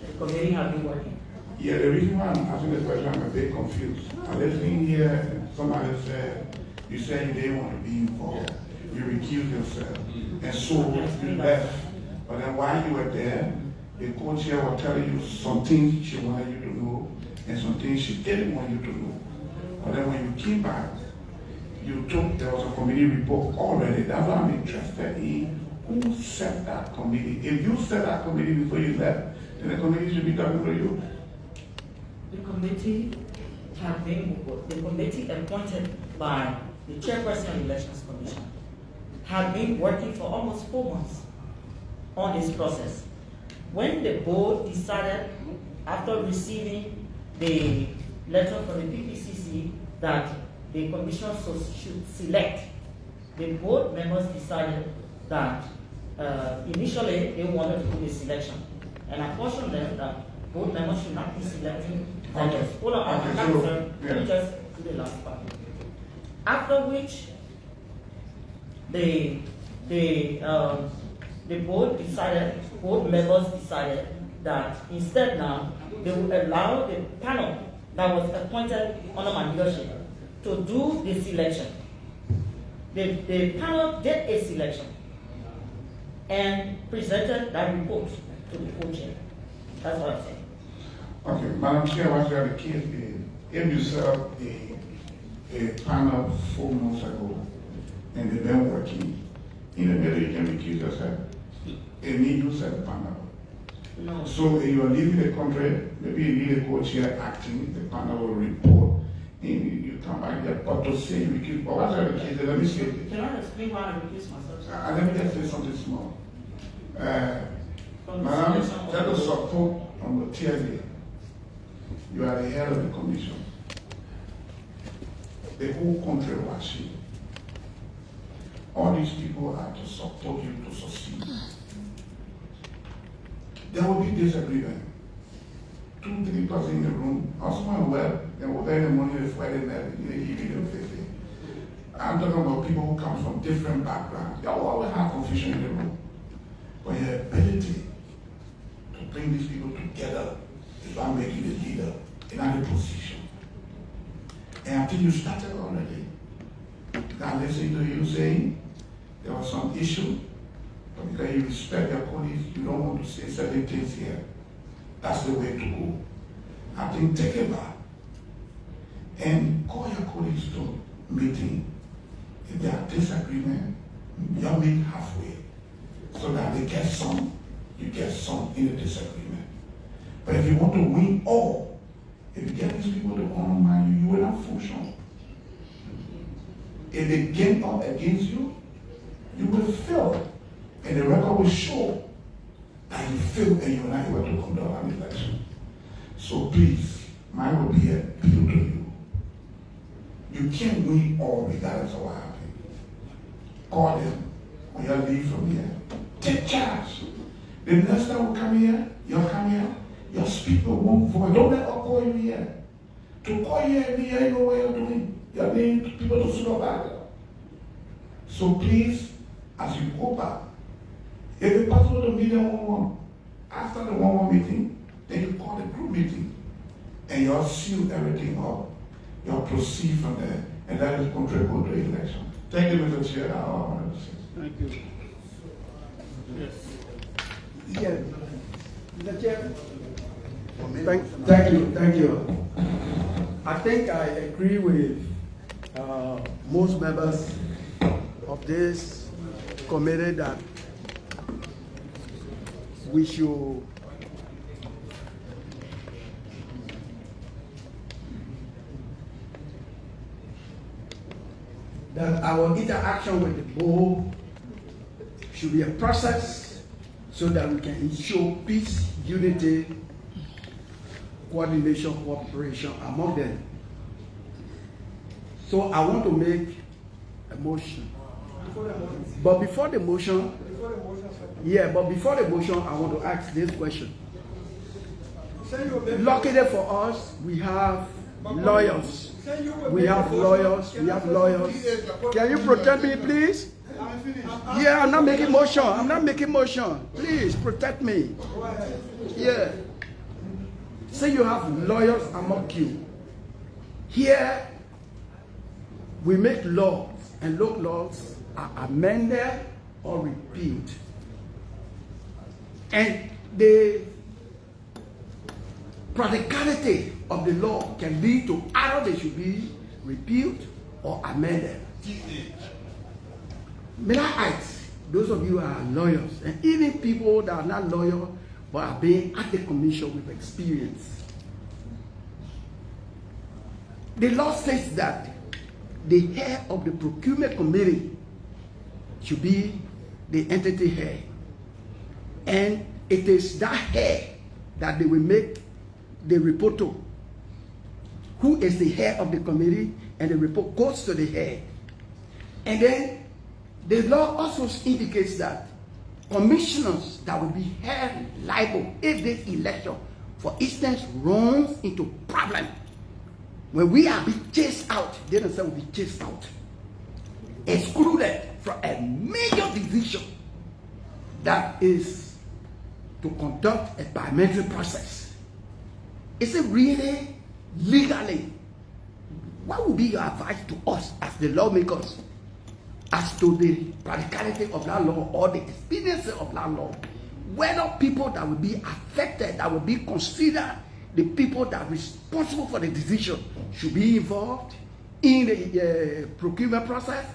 The committee have been working. Yeah, the reason why I'm asking the question, I'm a bit confused. I'm listening here, somebody said, you said you didn't want to be involved. You recused yourself. And so you left. But then while you were there, the co-chair was telling you some things she wanted you to know and some things she didn't want you to know. But then when you came back, there was a committee report already. That's why I'm interested in who set that committee. If you set that committee before you left, then the committee should be talking to you. The committee appointed by the chairperson of the Elections Commission have been working for almost 4 months on this process. When the board decided, after receiving the letter from the PPCC that the commission should select, the board members decided that initially they wanted to do the selection. And I cautioned them that board members should not be selecting vendors. Hold on, Okay, I'm so, sir. Let me just do the last part. After which, the board members decided that instead now they would allow the panel that was appointed under my leadership to do the selection. The panel did a selection and presented that report to the co-chair. That's what I'm saying. Okay, Madam Chair, what's the case is, if you set up a panel 4 months ago and they've been working, in the middle you can recuse yourself. It means you set the panel. No. So if you are leaving the country, maybe you need a co-chair acting, the panel will report, and you come back there. But to say you recuse, but what's the case? Let me say this. Can I explain why I recuse myself? Let me just say something small. Madam, let us support on the TSA. You are the head of the commission. The whole country watching. All these people are to support you to succeed. There will be disagreement. 2-3 person in the room, husband well, they will earn the money the Friday night, in the evening and 50. I'm talking about people who come from different backgrounds. They will always have confusion in the room. But your ability to bring these people together is what makes you the leader in any position. And I think you started already. Now listening to you saying there was some issue, but because you respect your colleagues, you don't want to say certain things here. That's the way to go. I think take it back and call your colleagues to meeting. If there are disagreement, you meet halfway so that they get some, you get some in the disagreement. But if you want to win all, if you get these people to undermine you, you will not function. If they gang up against you, you will fail. And the record will show that you failed and you are not able to conduct an election. So please, mine will be a appeal to you. You can't win all regardless of what happens. Call them when you leave from here. Take charge. The next time we come here, you'll come here, your speaker won't voice. Don't let us call you here. To call you here, you know what you're doing. You're being people to supervise. So please, as you go back, if it's possible to meet them one-on-one, after the one-on-one meeting, then you call the group meeting. And you'll seal everything up. You'll proceed from there, and that is contribute to the election. Thank you, Mr. Chair. That's all I wanted to say. Thank you. Yes. Yeah. Mr. Chair. Thank you. I think I agree with most members of this committee that we should that our interaction with the board should be a process so that we can ensure peace, unity, coordination, cooperation among them. So I want to make a motion. But before the motion, I want to ask this question. Luckily for us, we have lawyers. We have lawyers. Can you protect me, please? Yeah, I'm not making motion. Please protect me. Yeah. Say you have lawyers among you. Here, we make laws, and those laws are amended or repealed. And the practicality of the law can lead to either they should be repealed or amended. May I ask, those of you who are lawyers, and even people that are not lawyers but are being at the commission with experience, the law says that the head of the procurement committee should be the entity head. And it is that head that they will make the report to, who is the head of the committee, and the report goes to the head. And then the law also indicates that commissioners that will be held liable if this election, for instance, runs into problem. When we are being chased out, they themselves will be chased out, excluded from a major decision that is to conduct a parliamentary process. Is it really legally? What would be your advice to us as the lawmakers as to the practicality of that law or the expediency of that law? Whether people that will be affected, that will be considered the people that are responsible for the decision should be involved in the procurement process,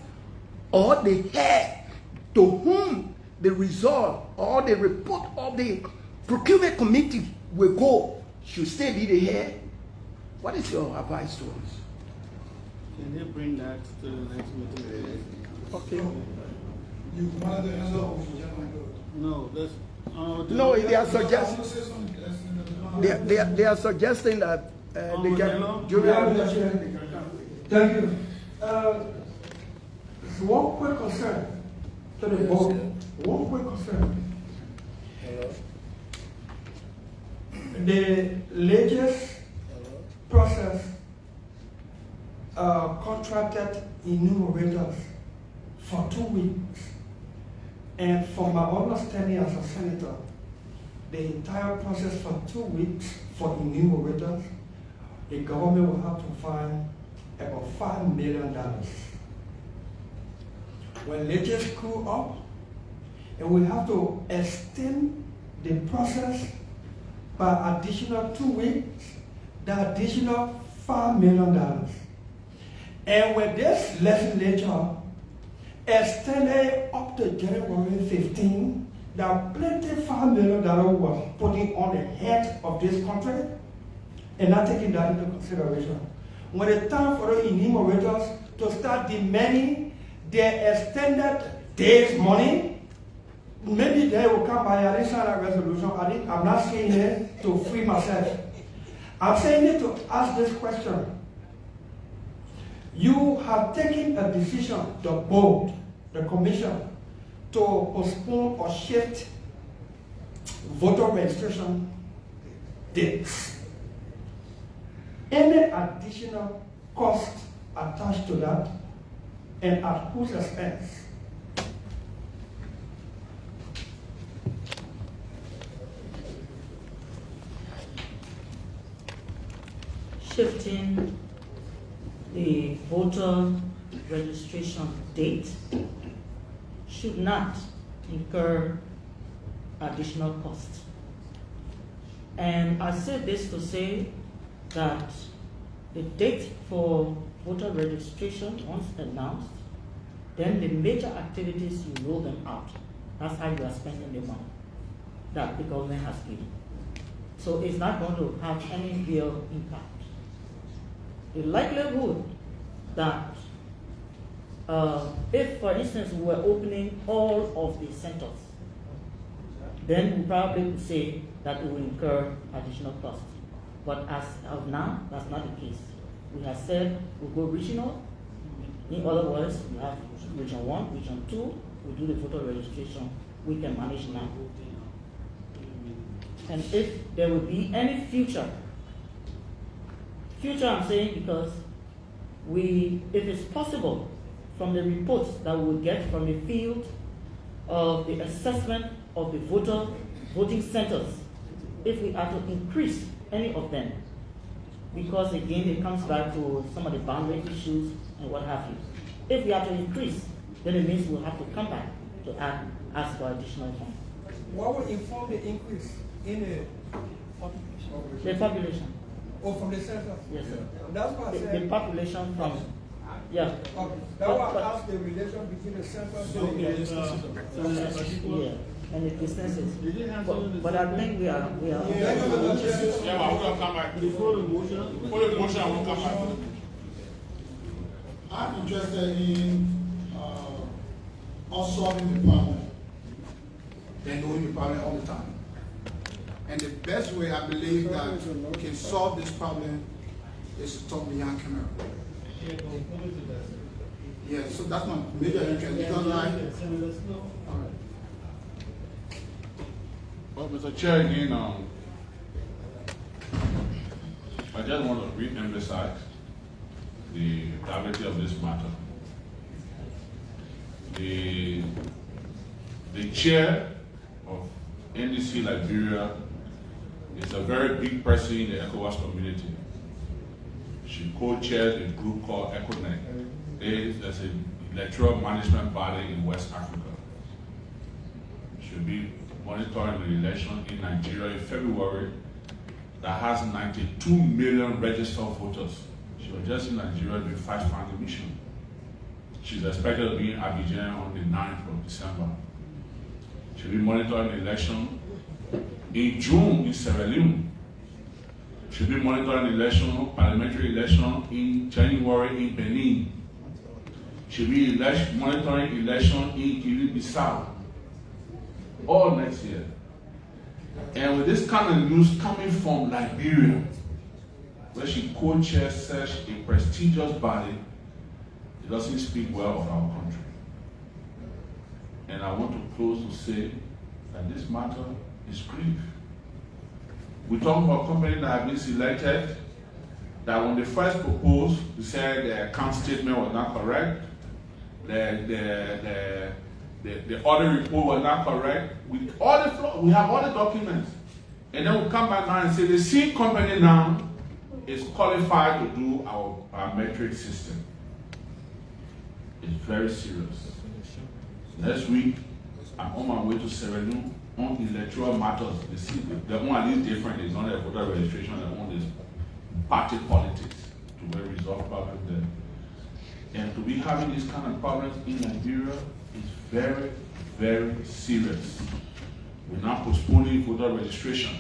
or the head to whom the result or the report of the procurement committee will go should still be the head. What is your advice to us? Can they bring that to the next meeting? Okay. No, that's... No, they are suggesting. They are suggesting that they can. Thank you. One quick concern to the board. One quick concern. The latest process contracted enumerators for 2 weeks. And from my understanding as a senator, the entire process for 2 weeks for enumerators, the government will have to find about $5 million. When legends grew up, and we have to extend the process by additional 2 weeks, the additional $5 million. And when this legislature extended up to January 15, that plenty $5 million was putting on the head of this country and not taking that into consideration. When it's time for the enumerators to start demanding their extended days money, maybe they will come by a resolution. I'm not saying it to free myself. I'm saying it to ask this question. You have taken a decision, the board, the commission, to postpone or shift voter registration dates. Any additional cost attached to that, and at whose expense? Shifting the voter registration date should not incur additional costs. And I say this to say that the date for voter registration, once announced, then the major activities, you roll them out. That's how you are spending the money that the government has given. So it's not going to have any real impact. The likelihood that if, for instance, we were opening all of the centers then we probably would say that it will incur additional costs. But as of now, that's not the case. We have said we'll go regional. In other words, we have region 1, region 2, we do the voter registration, we can manage now. And if there will be any future I'm saying because if it's possible, from the reports that we will get from the field of the assessment of the voting centers, if we are to increase any of them, because again it comes back to some of the boundary issues and what have you. If we are to increase, then it means we'll have to come back to ask for additional funds. What will inform the increase in the population? The population. Oh, from the census? Yes, sir. That's what I said. The population from, yeah. Okay. That's why I asked the relation between the census and yeah, and the distances. But I think we are. Yeah, but we're going to come back. Before the motion, we'll come back. I'm interested in us solving the problem and knowing the problem all the time. And the best way I believe that we can solve this problem is to talk beyond camera. Yeah, so that's my major interest because Well, Mr. Chair, again, I just want to re-emphasize the gravity of this matter. The chair of NDC Liberia is a very big person in the ECOWAS community. She co-chairs a group called ECONEC. There's an electoral management body in West Africa. She'll be monitoring the election in Nigeria in February that has 92 million registered voters. She was just in Nigeria doing fact-finding mission. She's expected to be in Abidjan on the 9th of December. She'll be monitoring the election in June in Sierra Leone. She'll be monitoring the election, parliamentary election in January in Benin. She'll be monitoring election in Guinea-Bissau all next year. And with this kind of news coming from Liberia, where she co-chairs such a prestigious body, it doesn't speak well of our country. And I want to close to say that this matter is grave. We talk about companies that have been selected, that when they first proposed, they said the account statement was not correct, the audit report was not correct. We have all the documents. And then we come back now and say the same company now is qualified to do our biometric system. It's very serious. Next week, I'm on my way to Sierra Leone on electoral matters. The one that is different is not a voter registration, the one is party politics to where resolve problems there. And to be having these kind of problems in Nigeria is very, very serious. We're now postponing voter registration.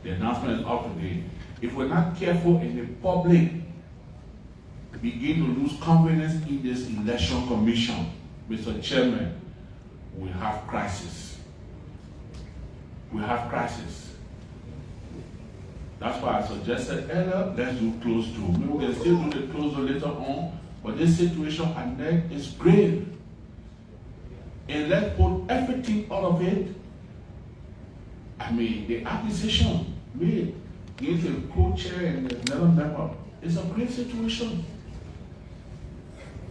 The announcement is up today. If we're not careful and the public begin to lose confidence in this election commission, Mr. Chairman, we have crisis. We have crisis. That's why I suggested earlier, let's do close door. Maybe we can still do the close door later on, but this situation at NEC is grave. And let's put everything out of it. I mean, the accusation made against a co-chair and another member is a grave situation.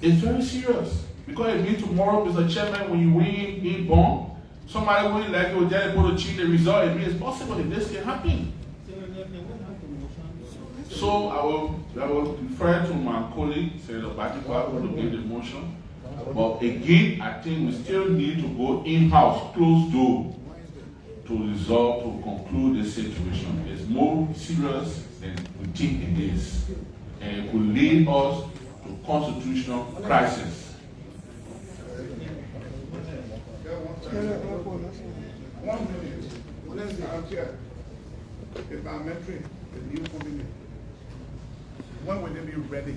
It's very serious. Because it means tomorrow, Mr. Chairman, when you win in Bonn, somebody will like you just able to cheat the result. It means possible if this can happen. So I will refer to my colleague, Senator Batipa, who will give the motion. But again, I think we still need to go in-house, closed door, to resolve, to conclude this situation. It's more serious than we think it is. And it could lead us to constitutional crisis. One minute. The biometric, the new company, when will they be ready?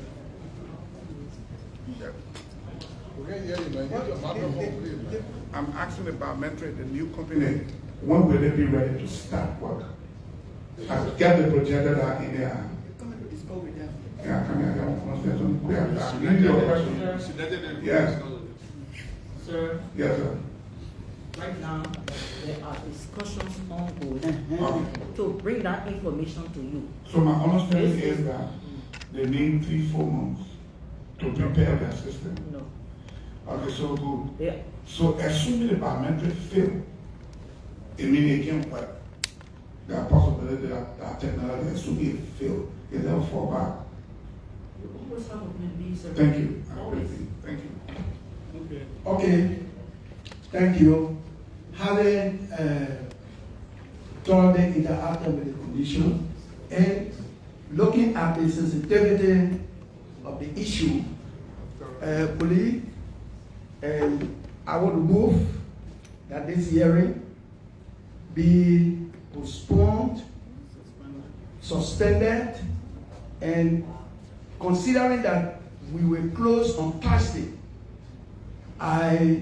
I'm asking about mentoring the new company. When will they be ready to start work? I get the projected out in there. Yeah, come here. I want to say something. Yeah, I need your question. Yes. Sir? Yes, sir. Right now, there are discussions ongoing to bring that information to you. So my understanding is that they need 3-4 months to prepare their system. No. Okay, so good. Yeah. So assuming the biometric fail, it means it can't work. There are possibilities that technology, assuming it fail, it never fall back. You always have a plan B, sir. Thank you. Always. Thank you. Okay. Okay, thank you. Having thoroughly interacted with the commission and looking at the sensitivity of the issue, police, I would move that this hearing be postponed, suspended, and considering that we were closed on Thursday, I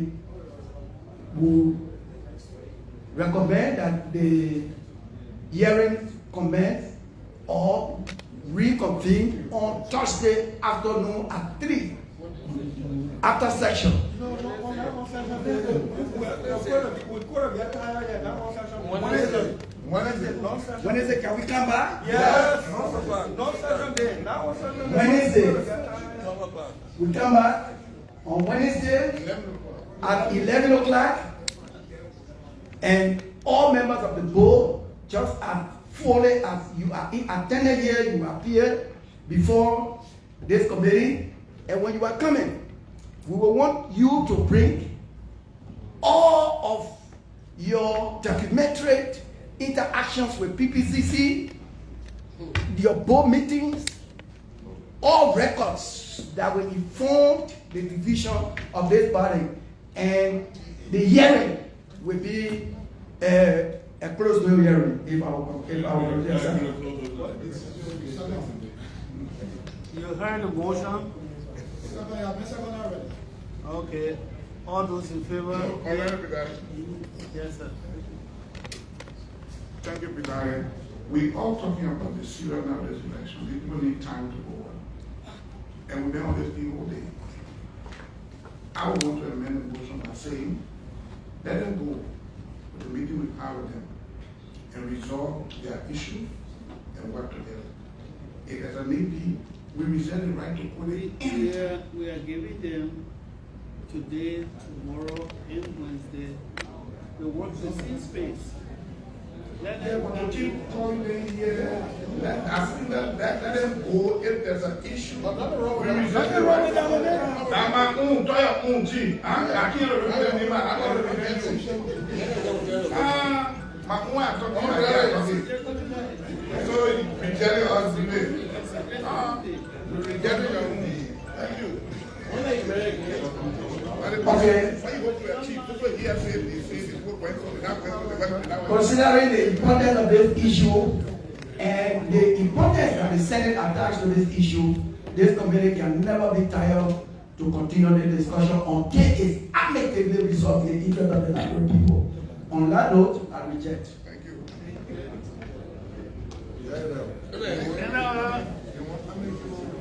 would recommend that the hearing commence or reconvene on Thursday afternoon at 3 after section. Wednesday, can we come back? Yes. No session day. Wednesday, we come back on Wednesday at 11 o'clock, and all members of the board, just as fully as you are attended here, you appear before this committee, and when you are coming, we will want you to bring all of your documented interactions with PPCC, your board meetings, all records that will inform the division of this body, and the hearing will be a closed door hearing. If You heard the motion? Okay. All those in favor? Yes, sir. Thank you, Bilal. We all talking about the seriousness of this election. People need time to go on. And we've been on this thing all day. I would want to amend the motion by saying, let them go to the meeting with all of them and resolve their issue and work together. If there's a need be, we reserve the right to put it in. We are giving them today, tomorrow, and Wednesday the work the same space. Let them keep calling them here. Let them go if there's an issue. Nothing wrong with that. I'm my own, I can't remember him. I don't remember him. My own, I'm talking about it. So you tell us today. You get it, your own. Thank you. Okay. Considering the importance of this issue and the importance that the Senate attached to this issue, this committee can never be tired to continue the discussion until it's amicably resolved in the interest of the Liberian people. On that note, I reject. Thank you.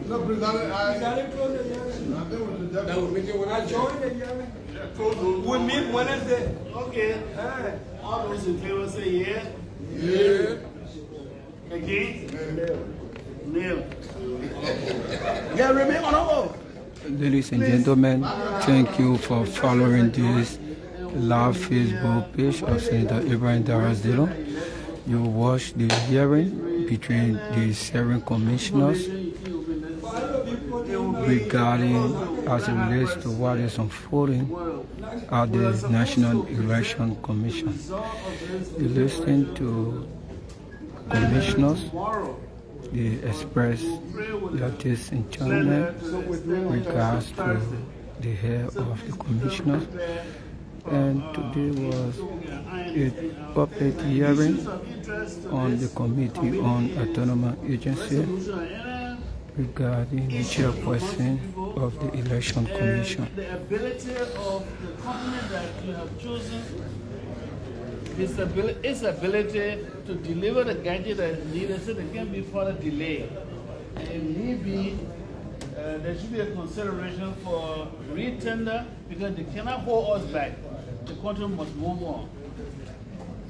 No, President, we meet Wednesday. Okay. All those in favor say yeah. Yeah. Against? No. Yeah, remain honorable. Ladies and gentlemen, thank you for following this live Facebook page of Senator Ibrahim Darasdelo. You watched the hearing between the 7 commissioners regarding as it relates to what is unfolding at the National Election Commission. You listened to commissioners. They express their disenchantment regards to the head of the commissioners. And today was a public hearing on the Committee on Autonomous Agency. regarding the chairperson of the Election Commission. The ability of the company that you have chosen, its ability to deliver the gadget that is needed so there can be further delay. And if need be, there should be a consideration for re-tender because they cannot hold us back. The country must move on.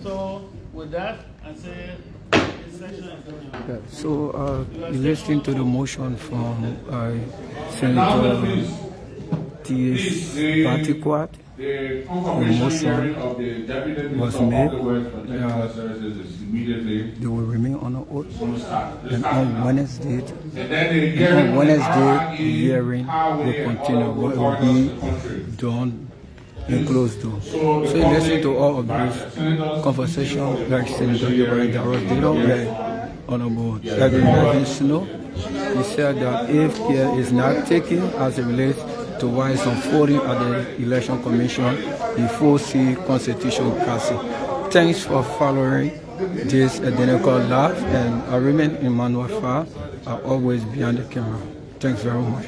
So with that, I say this session is adjourned. Yeah, so listening to the motion from Senator T.S. Partiquat, the motion was made. They will remain on the oath. And on Wednesday, the hearing will continue. What will be done in closed door. So listening to all of this conversation, like Senator Liberian did not get Honorable Edwin Snow. He said that if care is not taken as it relates to why it's unfolding at the Election Commission, he foresee constitutional crisis. Thanks for following this identical live, and I remain Emmanuel Farr. I always behind the camera. Thanks very much.